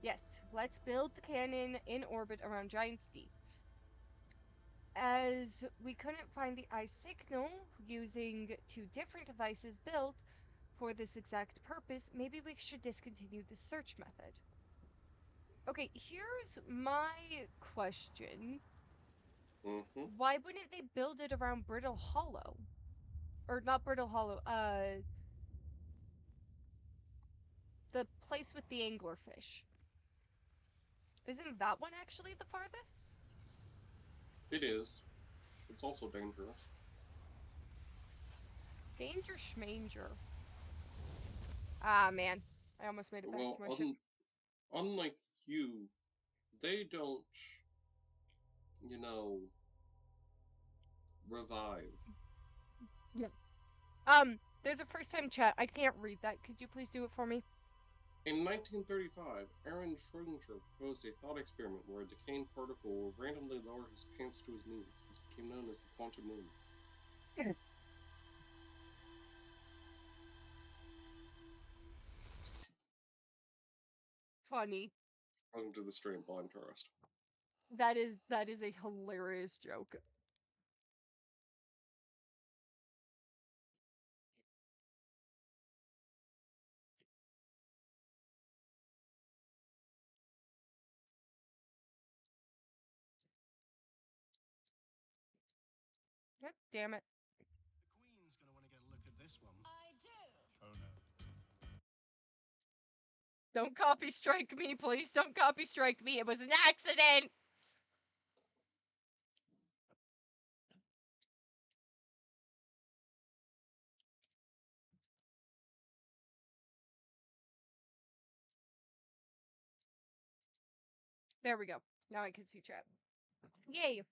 Yes, let's build the cannon in orbit around Giant Steep. As we couldn't find the eye signal using two different devices built for this exact purpose, maybe we should discontinue the search method. Okay, here's my question. Mm-hmm. Why wouldn't they build it around Brittle Hollow? Or not Brittle Hollow, the place with the anglerfish. Isn't that one actually the farthest? It is. It's also dangerous. Danger Schmanger. Ah, man. I almost made it back Well, to my ship. unlike you, they don't, you know, revive. Yeah. There's a first time chat. I can't read that. Could you please do it for me? In 1935, Aaron Schrödinger proposed a thought experiment where a decaying particle would randomly lower his pants to his knees. This became known as the quantum moon. Funny. Welcome to the stream, blind tourist. That is a hilarious joke. God damn it. The Queen's gonna want to get a look at this one. I do. Oh no. Don't copy strike me, please. Don't copy strike me. It was an accident. There we go. Now I can see chat. Yay.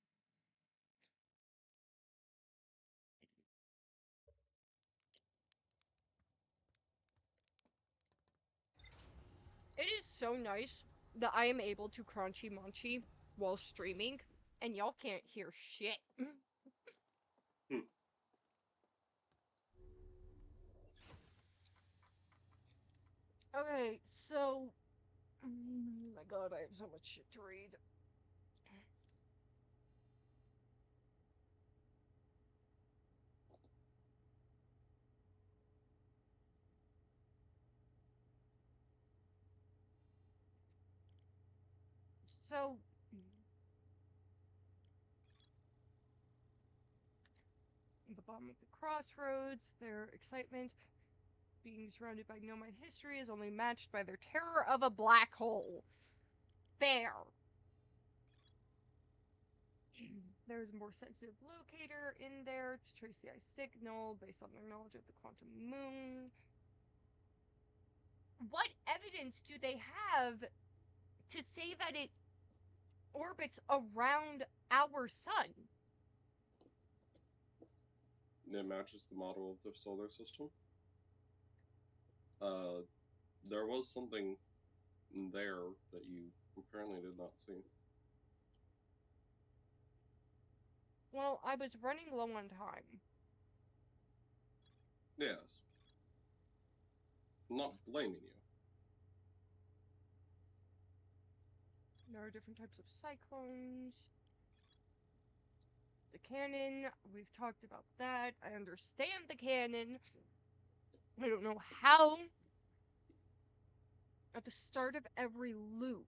It is so nice that I am able to crunchy munchy while streaming, and y'all can't hear shit. Hmm. Okay, so. Oh my god, I have so much shit to read. So. The bottom of the crossroads, their excitement being surrounded by nomad history is only matched by their terror of a black hole. Fair. There's a more sensitive locator in there to trace the eye signal based on their knowledge of the quantum moon. What evidence do they have to say that it orbits around our sun? It matches the model of the solar system. There was something there that you apparently did not see. Well, I was running low on time. Yes. I'm not blaming you. There are different types of cyclones. The cannon, we've talked about that. I understand the cannon. I don't know how. At the start of every loop.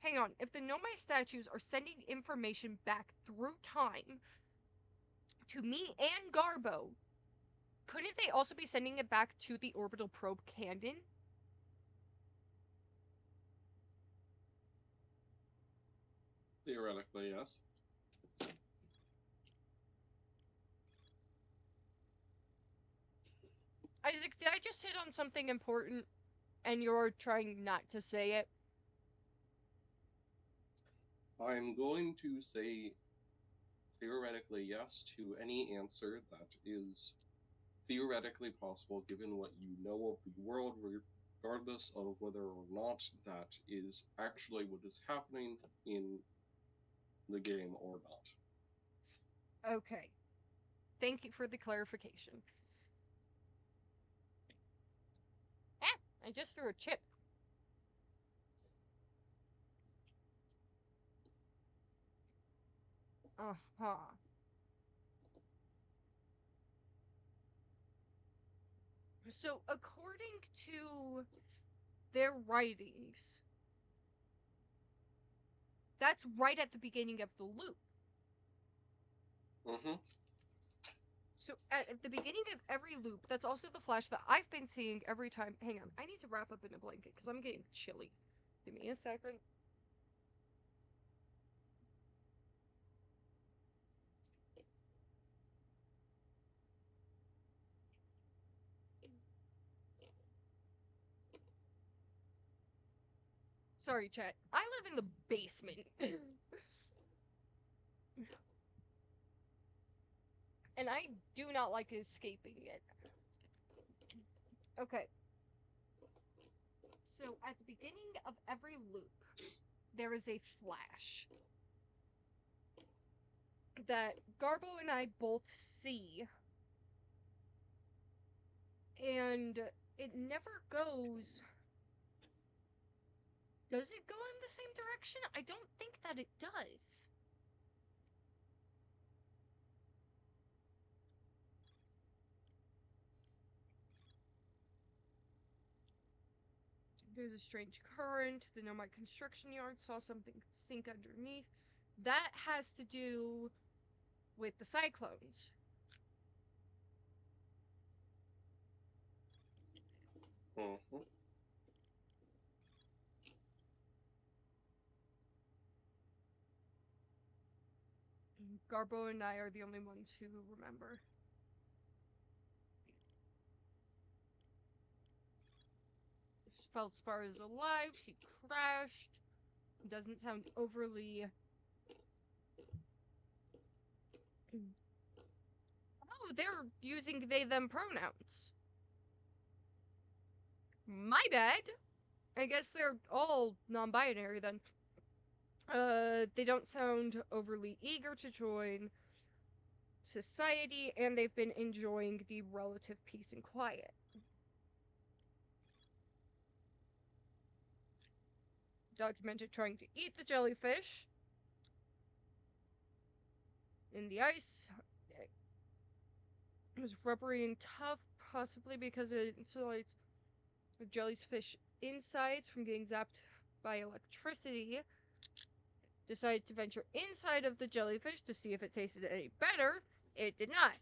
Hang on, if the Nomai statues are sending information back through time to me and Garbo, couldn't they also be sending it back to the orbital probe cannon? Theoretically, yes. Isaac, did I just hit on something important and you're trying not to say it? I'm going to say theoretically yes to any answer that is theoretically possible given what you know of the world, regardless of whether or not that is actually what is happening in the game or not. Okay. Thank you for the clarification. Ah, I just threw a chip. Uh-huh. So, according to their writings, that's right at the beginning of the loop. Mm-hmm. So, at the beginning of every loop, that's also the flash that I've been seeing every time. Hang on, I need to wrap up in a blanket because I'm getting chilly. Give me a second. Sorry, chat. I live in the basement. And I do not like escaping it. Okay. So, at the beginning of every loop, there is a flash that Garbo and I both see. And it never goes. Does it go in the same direction? I don't think that it does. There's a strange current. The Nomad construction yard saw something sink underneath. That has to do with the cyclones. Mm-hmm. Garbo and I are the only ones who remember. Feldspar is alive. He crashed. Doesn't sound overly. Oh, they're using they them pronouns. My bad. I guess they're all non-binary then. They don't sound overly eager to join society, and they've been enjoying the relative peace and quiet. Documented trying to eat the jellyfish in the ice. It was rubbery and tough, possibly because it insulates the jellyfish insides from getting zapped by electricity. Decided to venture inside of the jellyfish to see if it tasted any better. It did not.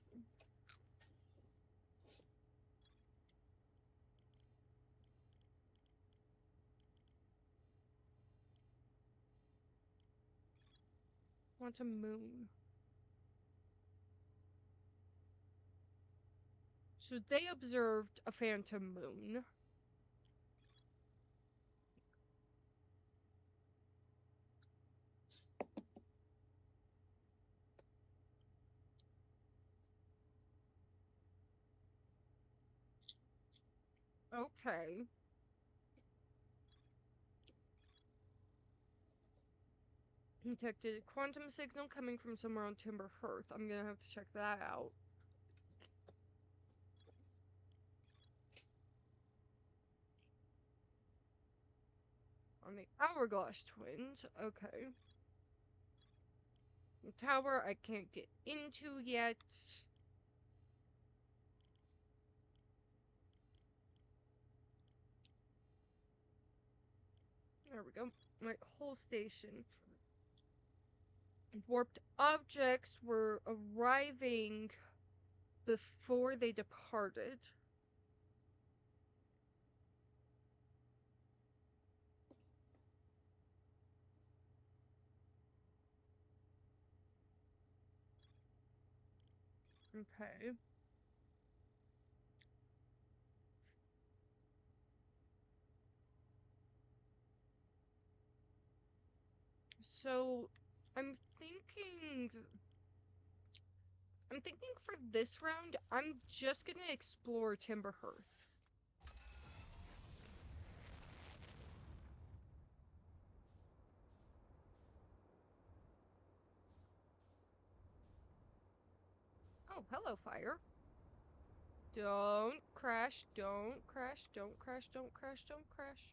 Quantum moon. So they observed a phantom moon. Okay. Detected a quantum signal coming from somewhere on Timber Hearth. I'm gonna have to check that out. On the Hourglass Twins. Okay. The tower I can't get into yet. There we go. My whole station. Warped objects were arriving before they departed. Okay. So, I'm thinking I'm thinking for this round, I'm just gonna explore Timber Hearth. Oh, hello, fire. Don't crash, don't crash, don't crash, don't crash, don't crash.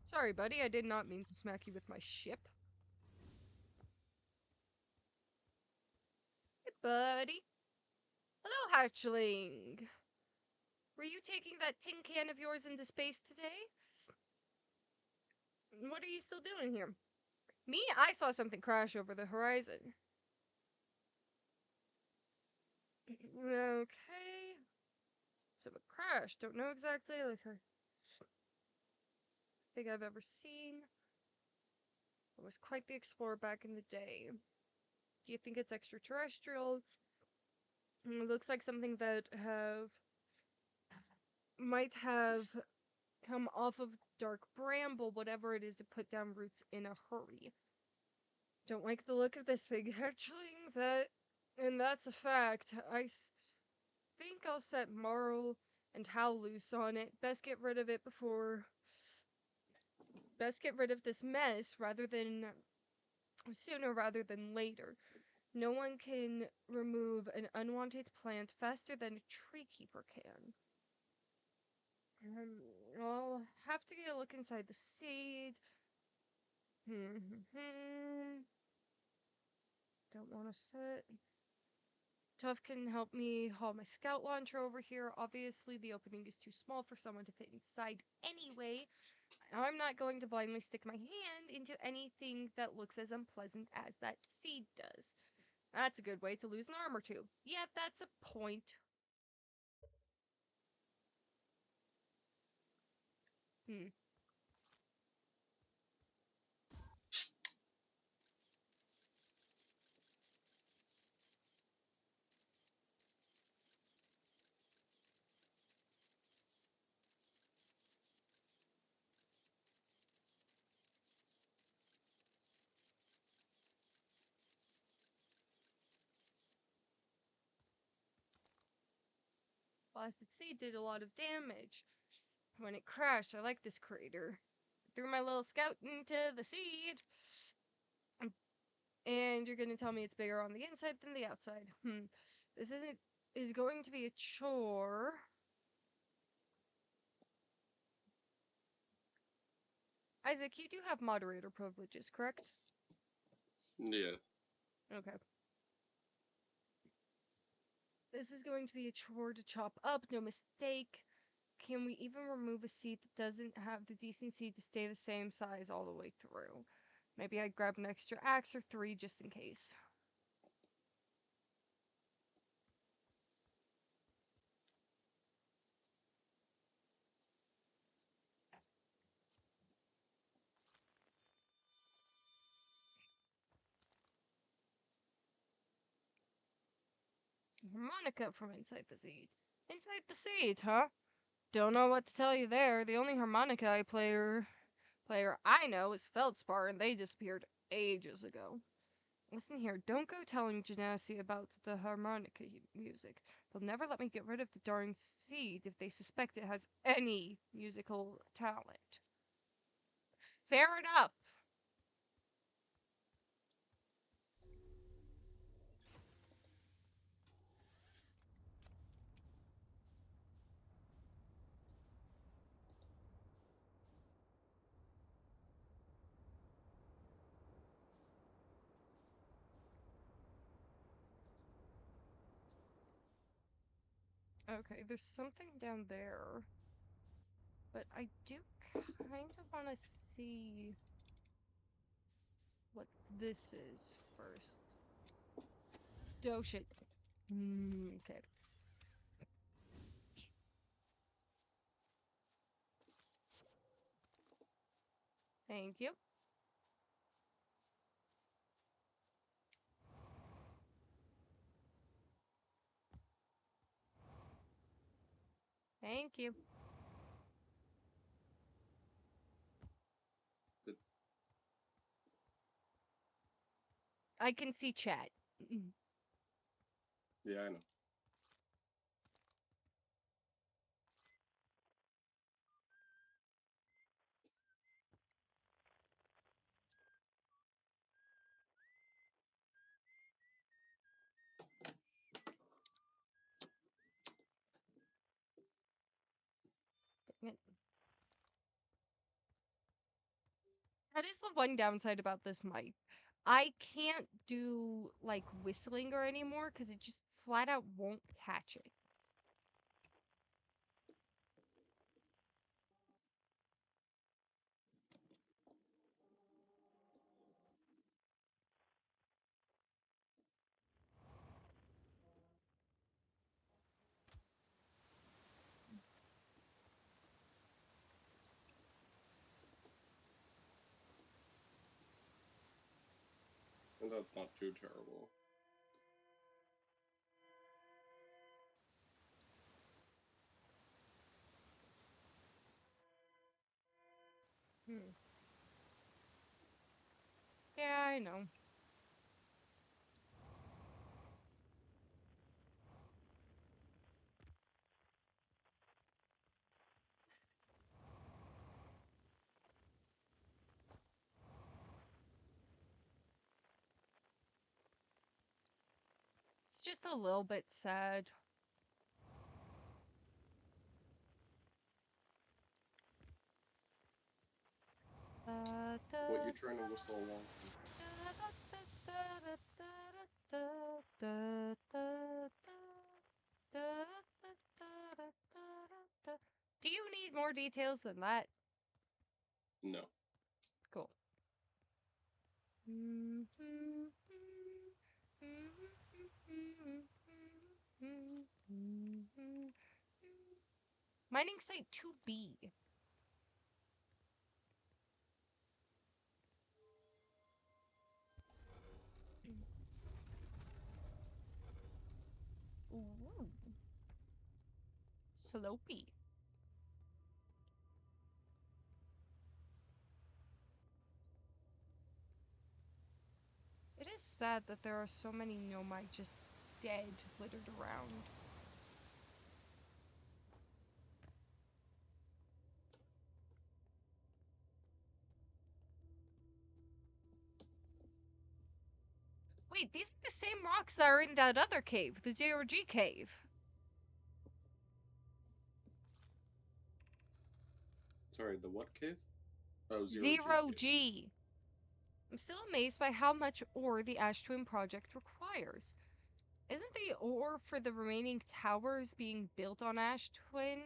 Sorry, buddy, I did not mean to smack you with my ship. Hey, buddy. Hello, hatchling. Were you taking that tin can of yours into space today? What are you still doing here? Me? I saw something crash over the horizon. Okay. So it crashed. Don't know exactly like I think I've ever seen. I was quite the explorer back in the day. Do you think it's extraterrestrial? It looks like something that might have come off of dark bramble, whatever it is, to put down roots in a hurry. Don't like the look of this thing, actually. And that's a fact. Think I'll set Marl and Hal loose on it. Best get rid of this mess sooner rather than later. No one can remove an unwanted plant faster than a tree keeper can. I'll have to get a look inside the seed. Don't want to sit. Tuff can help me haul my scout launcher over here. Obviously, the opening is too small for someone to fit inside anyway. I'm not going to blindly stick my hand into anything that looks as unpleasant as that seed does. That's a good way to lose an arm or two. Yeah, that's a point. Blasted seed did a lot of damage. When it crashed, I like this crater. Threw my little scout into the seed. And you're gonna tell me it's bigger on the inside than the outside. This is going to be a chore. Isaac, you do have moderator privileges, correct? Yeah. Okay. This is going to be a chore to chop up, no mistake. Can we even remove a seed that doesn't have the decency to stay the same size all the way through? Maybe I'd grab an extra axe or 3 just in case. Harmonica from inside the seed. Inside the seed, huh? Don't know what to tell you there. The only harmonica player I know is Feldspar, and they disappeared ages ago. Listen here, don't go telling Genasi about the harmonica music. They'll never let me get rid of the darn seed if they suspect it has any musical talent. Fair enough. Okay, there's something down there. But I do kind of want to see what this is first. Oh shit. Okay. Thank you. Thank you. It, I can see chat. yeah, I know. Dang it. That is the one downside about this mic. I can't do like whistling or anymore because it just flat out won't catch it. And that's not too terrible. Hmm. Yeah, I know. It's just a little bit sad. What you trying to whistle along to? Do you need more details than that? No. Cool. Mining site 2B. Ooh. Slopey. It is sad that there are so many Nomai just dead littered around. Wait, these are the same rocks that are in that other cave, the 0G cave. Sorry, the what cave? Oh, zero G Zero cave. G. I'm still amazed by how much ore the Ash Twin project requires. Isn't the ore for the remaining towers being built on Ash Twin?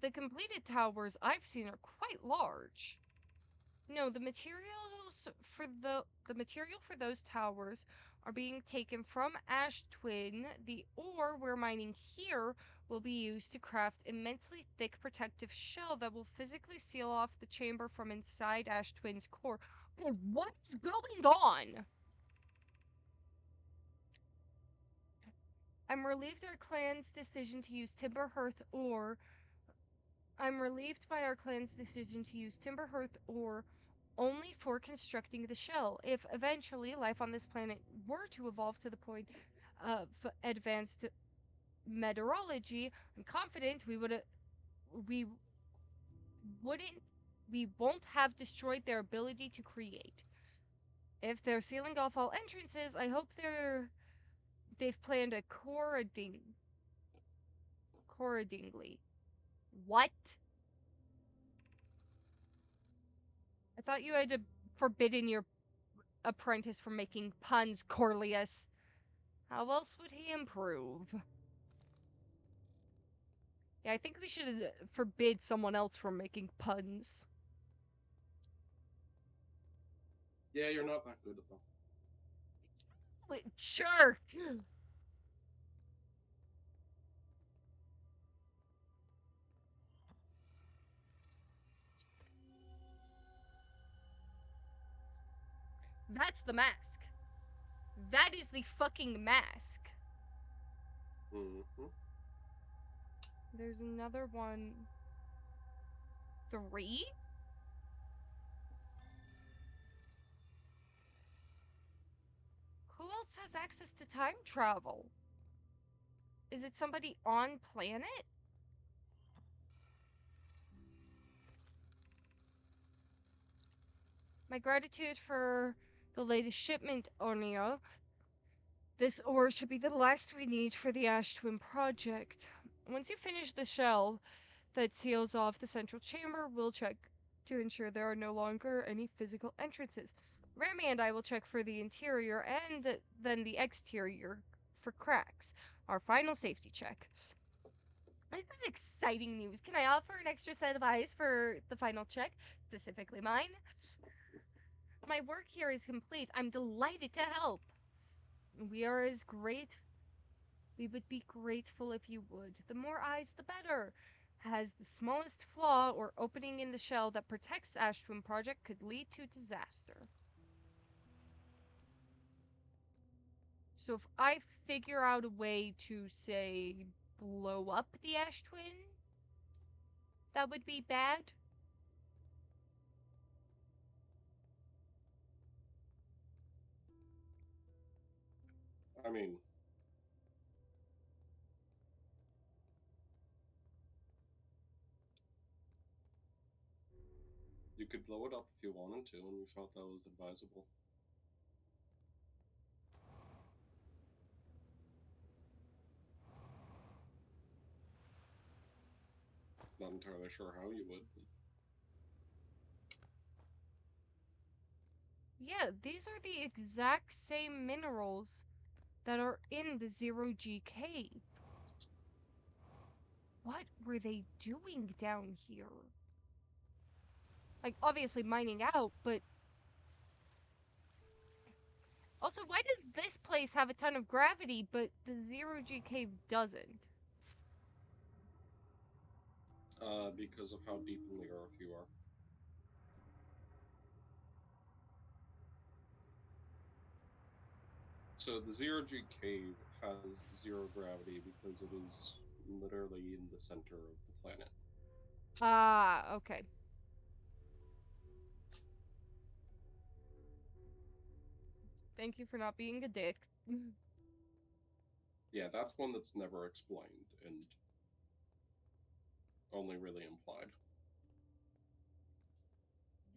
The completed towers I've seen are quite large. No, the material for those towers are being taken from Ash Twin. The ore we're mining here will be used to craft immensely thick protective shell that will physically seal off the chamber from inside Ash Twin's core. Okay, what's going on? I'm relieved our clan's decision to use timber hearth ore. I'm relieved by our clan's decision to use timber hearth ore only for constructing the shell. If eventually life on this planet were to evolve to the point of advanced meteorology, I'm confident we wouldn't we won't have destroyed their ability to create. If they're sealing off all entrances, I hope they've planned a corridingly. What? I thought you had forbidden your apprentice from making puns, Corlius. How else would he improve? Yeah, I think we should forbid someone else from making puns. Yeah, you're not that good at them. Wait, sure. That's the mask. That is the fucking mask. Mm-hmm. There's another one. 3? Who else has access to time travel? Is it somebody on planet? My gratitude for the latest shipment, Onio. This ore should be the last we need for the Ash Twin project. Once you finish the shell that seals off the central chamber, we'll check to ensure there are no longer any physical entrances. Rami and I will check for the interior and then the exterior for cracks. Our final safety check. This is exciting news. Can I offer an extra set of eyes for the final check? Specifically mine? My work here is complete. I'm delighted to help. We are as great. We would be grateful if you would. The more eyes, the better. Has the smallest flaw or opening in the shell that protects Ashwin Project could lead to disaster. So if I figure out a way to, say, blow up the Ash Twin, that would be bad. I mean, you could blow it up if you wanted to, and you felt that was advisable. Not entirely sure how you would. But... Yeah, these are the exact same minerals that are in the Zero-G cave. What were they doing down here? Like, obviously mining out, but... Also, why does this place have a ton of gravity, but the Zero-G cave doesn't? Because of how deep in the earth you are. So the zero G cave has zero gravity because it is literally in the center of the planet. Ah, okay. Thank you for not being a dick. Yeah, that's one that's never explained and only really implied.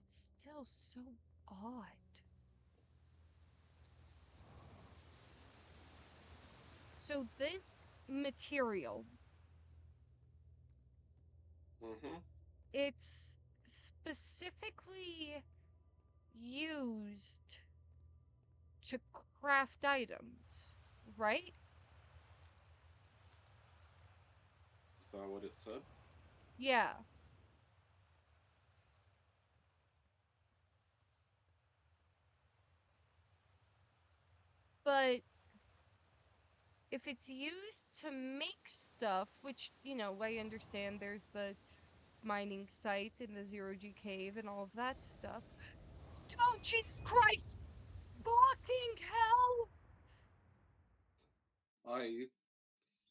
It's still so odd. So this material, Mm-hmm. it's specifically used to craft items, right? Is that what it said? Yeah. But if it's used to make stuff, which, I understand there's the mining site in the Zero G cave and all of that stuff. Oh, Jesus Christ! Fucking hell! I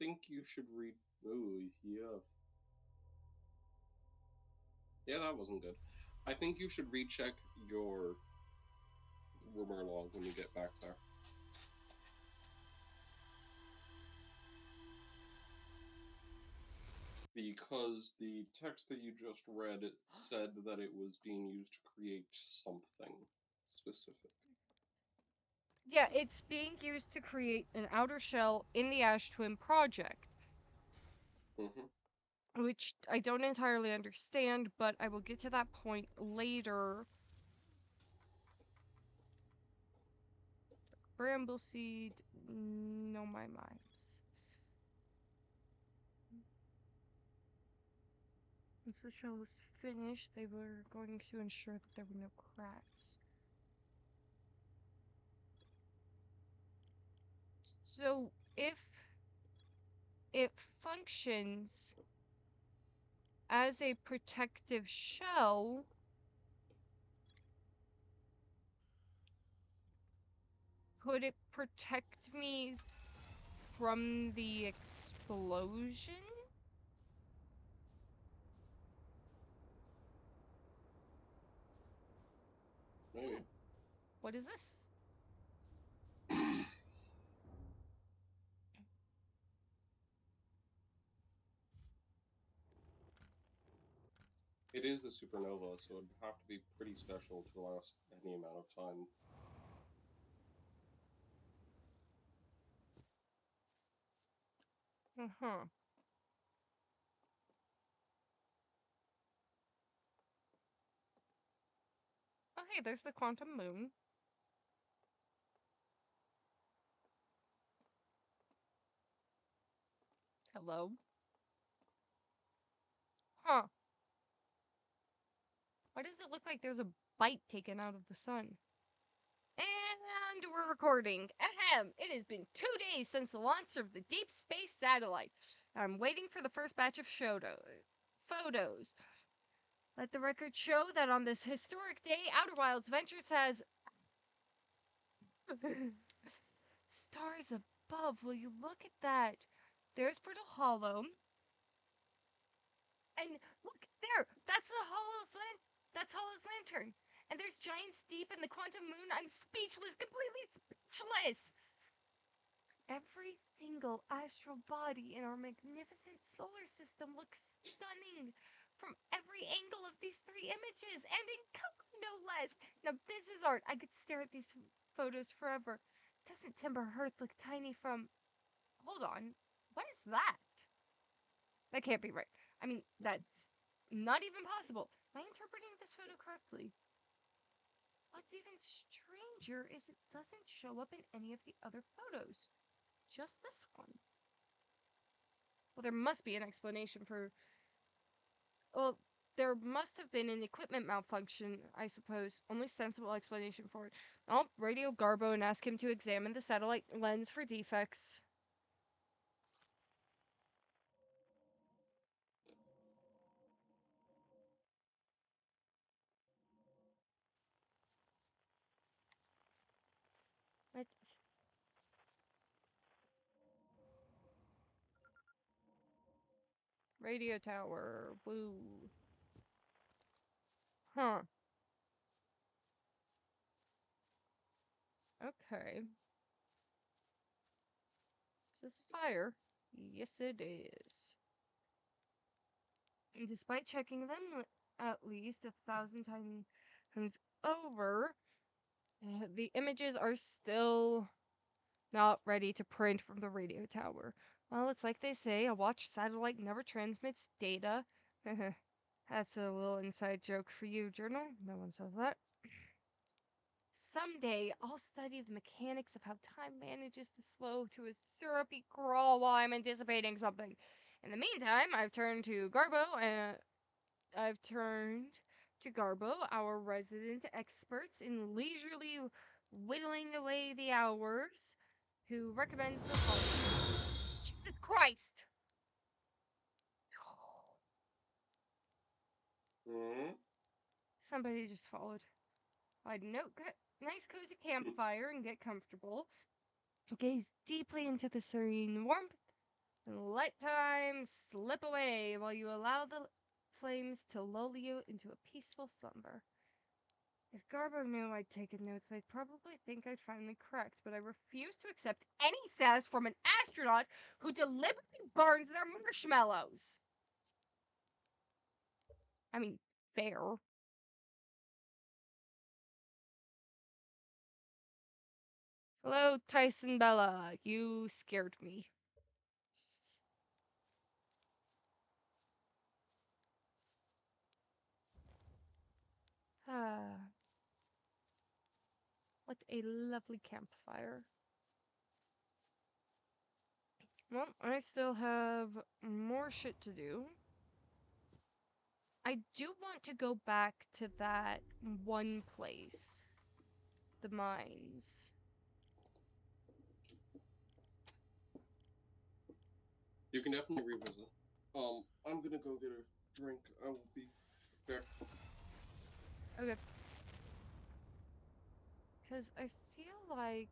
think you should read. Ooh, yeah. Yeah, that wasn't good. I think you should recheck your rumor log when you get back there. Because the text that you just read said that it was being used to create something specific. Yeah, it's being used to create an outer shell in the Ash Twin project, which I don't entirely understand, but I will get to that point later. Brambleseed, no my minds. Once the shell was finished, they were going to ensure that there were no cracks. So if it functions as a protective shell, could it protect me from the explosion? Maybe. Ooh, what is this? It is a supernova, so it'd have to be pretty special to last any amount of time. Uh-huh. Okay, there's the quantum moon. Hello? Huh. Why does it look like there's a bite taken out of the sun? And we're recording. Ahem! It has been 2 days since the launch of the deep space satellite. I'm waiting for the first batch of photos. Let the record show that on this historic day, Outerwilds Ventures has stars above. Will you look at that? There's Brittle Hollow. And look there, that's Hollow's lantern. And there's Giants Deep and the Quantum Moon. I'm speechless, completely speechless. Every single astral body in our magnificent solar system looks stunning from every angle of these three images, and in color, no less. Now, this is art. I could stare at these photos forever. Doesn't Timber Hearth look tiny from. Hold on. What is that? That can't be right. I mean, that's not even possible. Am I interpreting this photo correctly? What's even stranger is it doesn't show up in any of the other photos. Just this one. Well, there must be an explanation for. Well, there must have been an equipment malfunction, I suppose. Only sensible explanation for it. I'll radio Garbo and ask him to examine the satellite lens for defects. What? Radio tower. Woo. Huh. Okay. Is this a fire? Yes, it is. And despite checking them at least 1,000 times over, the images are still not ready to print from the radio tower. Well, it's like they say, a watched satellite never transmits data. That's a little inside joke for you, Journal. No one says that. Someday, I'll study the mechanics of how time manages to slow to a syrupy crawl while I'm anticipating something. In the meantime, I've turned to Garbo, our resident experts in leisurely whittling away the hours, who recommends the following. Jesus Christ! Mm-hmm. Somebody just followed. I'd nice cozy campfire and get comfortable. Gaze deeply into the serene warmth and let time slip away while you allow the flames to lull you into a peaceful slumber. If Garbo knew I'd taken notes, they'd probably think I'd finally correct, but I refuse to accept any sass from an astronaut who deliberately burns their marshmallows. I mean, fair. Hello, Tyson Bella. You scared me. Ah, what a lovely campfire. Well, I still have more shit to do. I do want to go back to that one place. The mines. You can definitely revisit. I'm gonna go get a drink. I will be back. Okay. Because I feel like...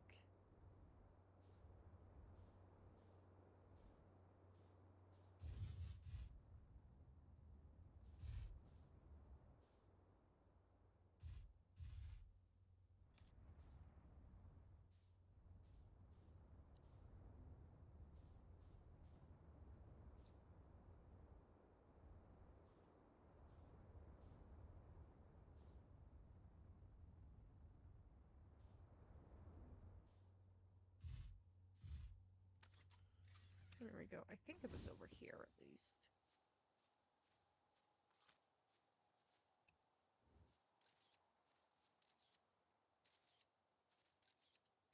There we go. I think it was over here, at least.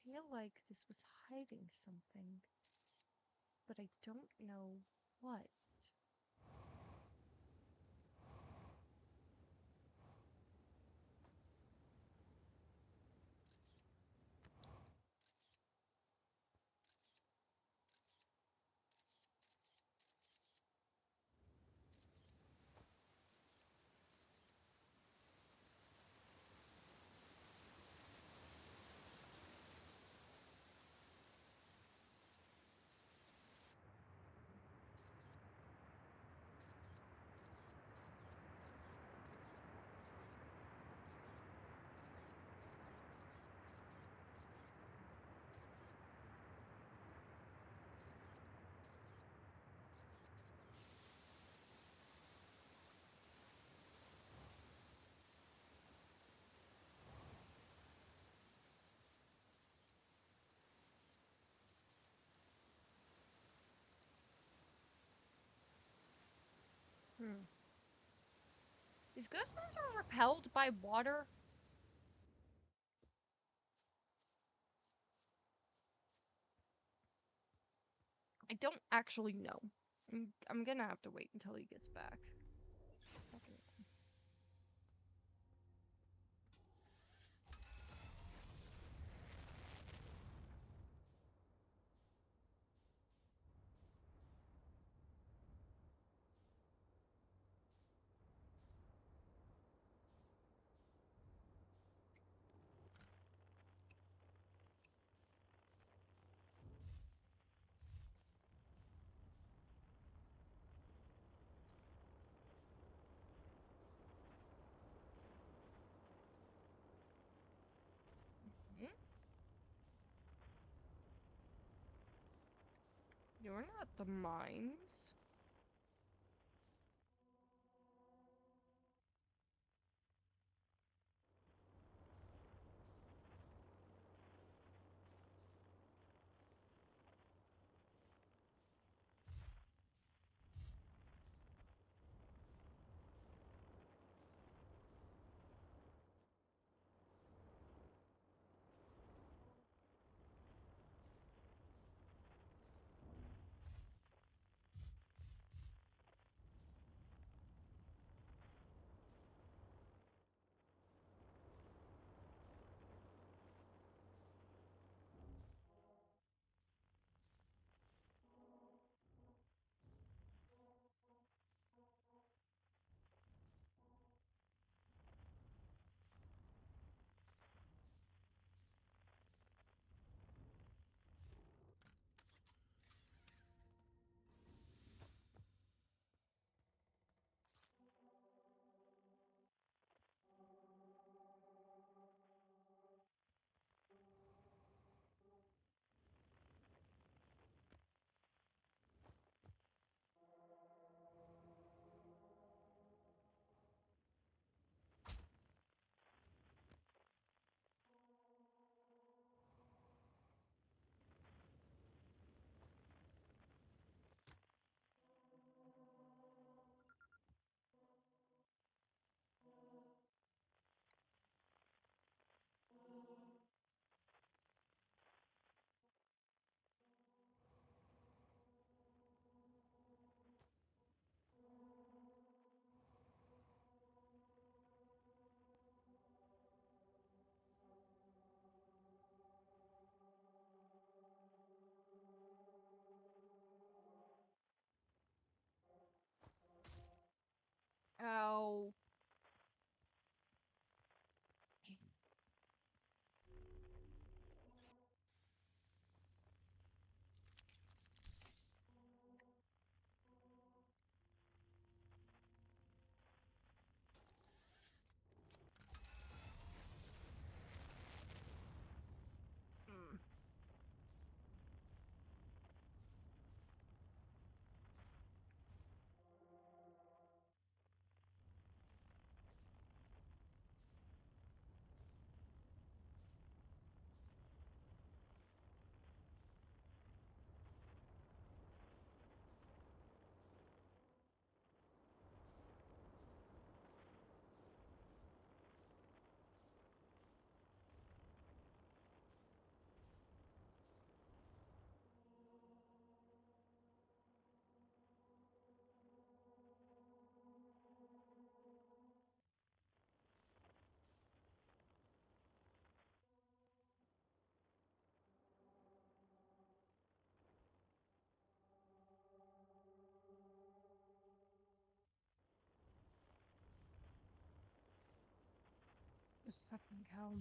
I feel like this was hiding something. But I don't know what. Hmm. Is Ghostmaster repelled by water? I don't actually know. I'm gonna have to wait until he gets back. Okay. Hmm? You're not the mines. so. Mm. Fucking hell.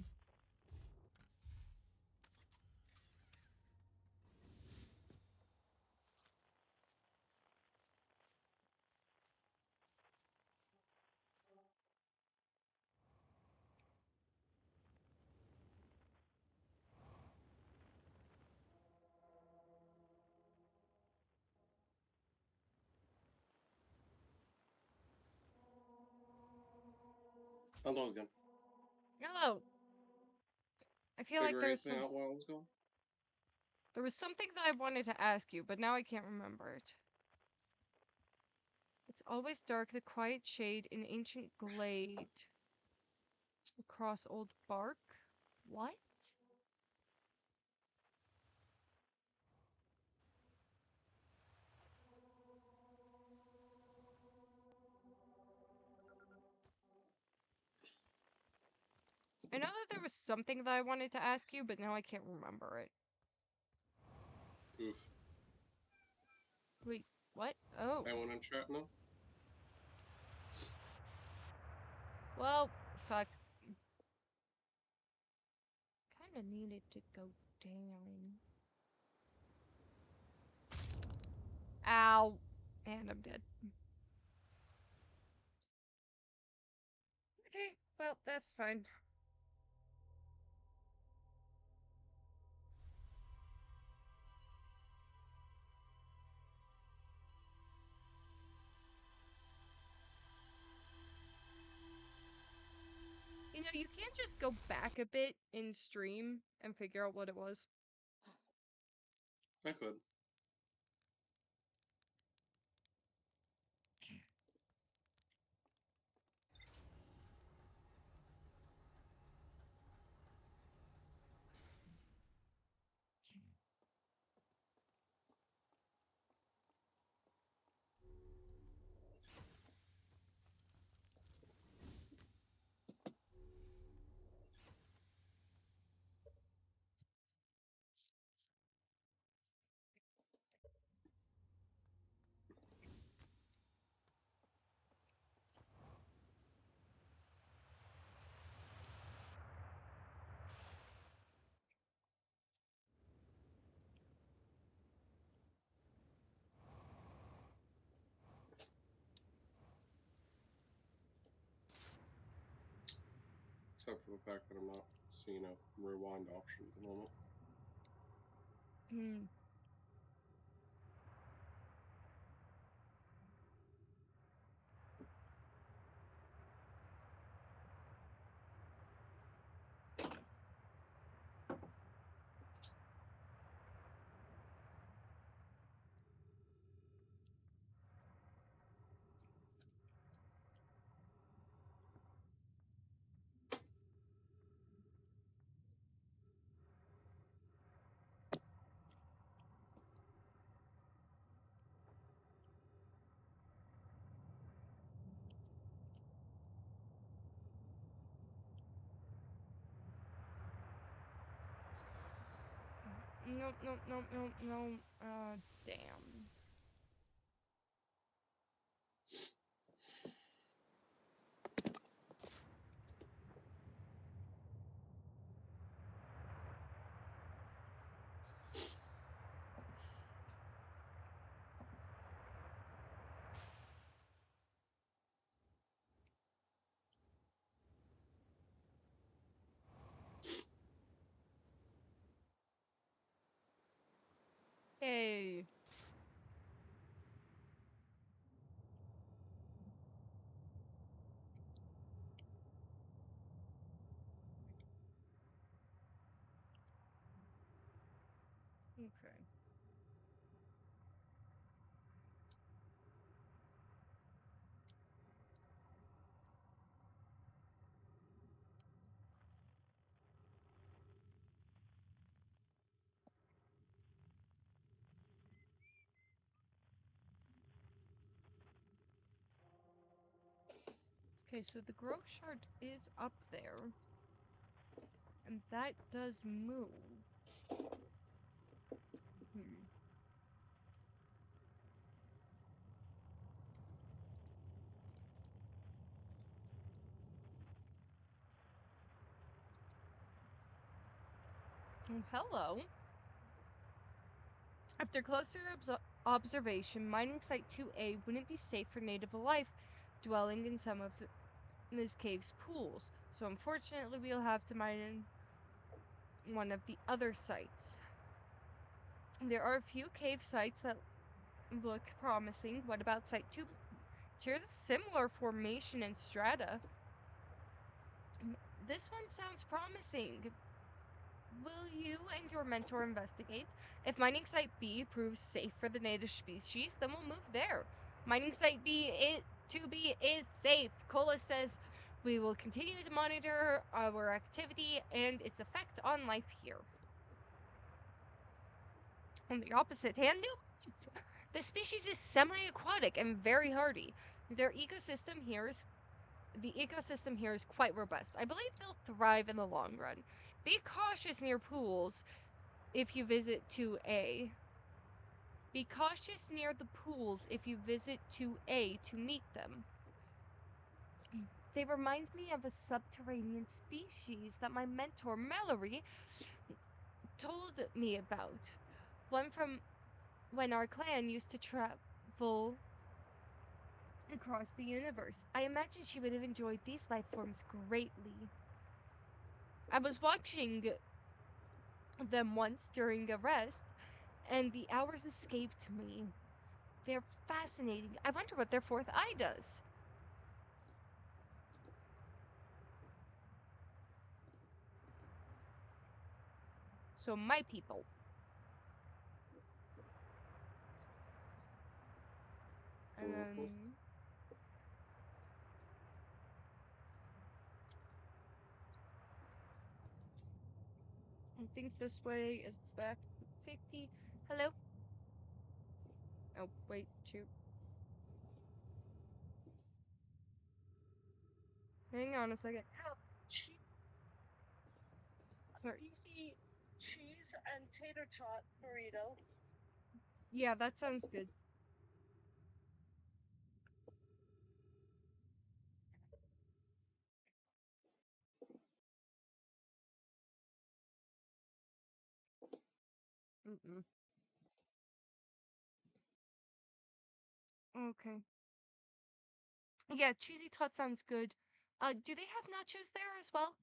Hello again. Hello. I feel like Figure anything out while I was gone? there was something that I wanted to ask you, but now I can't remember it. It's always dark, the quiet shade in ancient glade across old bark. What? I know that there was something that I wanted to ask you, but now I can't remember it. Oof. Wait, what? Oh. Anyone in chat now? Well, fuck. Kinda needed to go down. Ow. And I'm dead. Okay, well, that's fine. You know, you can't just go back a bit in stream and figure out what it was. I could. Except for the fact that I'm not seeing a rewind option at the moment. Hmm. Nope, nope, nope, nope, nope. Damn. Hey. Okay. Okay, so the growth chart is up there, and that does move. Hmm. Oh, hello. After closer observation, mining site 2A wouldn't be safe for native life dwelling in some of this cave's pools, so unfortunately we'll have to mine in one of the other sites. There are a few cave sites that look promising. What about site 2? Shares a similar formation and strata. This one sounds promising. Will you and your mentor investigate? If mining site B proves safe for the native species, then we'll move there. Mining site B is safe. Cola says we will continue to monitor our activity and its effect on life here. On the opposite hand, the species is semi-aquatic and very hardy. The ecosystem here is quite robust. I believe they'll thrive in the long run. Be cautious near pools if you visit 2A. Be cautious near the pools if you visit 2A to meet them. They remind me of a subterranean species that my mentor Mallory told me about. One from when our clan used to travel across the universe. I imagine she would have enjoyed these life forms greatly. I was watching them once during a rest, and the hours escaped me. They're fascinating. I wonder what their fourth eye does. So my people. And Mhm. then I think this way is back to safety. Hello? Oh, wait, shoot. Hang on a second. Have Sorry. cheesy cheese and tater tot burrito. Yeah, that sounds good. Mm-mm. Okay. Yeah, cheesy tot sounds good. Do they have nachos there as well?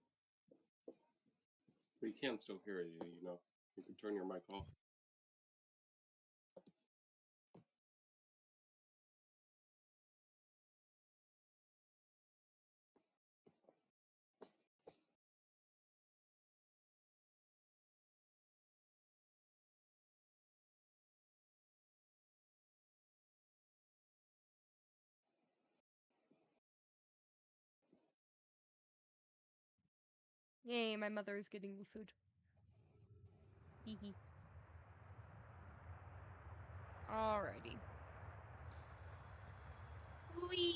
We can still hear you, you know. You can turn your mic off. Yay, my mother is getting me food. Hee hee. Alrighty. Whee!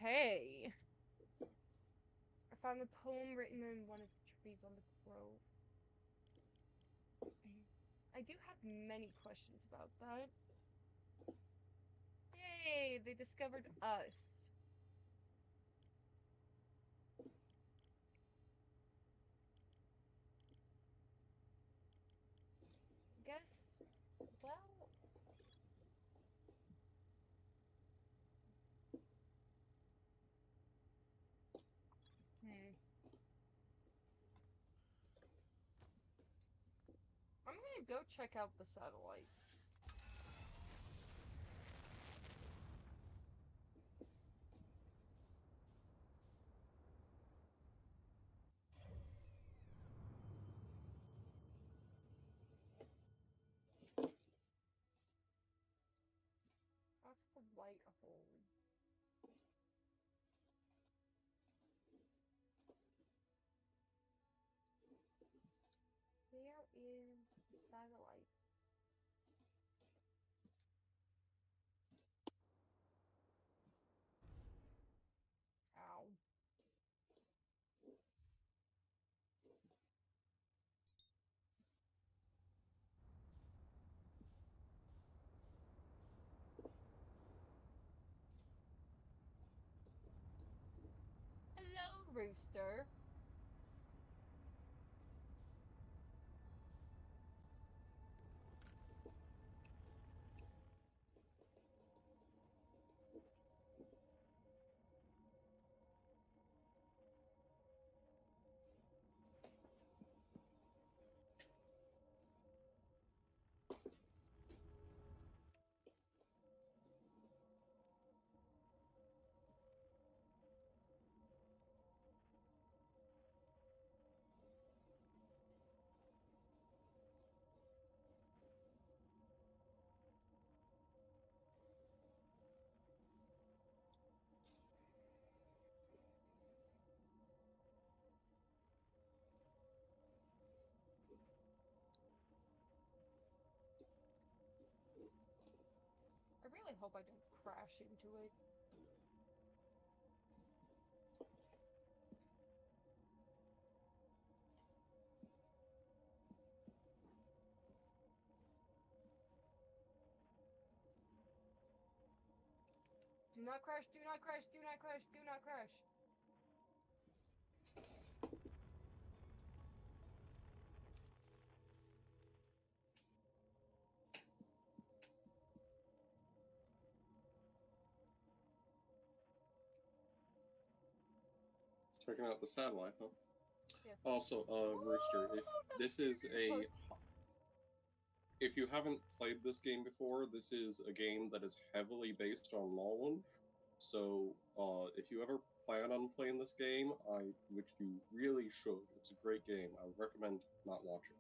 Okay. I found a poem written in one of the trees on the grove. I do have many questions about that. Yay, they discovered us. Guess, well... I'm gonna go check out the satellite. That's the white hole. Where is the satellite? Ow. Hello, Rooster. I really hope I don't crash into it. Do not crash, do not crash, do not crash, do not crash. Checking out the satellite, huh? Yes. Also, Rooster, if this is a if you haven't played this game before, this is a game that is heavily based on knowledge. So, if you ever plan on playing this game, which you really should, it's a great game. I would recommend not watching.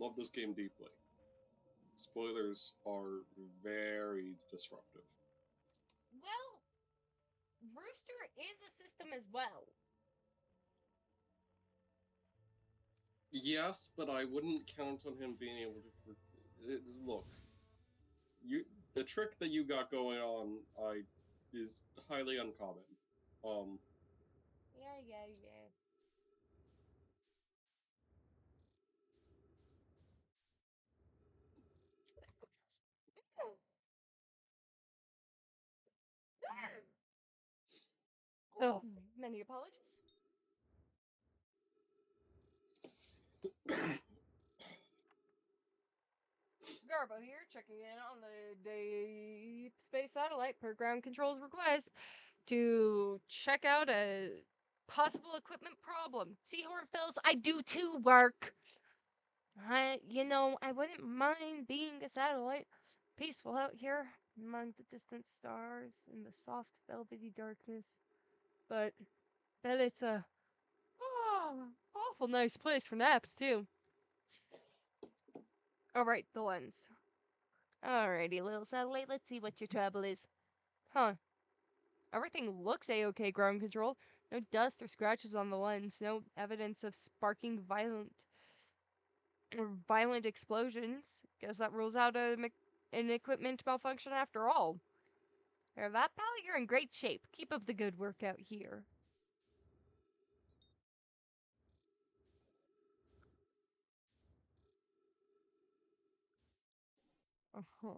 Love this game deeply. Spoilers are very disruptive. Well, Rooster is a system as well. Yes, but I wouldn't count on him being able to. Look, the trick that you got going on, is highly uncommon. Um, Yeah. Oh, many apologies. Garbo here, checking in on the Deep Space Satellite per ground control's request to check out a possible equipment problem. See, Hornfills, I do too work. I wouldn't mind being a satellite. Peaceful out here among the distant stars in the soft, velvety darkness. But bet it's a awful nice place for naps too. All right, the lens. Alrighty, little satellite. Let's see what your trouble is. Huh? Everything looks a-okay. Ground control. No dust or scratches on the lens. No evidence of sparking violent explosions. Guess that rules out an equipment malfunction after all. There, that pal, you're in great shape. Keep up the good work out here. Uh-huh.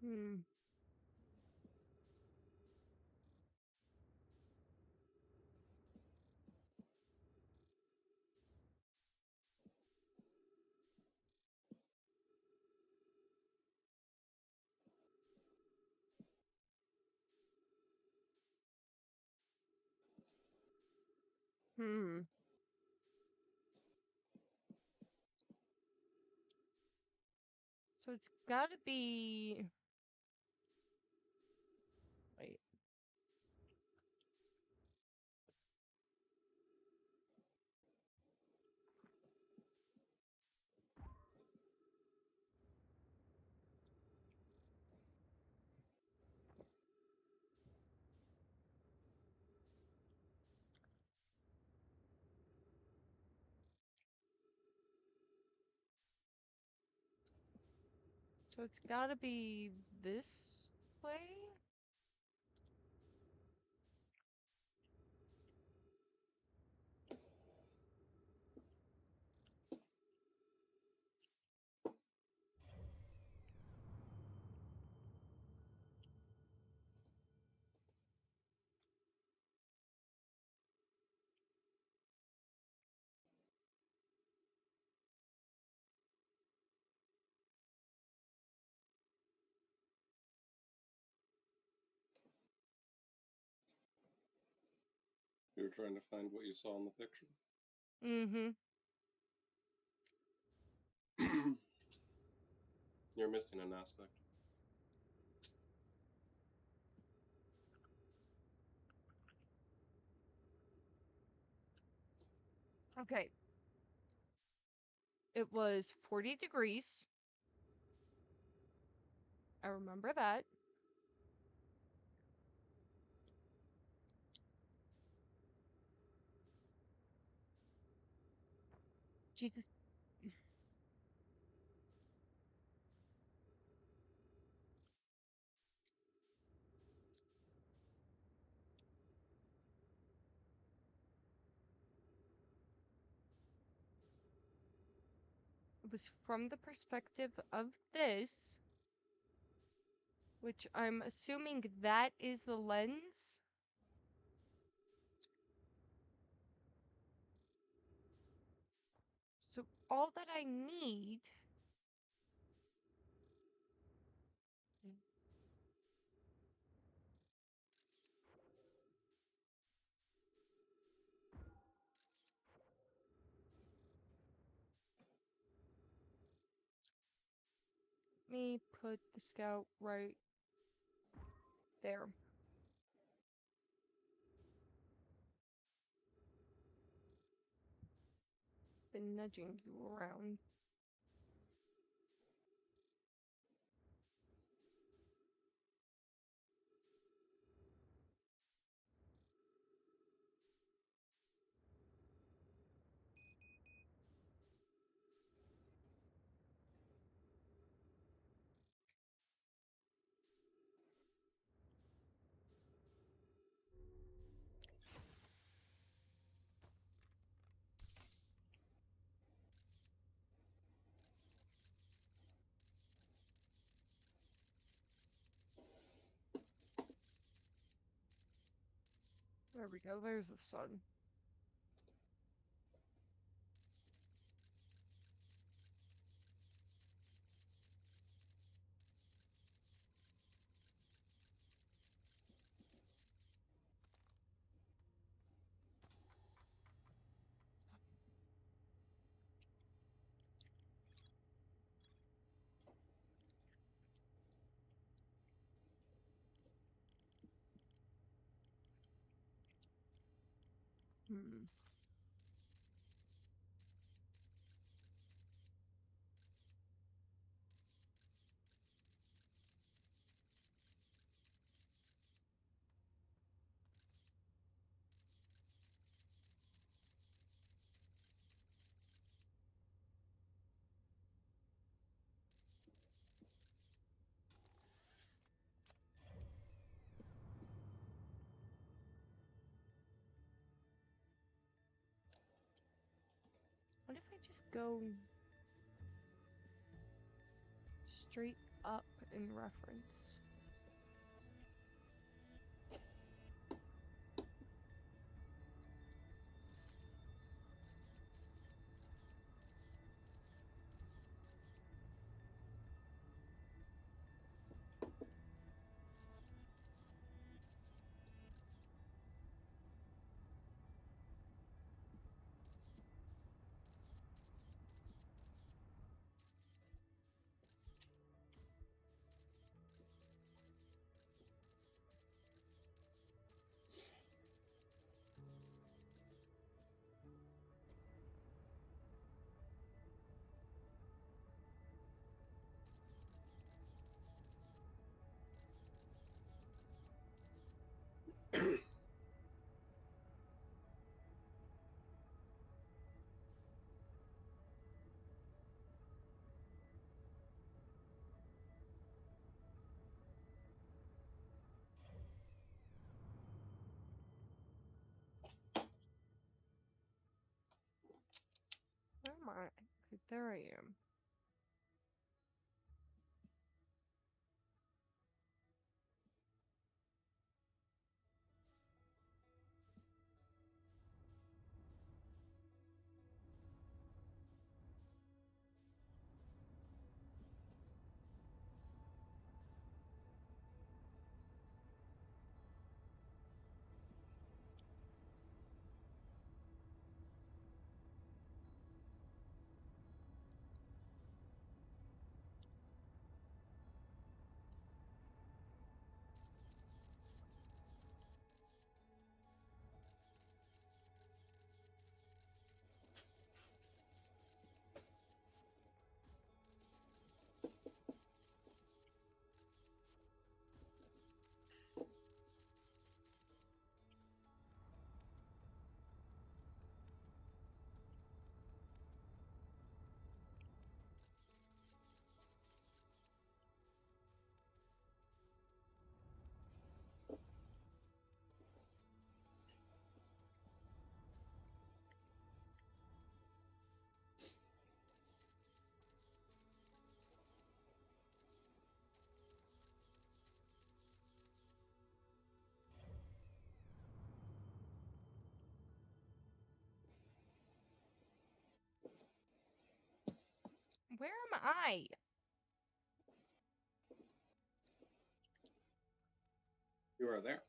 Hmm. Hmm. So it's gotta be... Wait. So it's gotta be this way? You were trying to find what you saw in the picture. Mm-hmm. You're missing an aspect. Okay. It was 40 degrees. I remember that. Jesus. It was from the perspective of this, which I'm assuming that is the lens. So all that I need... Let me put the scout right there. Been nudging you around. There we go, there's the sun. Hmm. What if I just go straight up in reference? Where am I? Okay, there I am. Where am I? You are there.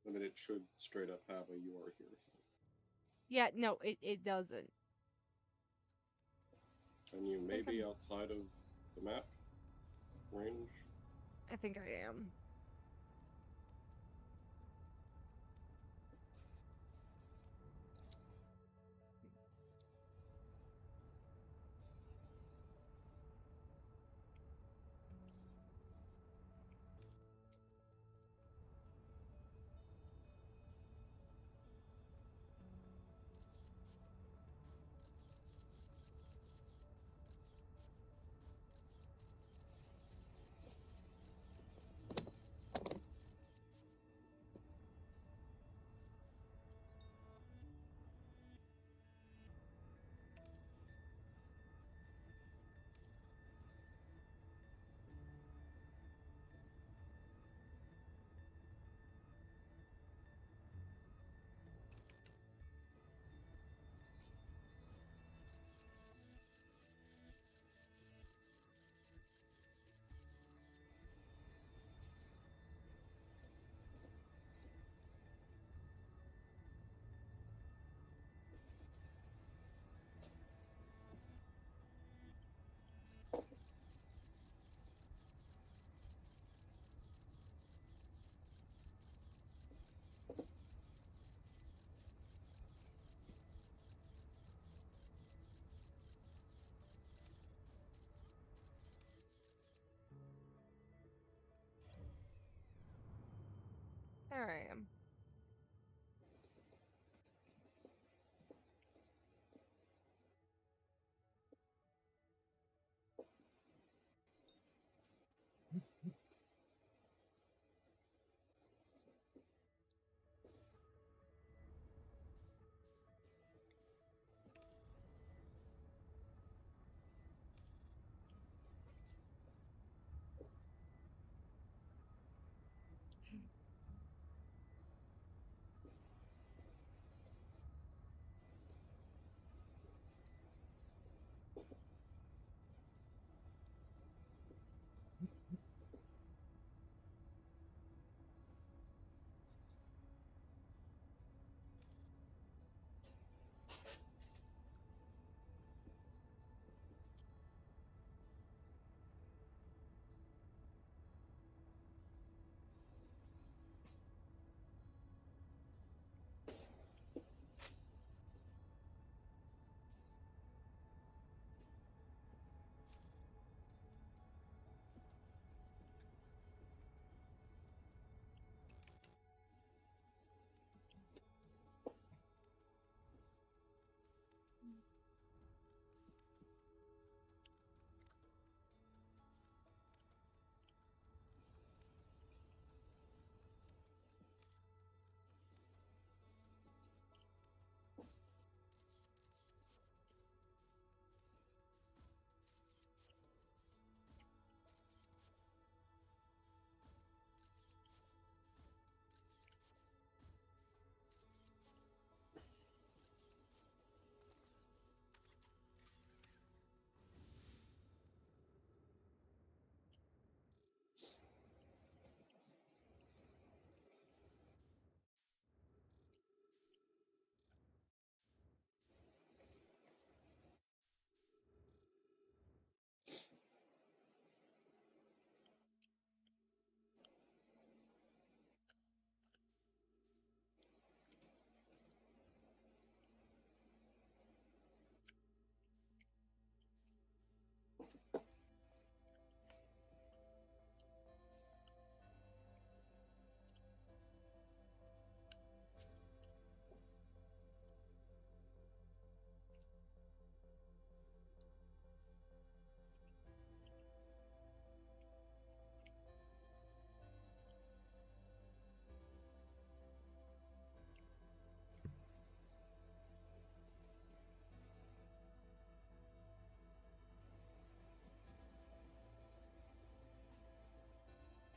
I mean, it should straight up have a "you are here" thing. Yeah, no, it doesn't. And you may think be I'm- outside of the map range. I think I am. There I am.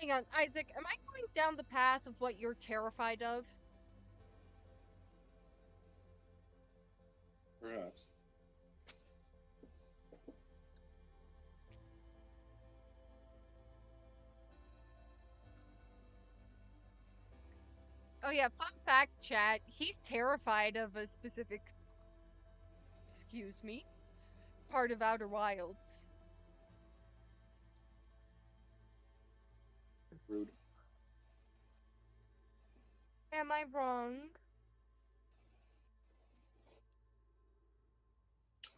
Hang on, Isaac, am I going down the path of what you're terrified of? Perhaps. Oh yeah, fun fact, chat. He's terrified of a specific, excuse me, part of Outer Wilds. Rude. Am I wrong?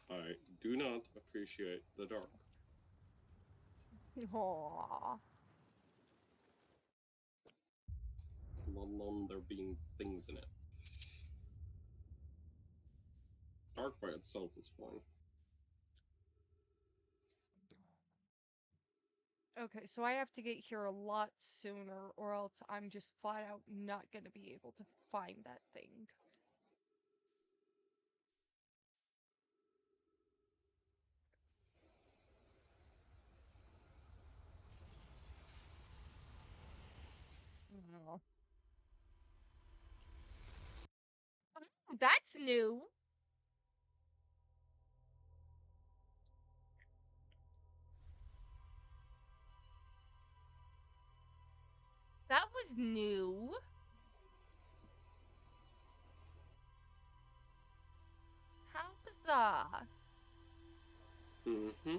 I do not appreciate the dark. Aww. Let alone there being things in it. Dark by itself is fine. Okay, so I have to get here a lot sooner, or else I'm just flat out not gonna be able to find that thing. Oh, that's new. That was new. How bizarre. Mm-hmm.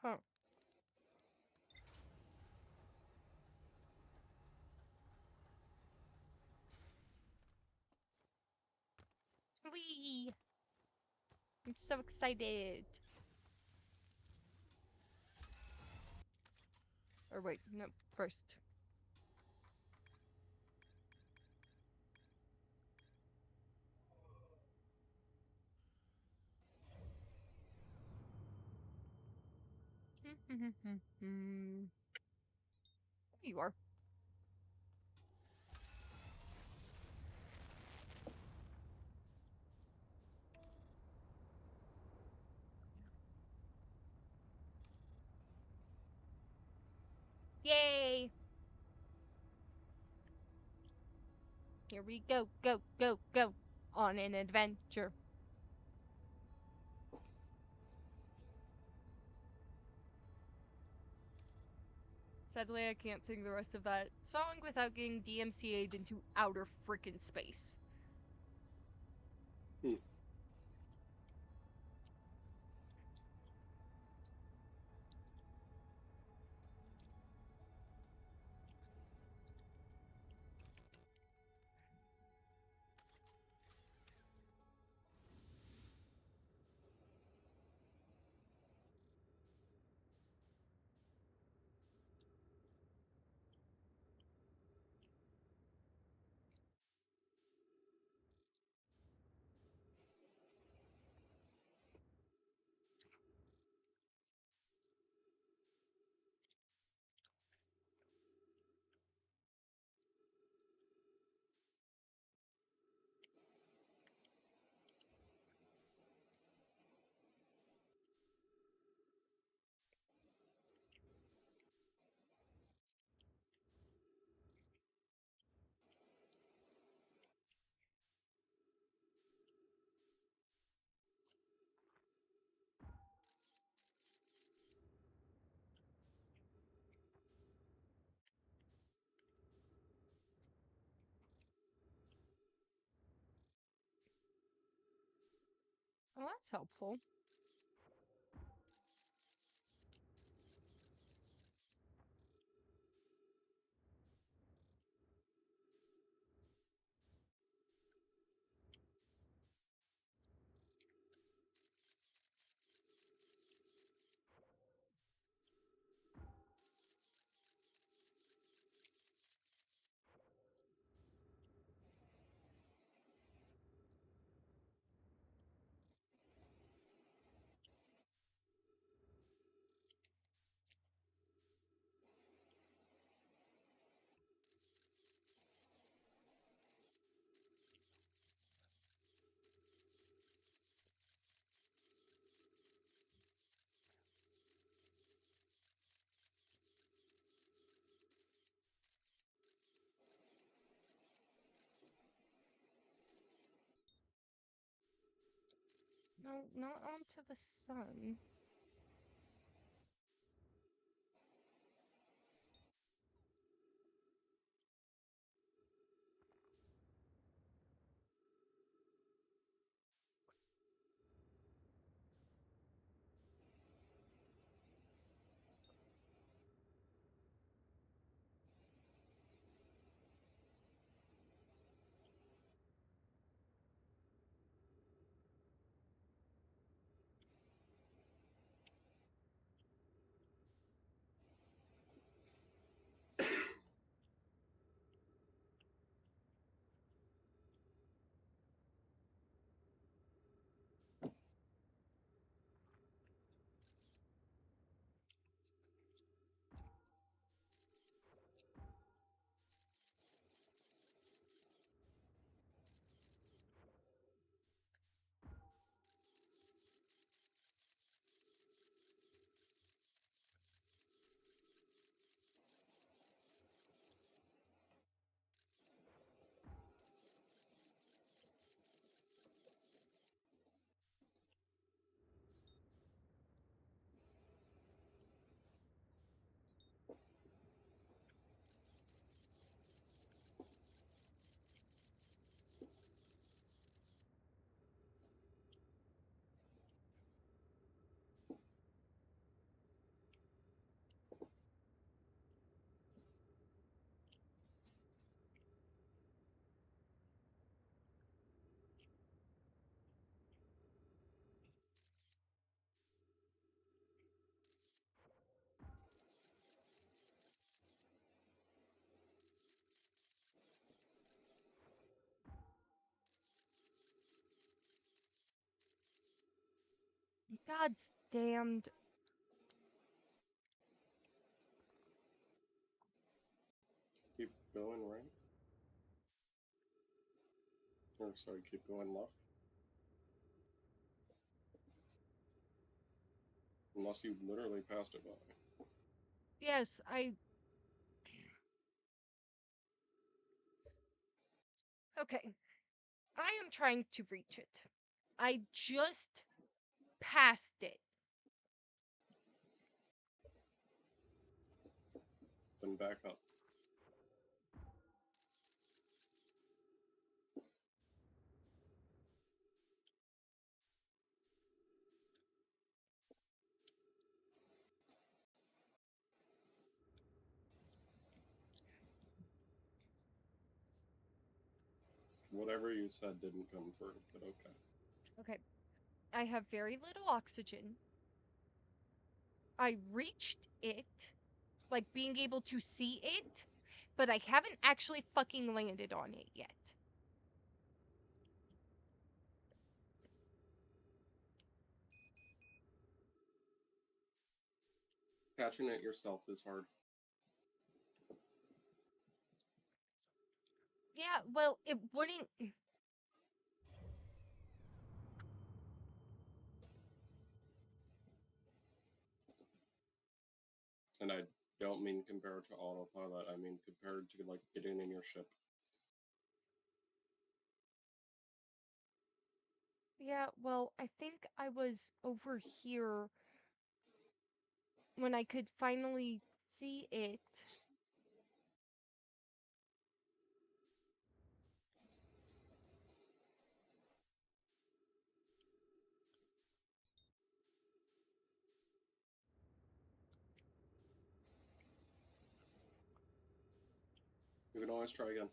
Huh. Wee! I'm so excited. Or wait, no, first. There you are. Yay! Here we go, go, go, go. On an adventure. Sadly, I can't sing the rest of that song without getting DMCA'd into outer frickin' space. Hmm. Oh, that's helpful. No, not onto the sun. God's damned. Keep going right. Or sorry, keep going left. Unless you literally passed it by. Yes, I. Okay. I am trying to reach it. I just passed it. Then back up. Whatever you said didn't come through, but okay. Okay. I have very little oxygen. I reached it, like being able to see it, but I haven't actually fucking landed on it yet. Catching it yourself is hard. Yeah, well, it wouldn't. And I don't mean compared to autopilot, I mean compared to like getting in your ship. Yeah, well, I think I was over here when I could finally see it. You can always try again.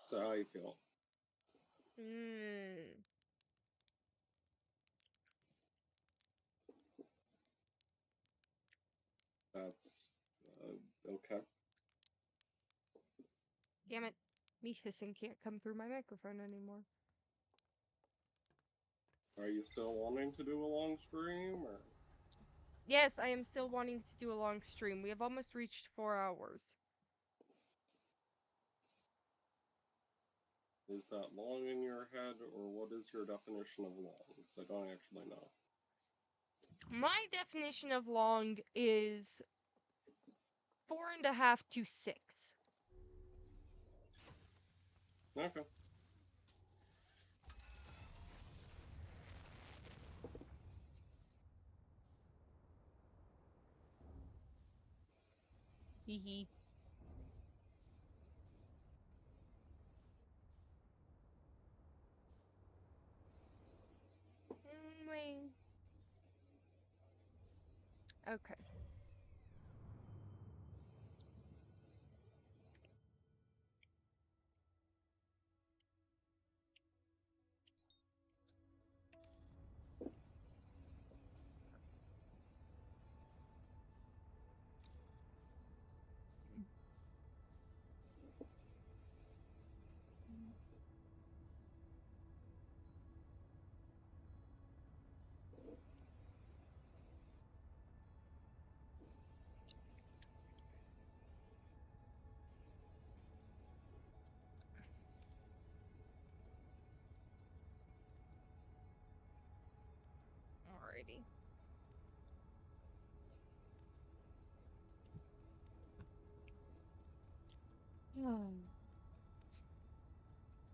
So how you feel? Hmm. That's okay. Damn it. Me hissing can't come through my microphone anymore. Are you still wanting to do a long stream, or Yes, I am still wanting to do a long stream. We have almost reached 4 hours. is that long in your head, or what is your definition of long? Because I don't actually know. My definition of long is 4.5 to 6. Okay. Hee hee. Wait. Okay.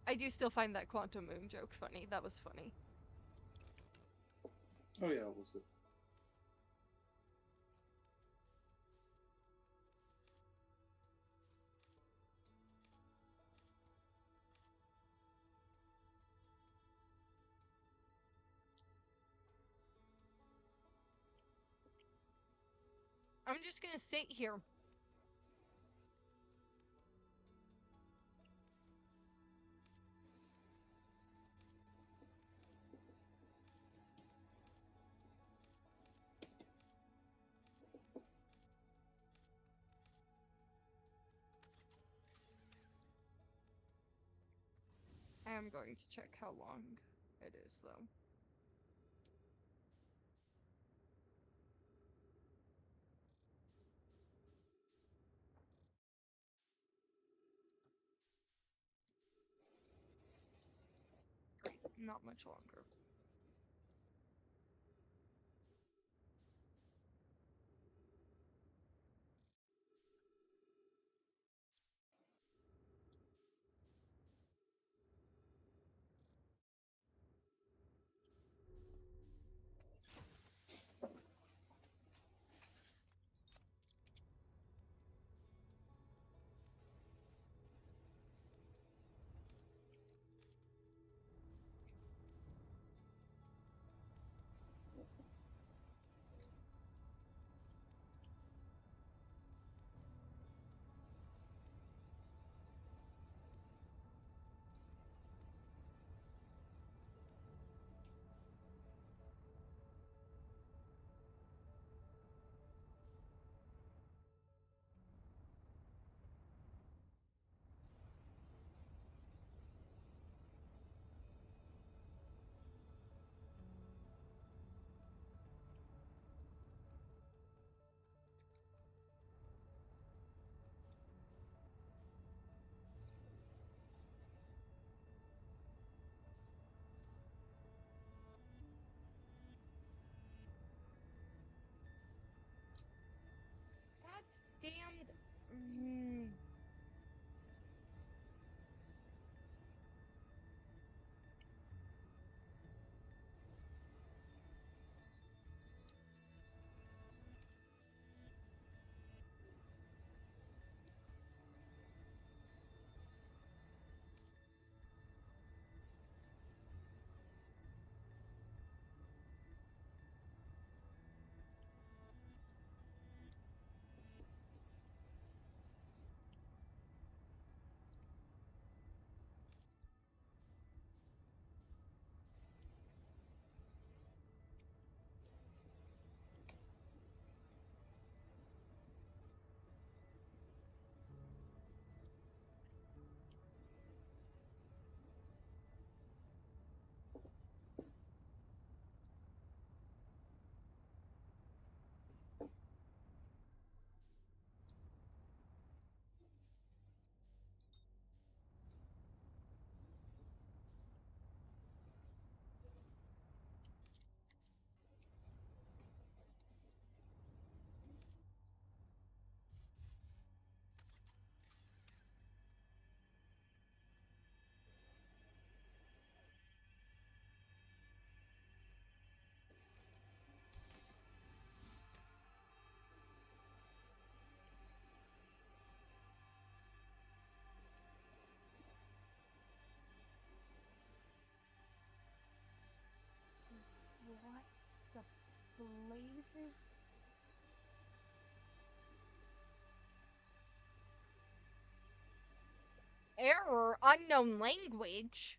I do still find that quantum moon joke funny. That was funny. Oh yeah, it was good. I'm just gonna sit here. I am going to check how long it is, though. Great, not much longer. That's damned. What the blazes? Error, unknown language.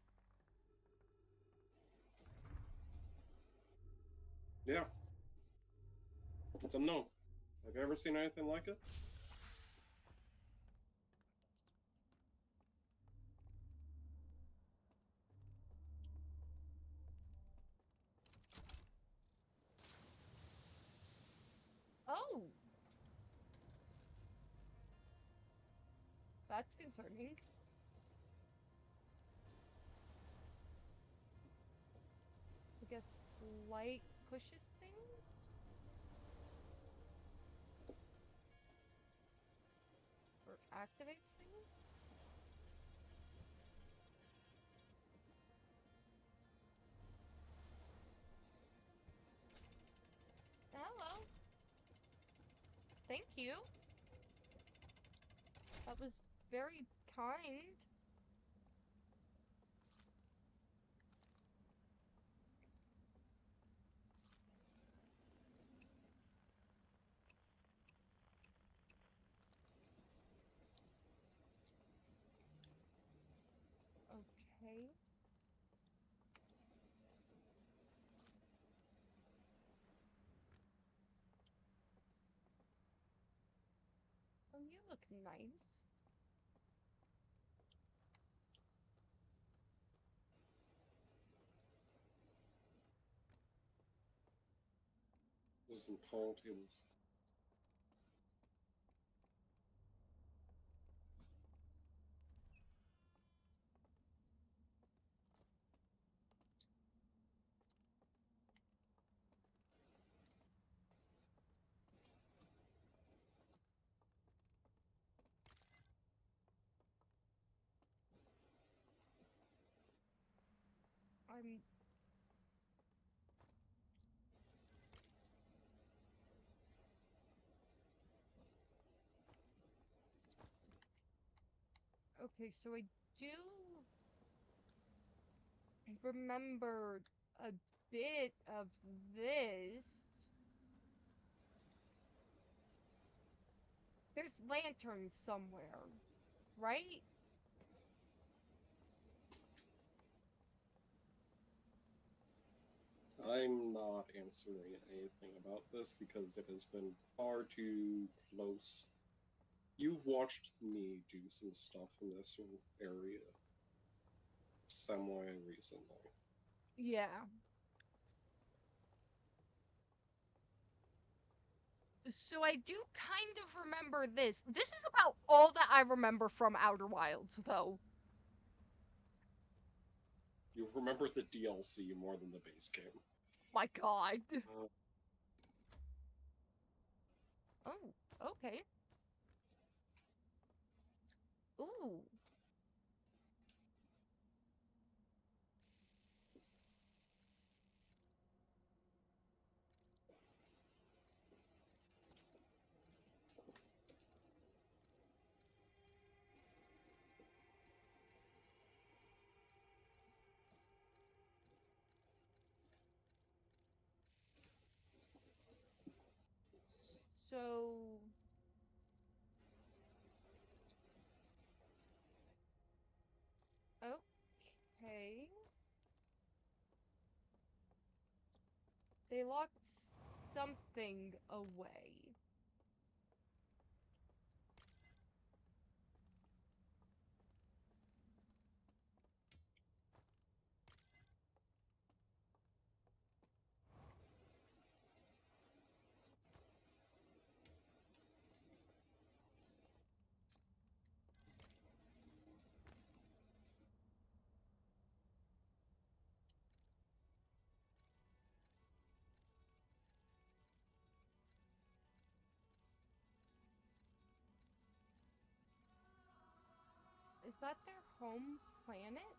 Yeah. It's unknown. Have you ever seen anything like it? Oh, that's concerning. I guess light pushes things? Or activates things? Thank you. That was very kind. Okay. Oh, you look nice. There's some tall tables. I'm okay, so I do remember a bit of this. There's lanterns somewhere, right? I'm not answering anything about this because it has been far too close. You've watched me do some stuff in this area semi recently. Yeah. So I do kind of remember this. This is about all that I remember from Outer Wilds, though. You remember the DLC more than the base game. My God. Uh, Oh, okay. Ooh. So, okay. They locked something away. Is that their home planet?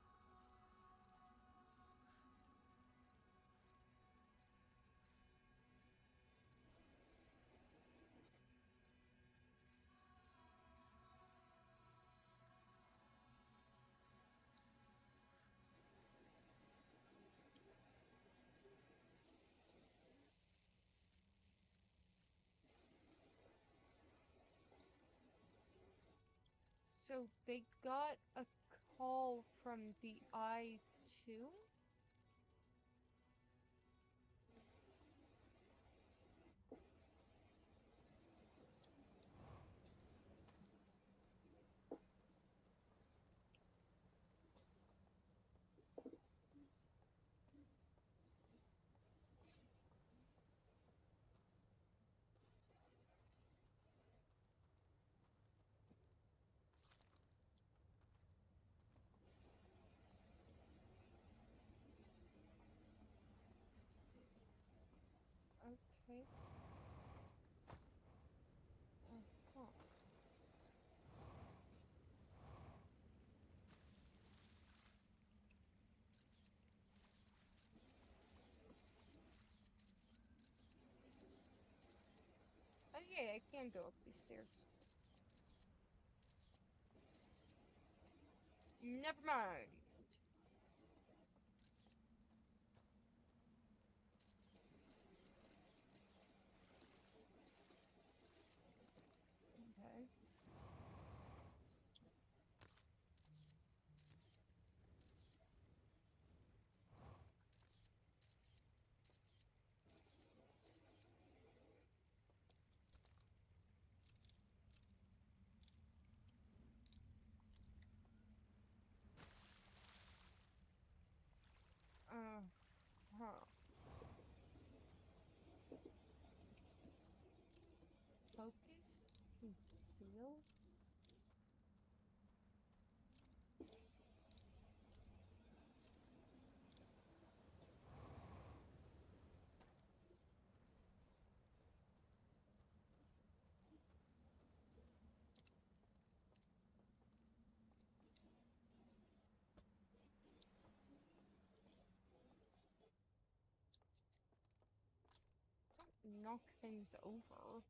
So they got a call from the I-2? Okay. Uh-huh. Okay, I can go up these stairs. Never mind. Okay. Huh. Focus? Conceal? Don't knock things over.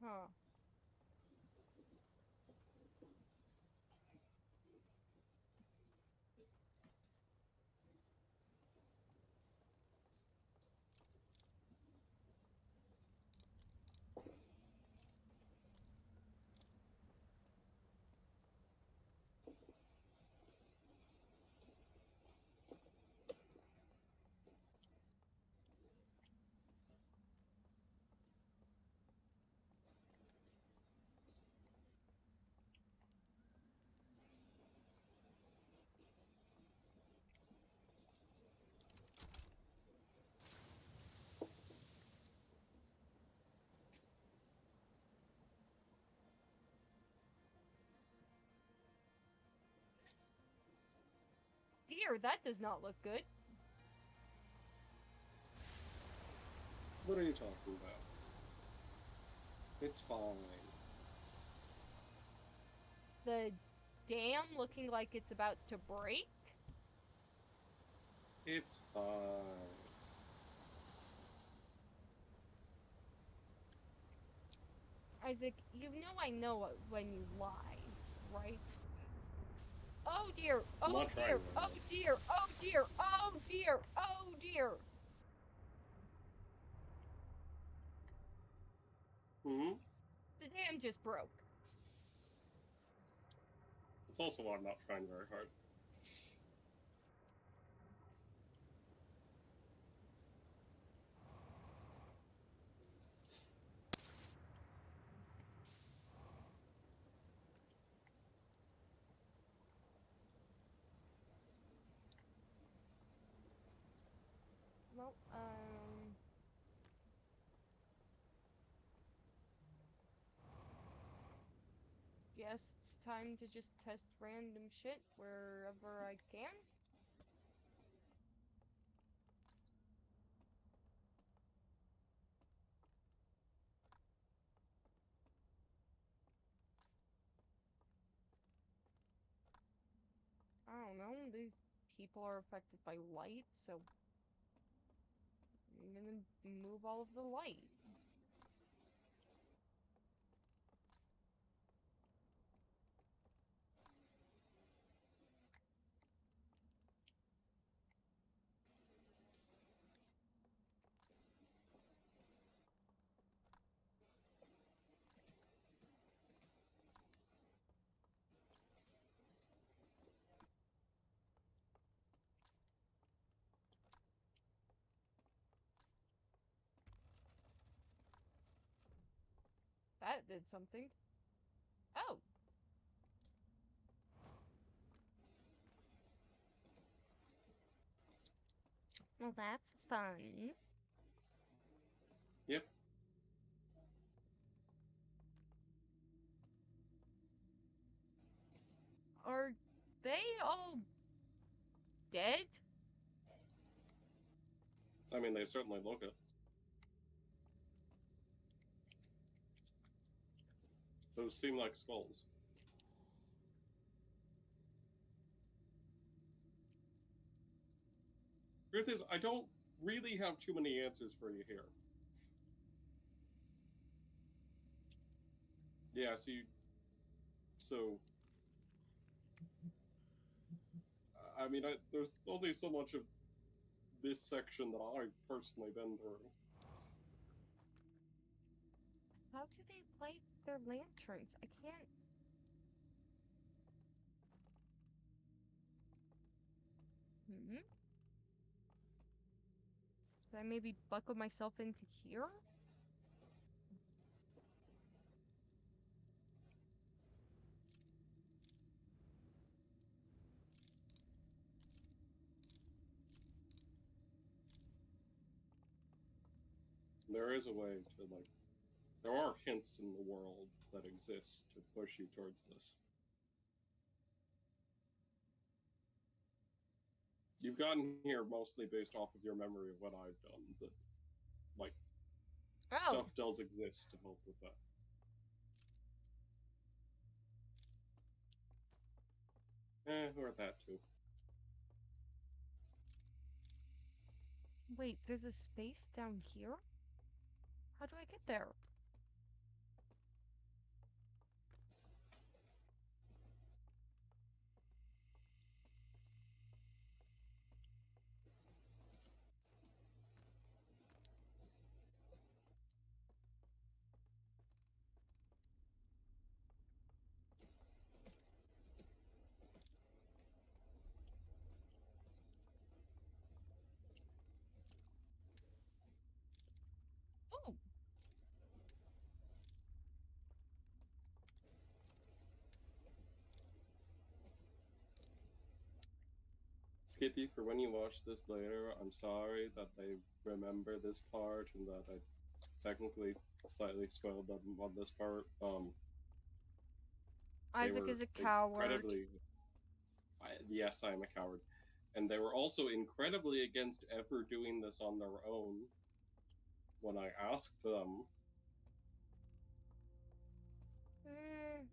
Huh. Dear, that does not look good. What are you talking about? It's fine. The dam looking like it's about to break? It's fine. Isaac, you know I know when you lie, right? Oh dear! I'm Oh not trying dear! very Oh hard. dear! Oh dear! Oh dear! Oh dear! Mm-hmm. The dam just broke. It's also why I'm not trying very hard. Well, guess it's time to just test random shit wherever I can. I don't know, these people are affected by light, so I'm gonna move all of the light. That did something. Oh, well, that's fun. Yep. Are they all dead? I mean, they certainly look it. Those seem like skulls. Truth is, I don't really have too many answers for you here. Yeah, so I mean, there's only so much of this section that I've personally been through. How do they light their lanterns? I can't. Hmm? Did I maybe buckle myself into here? There is a way to, like, there are hints in the world that exist to push you towards this. You've gotten here mostly based off of your memory of what I've done, but, like, Oh, stuff does exist to help with that. Or that too. wait, there's a space down here? How do I get there? Oh, Skippy, for when you watch this later, I'm sorry that they remember this part and that I technically slightly spoiled them on this part. They Isaac were is a coward. incredibly. Yes, I am a coward. And they were also incredibly against ever doing this on their own when I asked them. Hmm.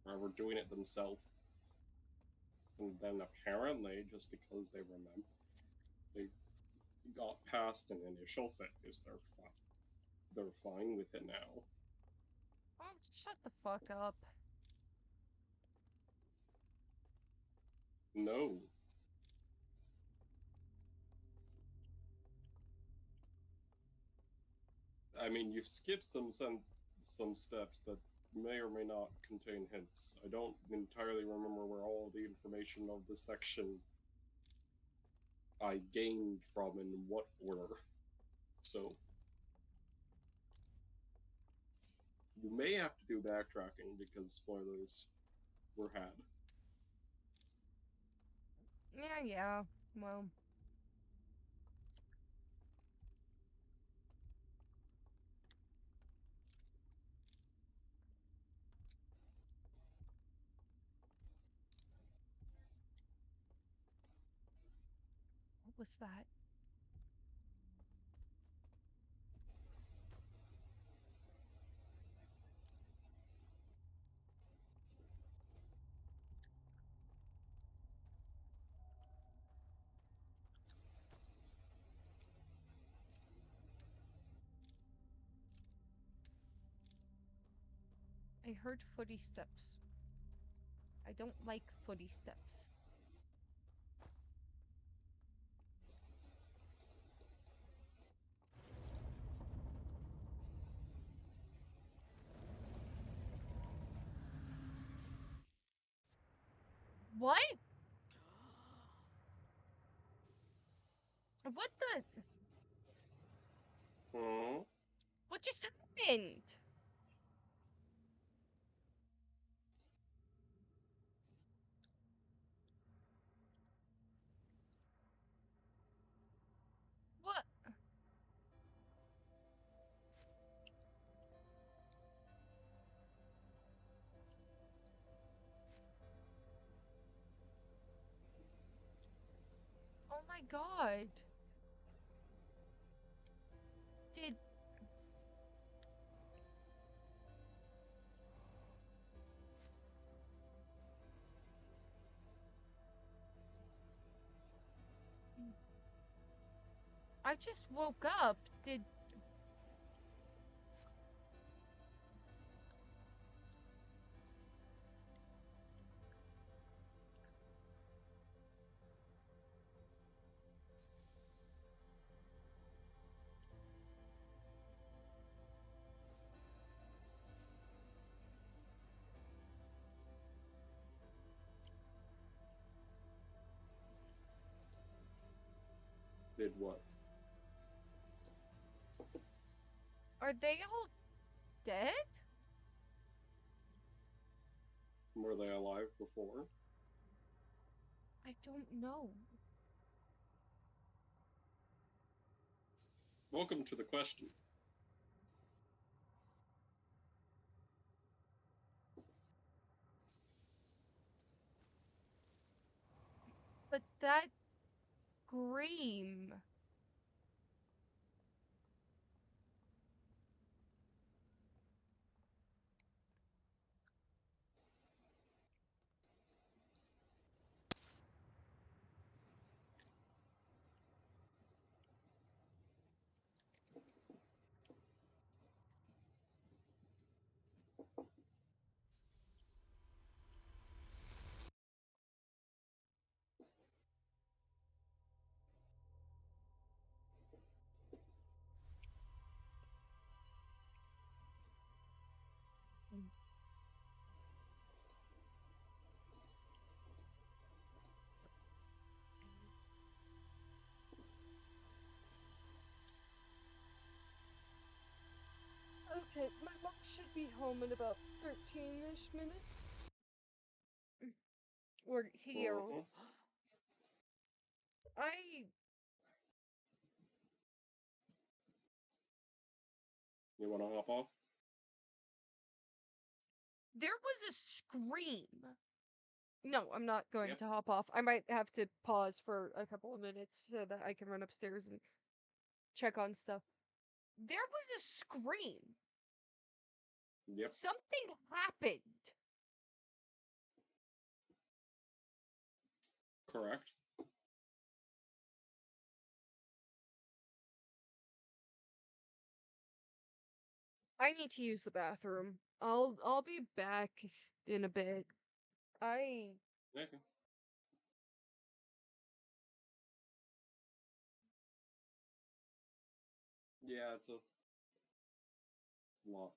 Or were doing it themselves. And then apparently, just because they got past an initial phase, they're fine with it now. Oh, shut the fuck up. No. I mean, you've skipped some steps that may or may not contain hints. I don't entirely remember where all the information of this section I gained from in what order. So you may have to do backtracking because spoilers were had. Yeah. Well. What was that? I heard footy steps. I don't like footy steps. What? What the? Hmm? What just happened? What? my god. Did... I just woke up. Did... Did what? Are they all dead? Were they alive before? I don't know. Welcome to the question. But that scream... Okay, my mom should be home in about 13-ish minutes. Or here. Mhm. I... You want to hop off? There was a scream. No, I'm not going Yep. to hop off. I might have to pause for a couple of minutes so that I can run upstairs and check on stuff. There was a scream. Yep. Something happened. Correct. I need to use the bathroom. I'll be back in a bit. I... Okay. Yeah, it's a lot.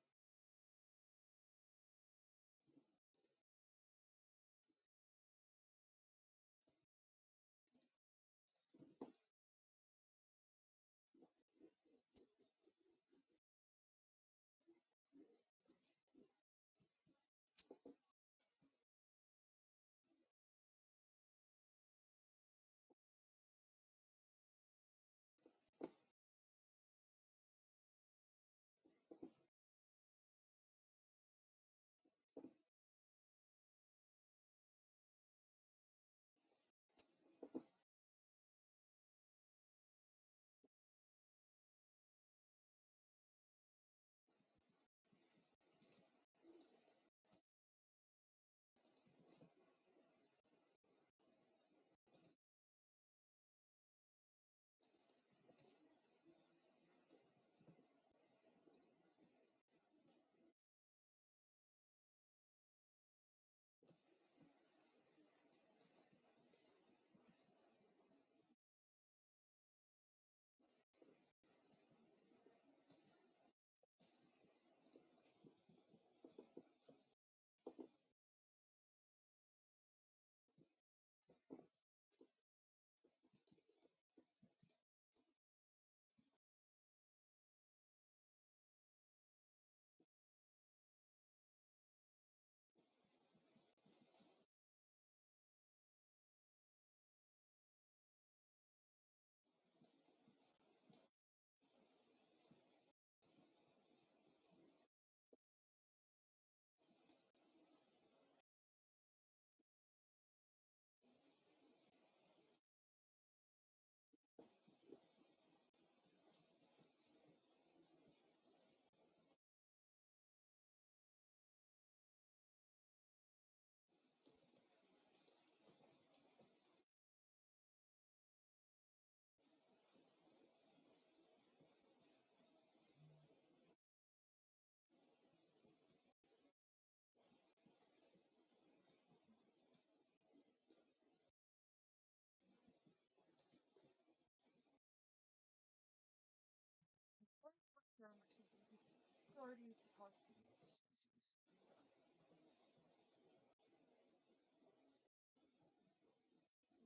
starting to cause some issues.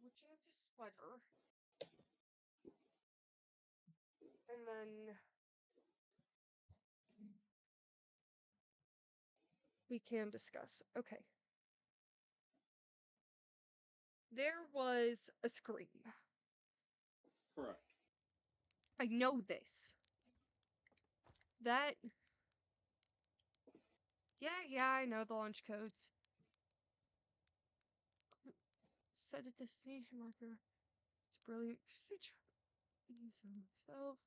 We'll change to sweater. And then we can discuss. Okay. There was a scream. Correct. I know this. That. Yeah, I know the launch codes. Set a destination marker. It's a brilliant feature. Use myself.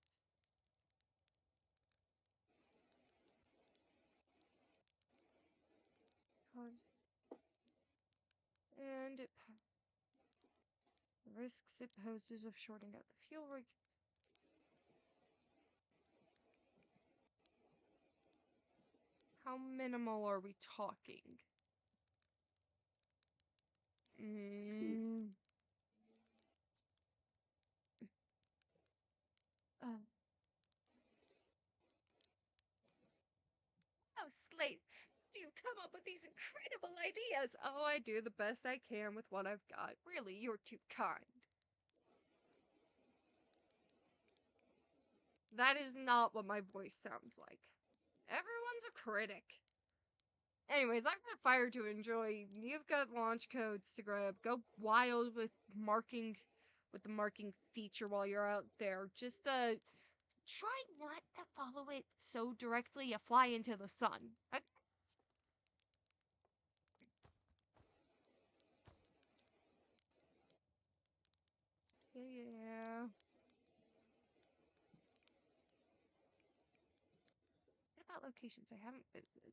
And it the risks it poses of shorting out the fuel rig. How minimal are we talking? Mm. Oh, Slate, you come up with these incredible ideas. Oh, I do the best I can with what I've got. Really, you're too kind. That is not what my voice sounds like. Everyone's a critic. Anyways, I've got fire to enjoy. You've got launch codes to grab. Go wild with the marking feature while you're out there. Just try not to follow it so directly you fly into the sun. Yeah. What about locations I haven't visited?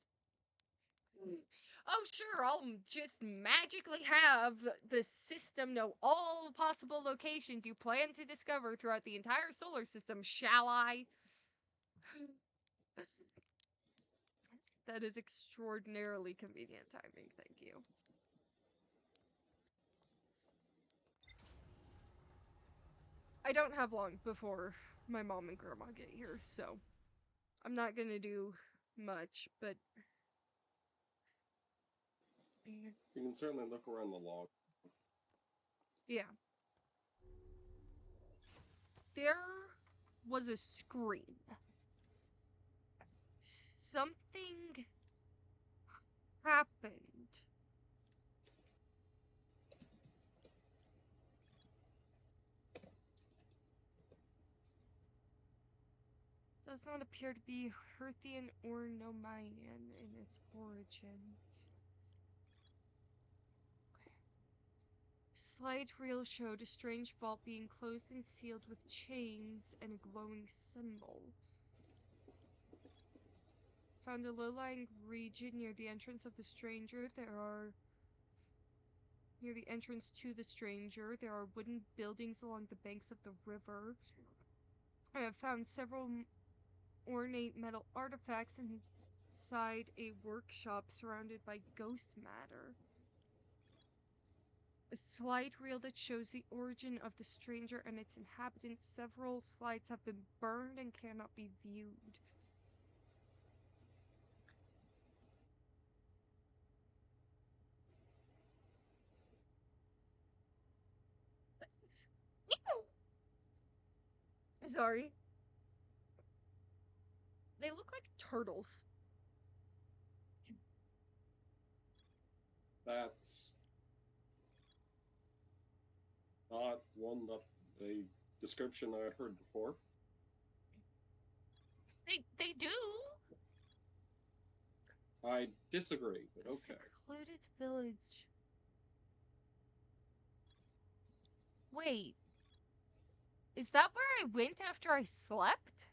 Oh, sure, I'll just magically have the system know all possible locations you plan to discover throughout the entire solar system, shall I? That is extraordinarily convenient timing, thank you. I don't have long before my mom and grandma get here, so I'm not gonna do much, but You can certainly look around the log. yeah. There was a scream. Something happened. Does not appear to be Herthian or Nomian in its origin. Slide reel showed a strange vault being closed and sealed with chains and a glowing symbol. Found a low-lying region near the entrance of the stranger. Near the entrance to the stranger, there are wooden buildings along the banks of the river. I have found several ornate metal artifacts inside a workshop surrounded by ghost matter. A slide reel that shows the origin of the stranger and its inhabitants. Several slides have been burned and cannot be viewed. Sorry. They look like turtles. That's not one that a description I had heard before. They do. I disagree, but A okay. secluded village. Wait. Is that where I went after I slept?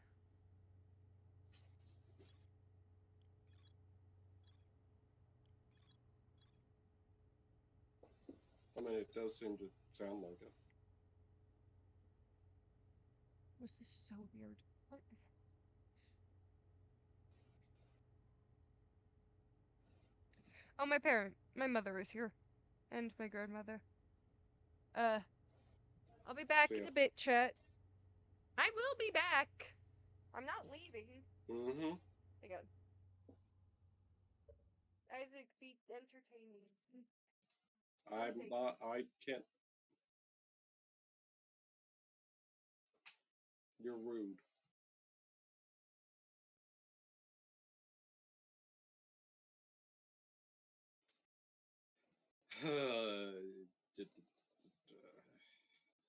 I mean, it does seem to sound like it. This is so weird. What? Oh, my mother is here. And my grandmother. I'll be back in a bit, Chet. I will be back. I'm not leaving. Mm-hmm. Hang on. music be entertaining? I'm not. I can't. You're rude.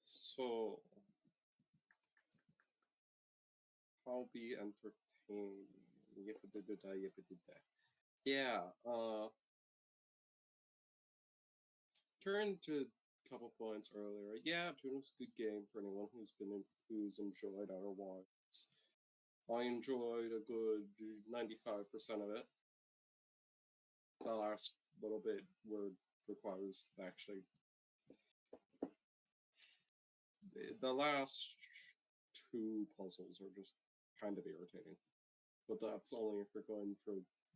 So, how be entertained? Yeah. Turn to a couple points earlier. Yeah, Tuna's a good game for anyone who's enjoyed Outer Wilds. I enjoyed a good 95% of it. The last little bit where it requires actually the last two puzzles are just kind of irritating. But that's only if you're going for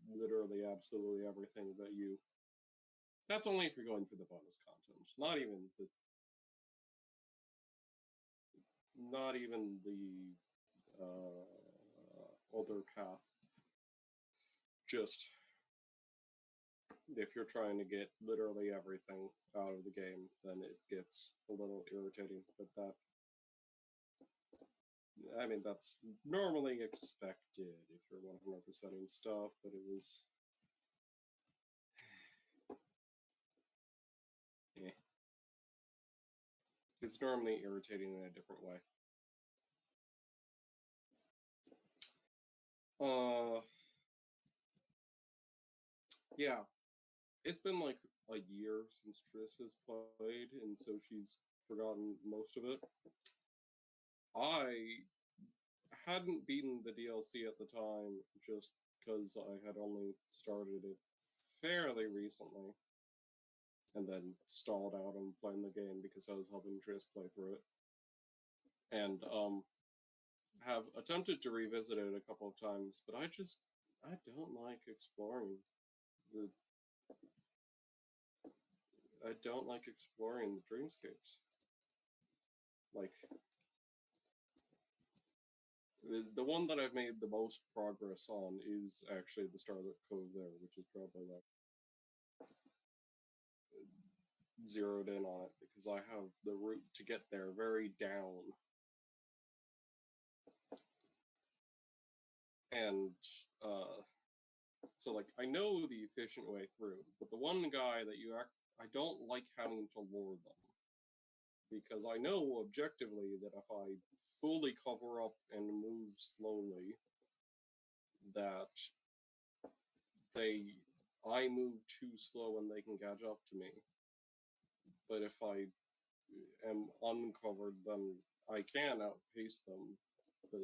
literally absolutely everything that you. That's only if you're going for the bonus content. Not even the other path. Just if you're trying to get literally everything out of the game, then it gets a little irritating. But that's normally expected if you're 100%ing stuff, but it was. Eh. It's normally irritating in a different way. Yeah, it's been like a year since Triss has played, and so she's forgotten most of it. I hadn't beaten the DLC at the time just because I had only started it fairly recently and then stalled out on playing the game because I was helping Triss play through it. And have attempted to revisit it a couple of times, but I don't like exploring the I don't like exploring the dreamscapes. Like the one that I've made the most progress on is actually the Starlit Cove there, which is probably like zeroed in on it because I have the route to get there very down. And so like I know the efficient way through, but the one guy that I don't like having to lure them because I know objectively that if I fully cover up and move slowly, that I move too slow and they can catch up to me. But if I am uncovered, then I can outpace them, but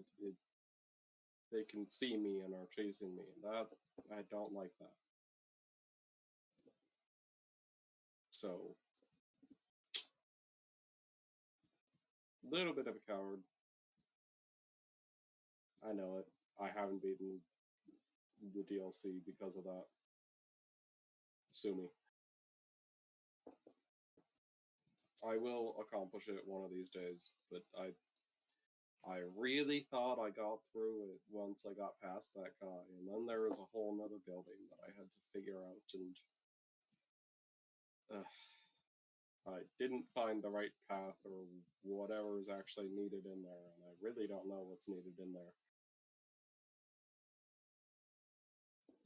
they can see me and are chasing me. That I don't like that. So, little bit of a coward. I know it. I haven't beaten the DLC because of that. Sue me. I will accomplish it one of these days, but I really thought I got through it once I got past that guy, and then there was a whole nother building that I had to figure out, and I didn't find the right path or whatever is actually needed in there, and I really don't know what's needed in there.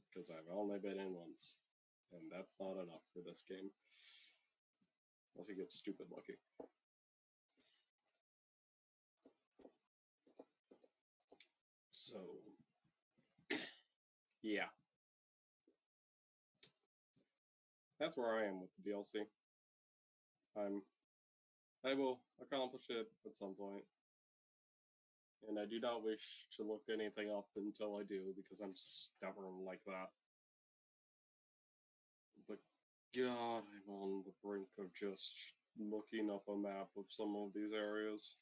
Because I've only been in once, and that's not enough for this game. Unless you get stupid lucky. So, yeah. That's where I am with the DLC. I will accomplish it at some point. And I do not wish to look anything up until I do, because I'm stubborn like that. But God, I'm on the brink of just looking up a map of some of these areas.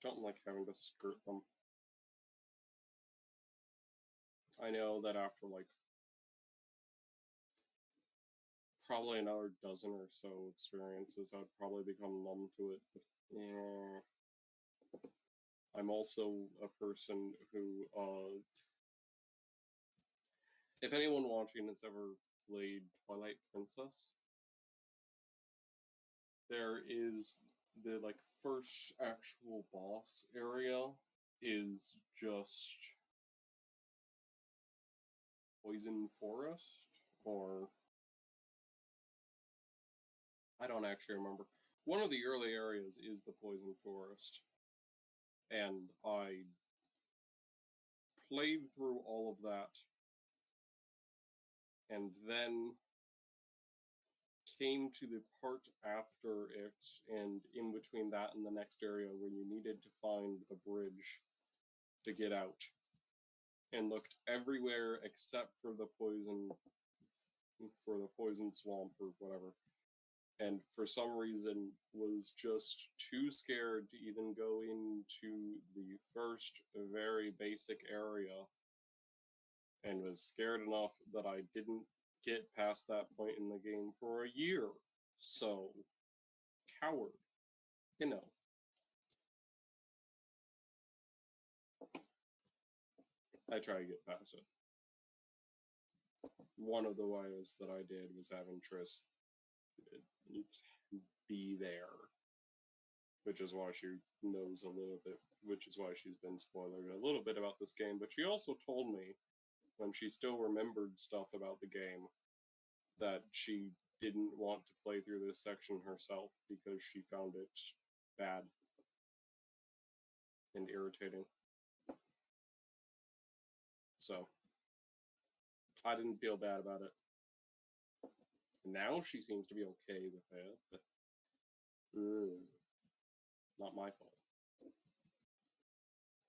Don't like having to skirt them. I know that after like probably another dozen or so experiences, I'd probably become numb to it. But yeah, I'm also a person who, if anyone watching has ever played Twilight Princess, there is the like first actual boss area is just Poison Forest, or I don't actually remember. One of the early areas is the Poison Forest, and I played through all of that, and then came to the part after it, and in between that and the next area where you needed to find the bridge to get out, and looked everywhere except for the poison swamp or whatever, and for some reason was just too scared to even go into the first very basic area, and was scared enough that I didn't get past that point in the game for a year. So, coward, you know. I try to get past it. One of the ways that I did was having Triss be there, which is why she knows a little bit, which is why she's been spoiling a little bit about this game. But she also told me, when she still remembered stuff about the game, that she didn't want to play through this section herself because she found it bad and irritating. So I didn't feel bad about it. Now she seems to be okay with it, but not my fault.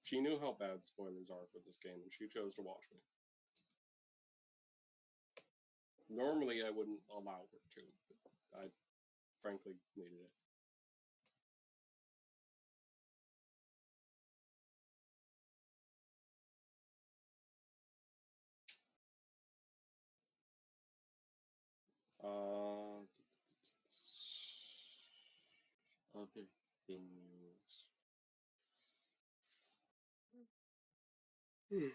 She knew how bad spoilers are for this game, and she chose to watch me. Normally, I wouldn't allow her to, but I frankly needed it. Other things. My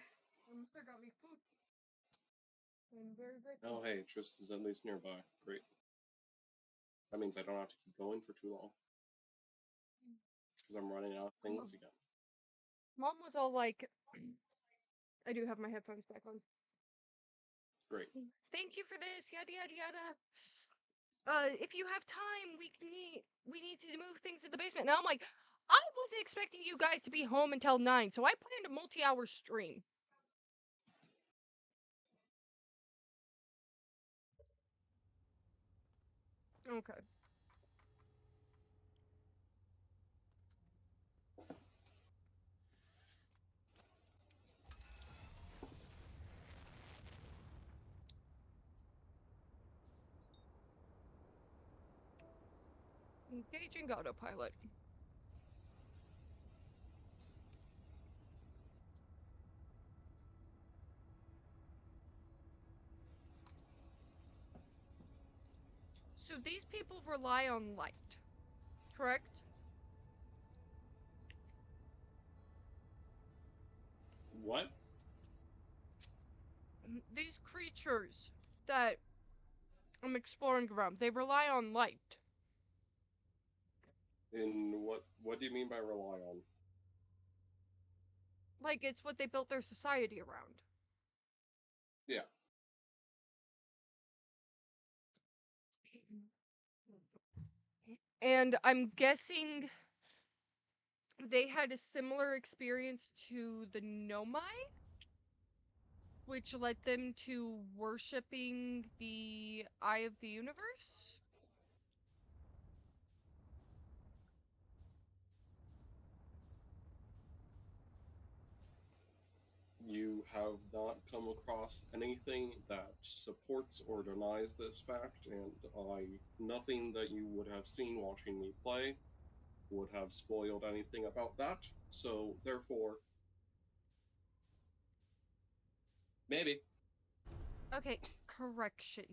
mother got me food. I'm very grateful. Oh, hey, Triss is at least nearby. Great. That means I don't have to keep going for too long. Because I'm running out of things again. Mom was all like, I do have my headphones back on. Great. Thank you for this, yada yada yada. If you have time, we need to move things to the basement. Now I'm like, I wasn't expecting you guys to be home until 9, so I planned a multi-hour stream. Okay. Engaging autopilot. So these people rely on light, correct? What? These creatures that I'm exploring around, they rely on light. In what do you mean by rely on? Like, it's what they built their society around. Yeah. And I'm guessing they had a similar experience to the Nomai, which led them to worshipping the Eye of the Universe. You have not come across anything that supports or denies this fact, and nothing that you would have seen watching me play would have spoiled anything about that. So, therefore, Maybe. Okay, correction.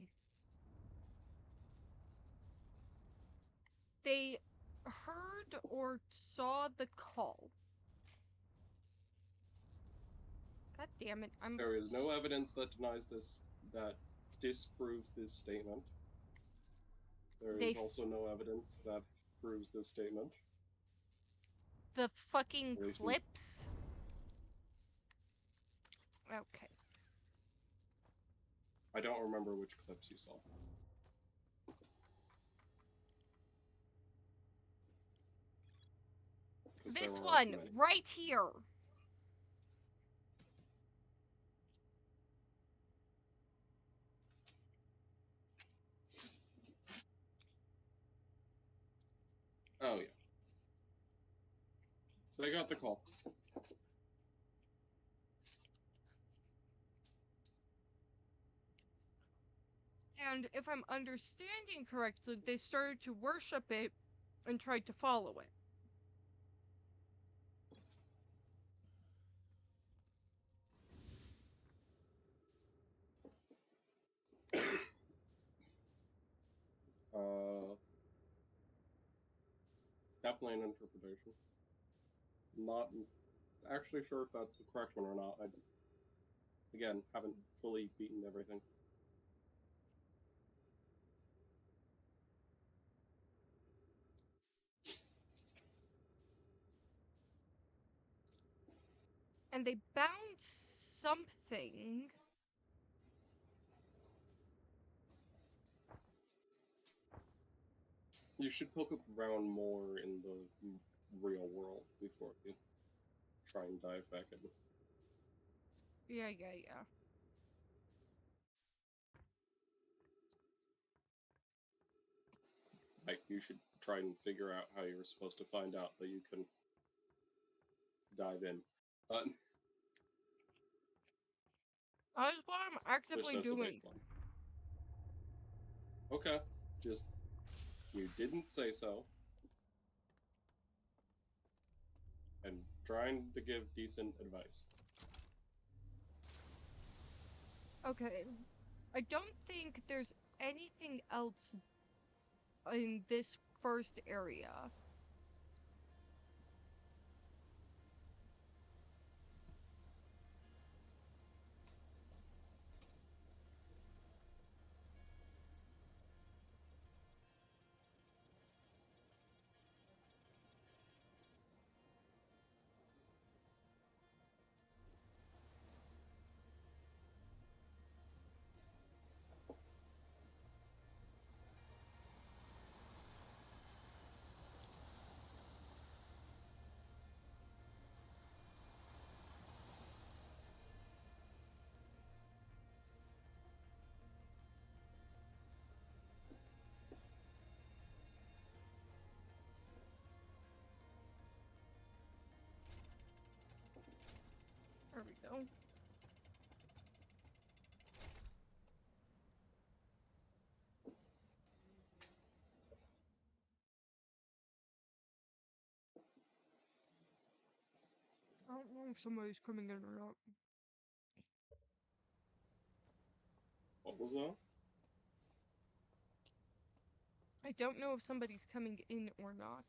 They heard or saw the call. God damn it, There is no evidence that denies this, that disproves this statement. There They is also no evidence that proves this statement. the fucking At least in- clips? Okay. I don't remember which clips you saw. This one, right here. Oh, yeah. They got the call. And if I'm understanding correctly, they started to worship it and tried to follow it. Definitely an interpretation. Not actually sure if that's the correct one or not. I, again, haven't fully beaten everything. And they bound something. You should poke around more in the real world before you try and dive back in. Yeah. Like, you should try and figure out how you're supposed to find out that you can dive in. That's what I'm actively Just as doing. a baseline. Okay, just you didn't say so, and trying to give decent advice. Okay. I don't think there's anything else in this first area. There we go. I don't know if somebody's coming in or not. What was that? I don't know if somebody's coming in or not.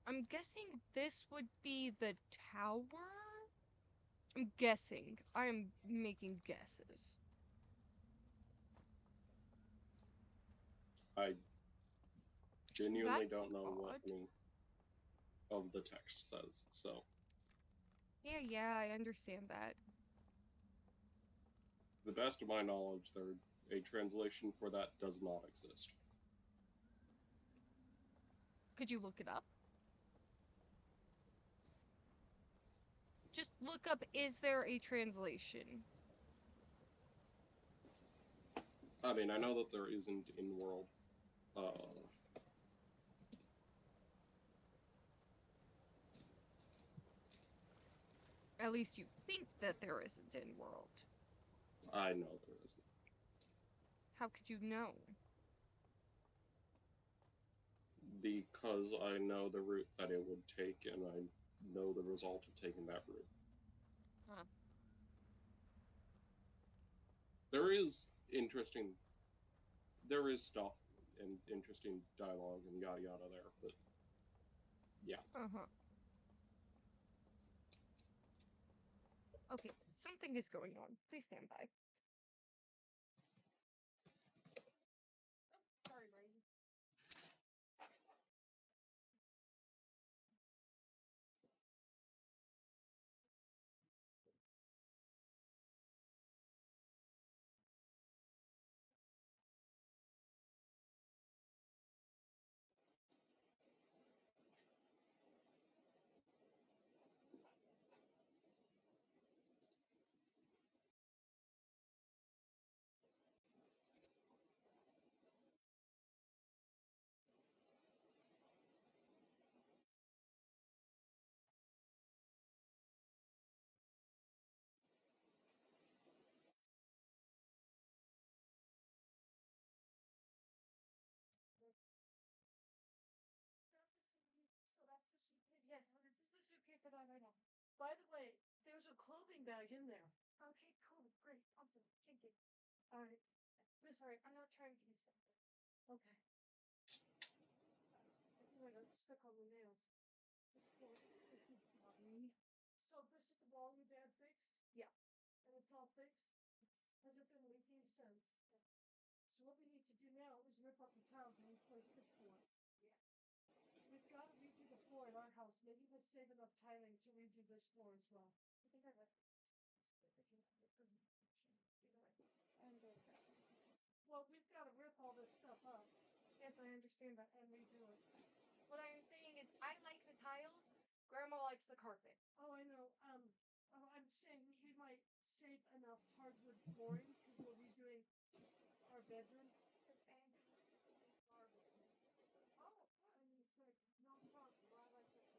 I'm guessing this would be the tower? I'm guessing. I am making guesses. I genuinely That's don't know what odd. any of the text says, so. Yeah, I understand that. To the best of my knowledge, a translation for that does not exist. Could you look it up? Just look up, is there a translation? I mean, I know that there isn't in world. At least you think that there isn't in world. I know there isn't. How could you know? Because I know the route that it would take, and I know the result of taking that route. Huh. There is interesting. There is stuff and interesting dialogue and yada yada there, but yeah. Uh-huh. Okay, something is going on. Please stand by. Oh, sorry, Brady. So that's the suitcase. Yes, this is the suitcase that I right now. By the way, there's a clothing bag in there. Okay, cool, great, awesome, thank you. All right, I'm sorry, I'm not trying to be stuck. Okay. I think I got stuck on the nails. This floor is sticky. Sorry. So this is the wall your dad fixed? Yeah. And it's all fixed? Has it been leaking since? So what we need to do now is rip up the tiles and replace this floor. Yeah. We've got to redo the floor at our house. Maybe we'll save enough tiling to redo this floor as well. I think I read that. And Well, we've got to rip all this stuff up. yes, I understand that. And redo it. What I'm saying is, I like the tiles. Grandma likes the carpet. Oh, I know. I'm saying we might save enough hardwood flooring because we're redoing our bedroom. Oh, I mean, it's like, no problem. I like that.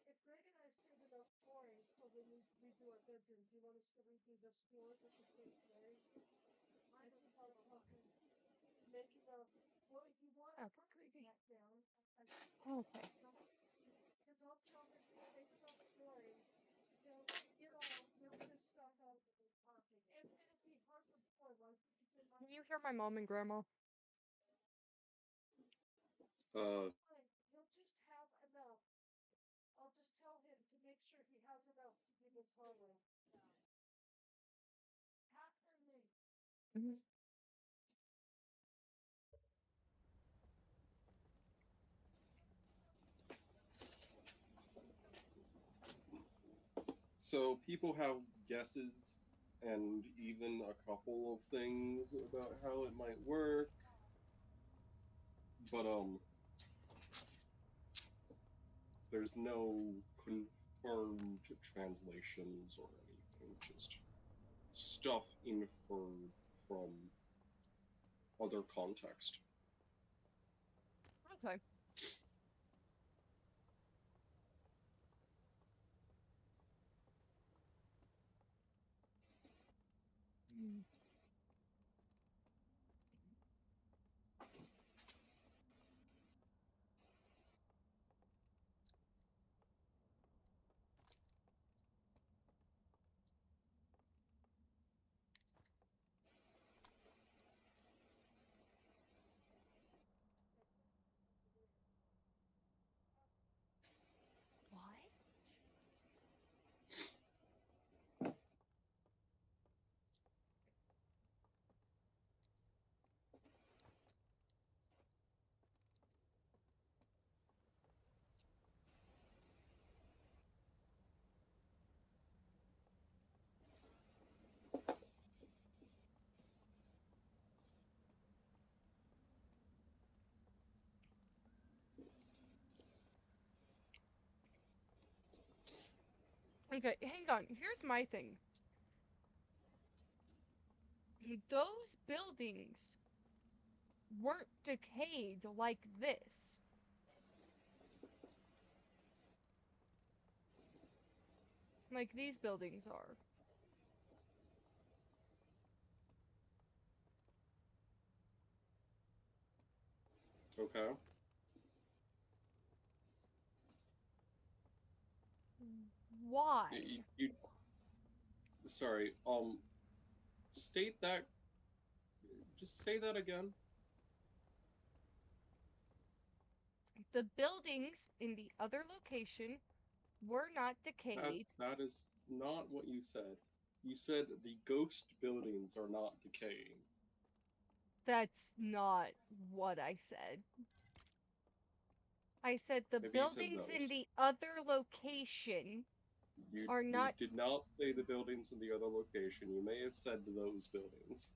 If Greg and I save enough flooring for when we redo our bedroom, do you want us to redo this floor with the same flooring? I think I'll talking, make enough. Well, if you want to put the cat down, Okay. because I'll tell him to save enough flooring. He'll get us stuff out of the parking. And it'll be hardwood floor, like it's in my. Can you hear my mom and grandma? Uh, That's fine. He'll just have enough. I'll just tell him to make sure he has enough to do this hallway. Half for me. Mm-hmm. so people have guesses and even a couple of things about how it might work, but there's no confirmed translations or anything. Just stuff inferred from other context. Okay. Mm. What? Okay, hang on. Here's my thing. Those buildings weren't decayed like this. Like these buildings are. Okay. Why? You sorry. State that. Just say that again. The buildings in the other location were not decayed. That is not what you said. You said the ghost buildings are not decaying. That's not what I said. I said the Maybe you said buildings in those. the other location are You not. did not say the buildings in the other location. You may have said those buildings.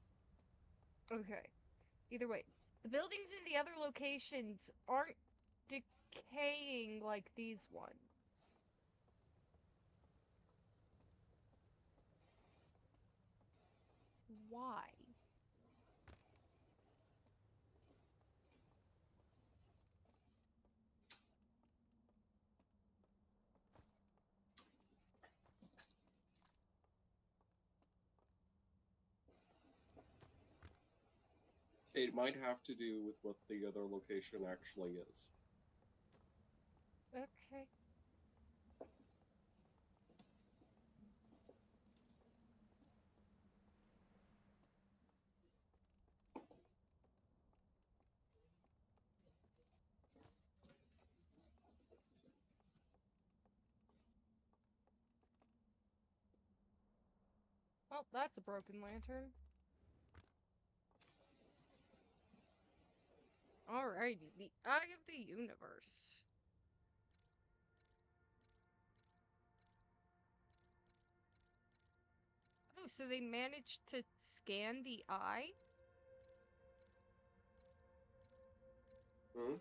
Okay. Either way, the buildings in the other locations aren't decaying like these ones. Why? It might have to do with what the other location actually is. Okay. Oh, that's a broken lantern. Alrighty, the Eye of the Universe. Oh, so they managed to scan the eye? Hmm?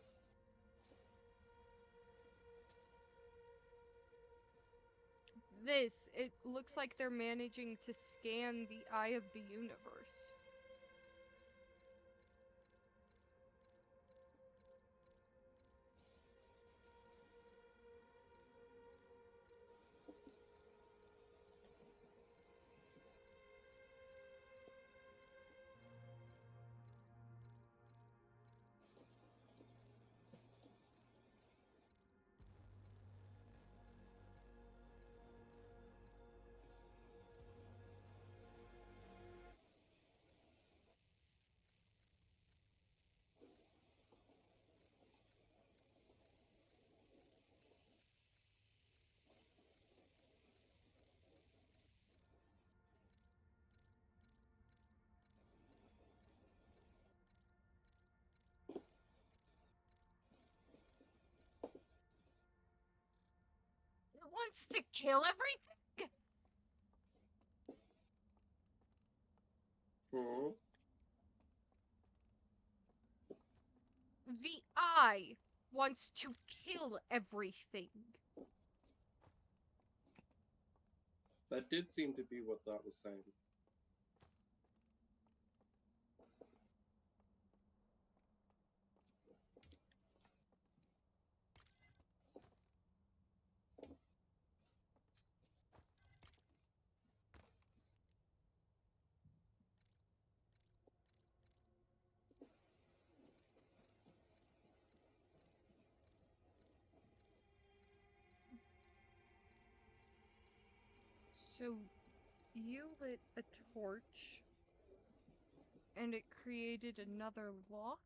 It looks like they're managing to scan the Eye of the Universe. It wants to kill everything? Hmm? The Eye wants to kill everything. That did seem to be what that was saying. So, you lit a torch, and it created another lock?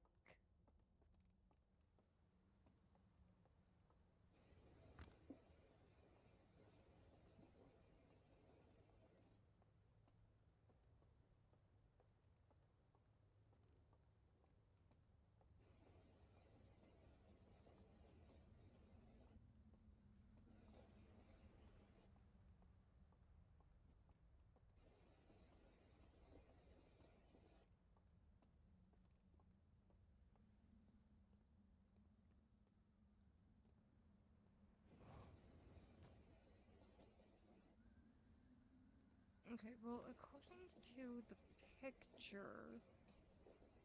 Okay, well, according to the picture,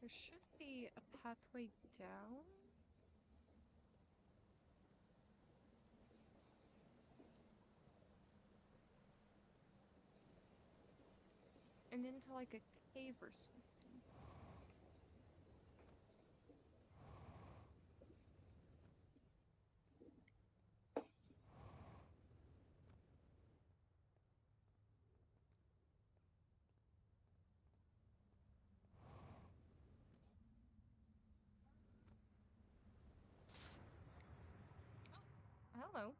there should be a pathway down and into like a cave or something. Hello.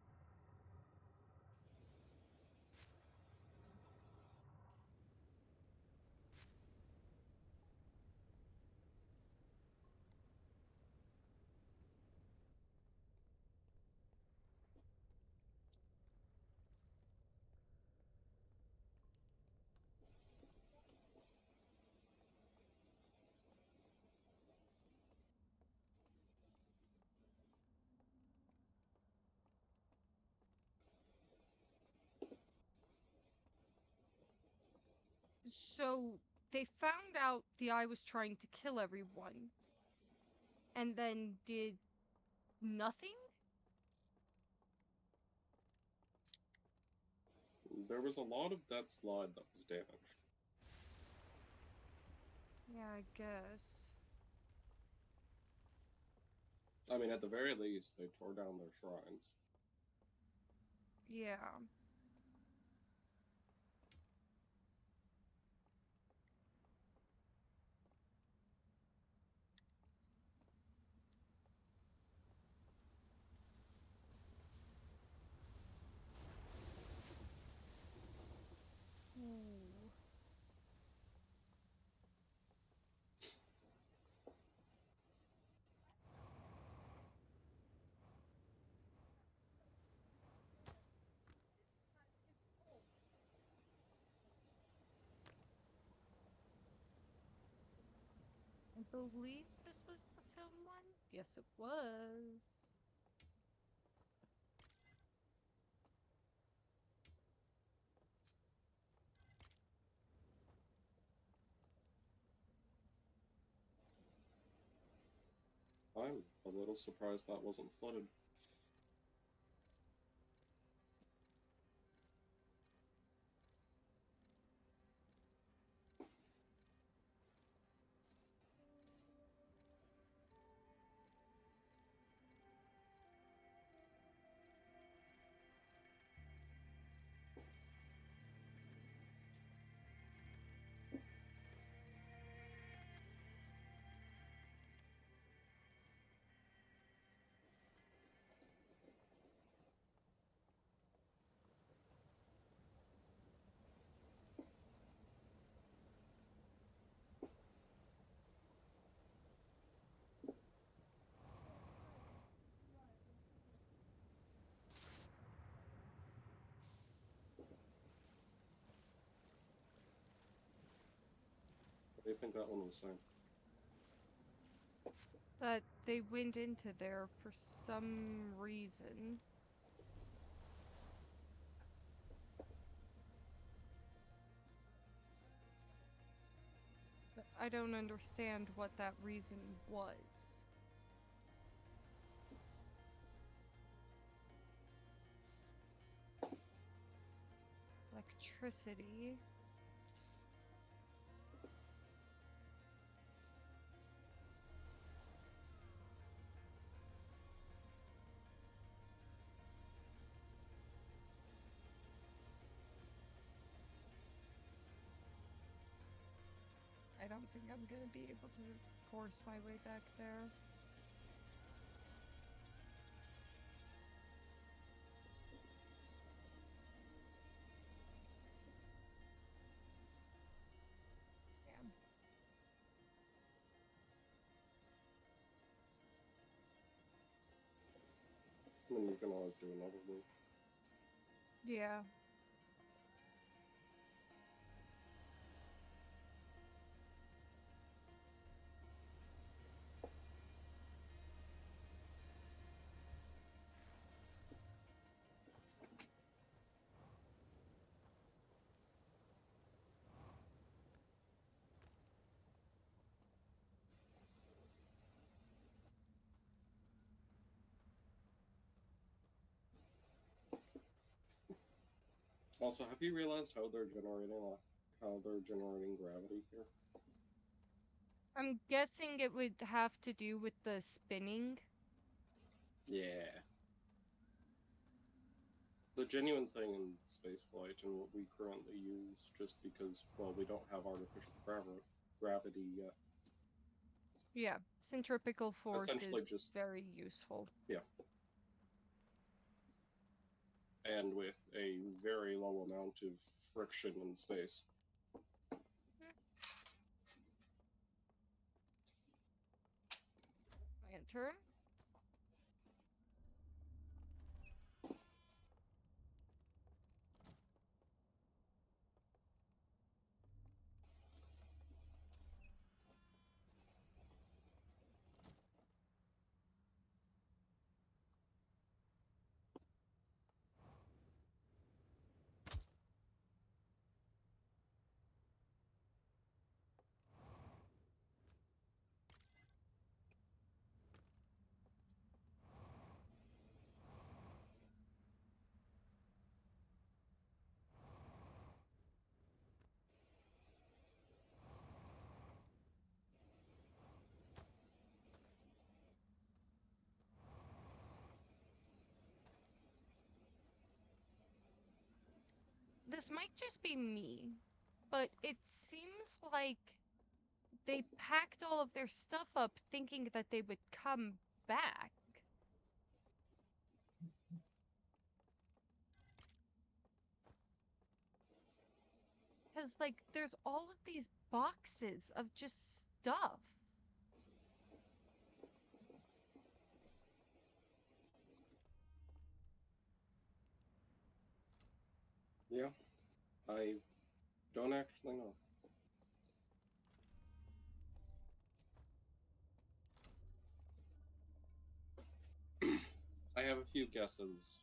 So they found out the eye was trying to kill everyone and then did nothing? There was a lot of that slide that was damaged. Yeah, I guess. I mean, at the very least, they tore down their shrines. Yeah. Ooh. I believe this was the film one? Yes, it was. I'm a little surprised that wasn't flooded. What do you think that one was saying? That they went into there for some reason. But I don't understand what that reason was. Electricity. I don't think I'm gonna be able to force my way back there. Yeah. I mean, you can always do another one. Yeah. Also, have you realized how they're generating gravity here? I'm guessing it would have to do with the spinning. Yeah. The genuine thing in spaceflight and what we currently use, just because, well, we don't have artificial gravity yet. Yeah, centripetal force Essentially is just, very useful. yeah. and with a very low amount of friction in space. My turn. This might just be me, but it seems like they packed all of their stuff up thinking that they would come back. Because, like, there's all of these boxes of just stuff. Yeah, I don't actually know. I have a few guesses.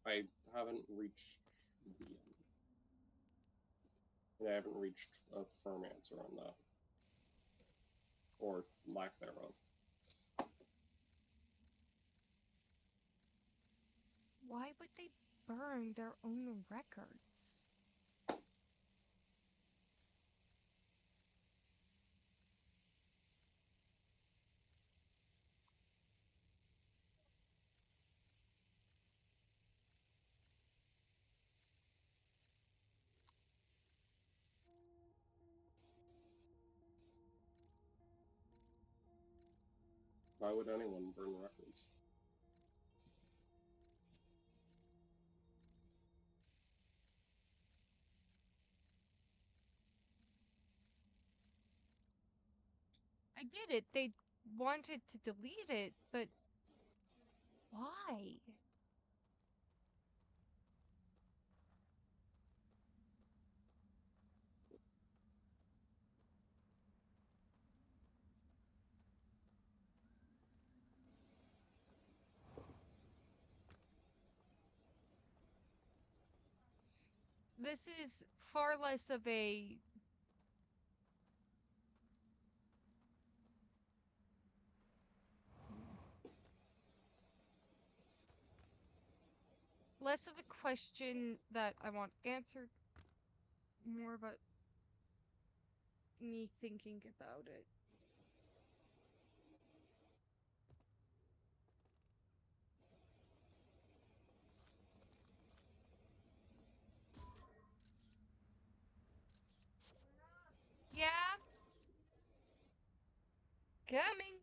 I haven't reached the end. And I haven't reached a firm answer on that. Or lack thereof. Why would they burn their own records? Why would anyone burn records? I get it. They wanted to delete it, but why? This is far less of a less of a question that I want answered, more about me thinking about it. Yeah, coming.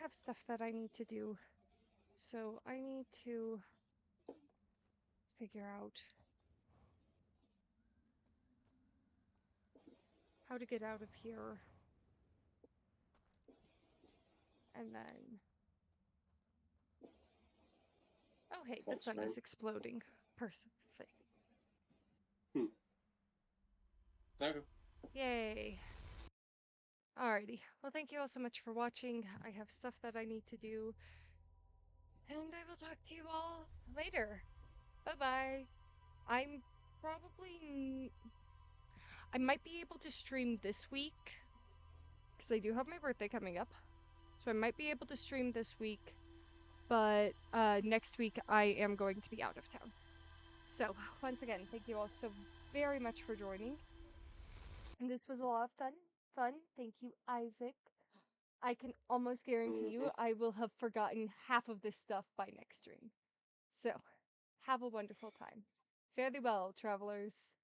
have stuff that I need to do. So I need to figure out how to get out of here. And then, oh hey, the That's sun fine. is exploding. Perfect. Hmm. Okay. Yay. Alrighty. Well, thank you all so much for watching. I have stuff that I need to do. And I will talk to you all later. Bye bye. I'm probably. I might be able to stream this week because I do have my birthday coming up. So I might be able to stream this week, but next week I am going to be out of town. So once again, thank you all so very much for joining. And this was a lot of fun. Thank you, Isaac. I can almost guarantee Mm-hmm. you I will have forgotten half of this stuff by next stream. So have a wonderful time. Fare thee well, travelers.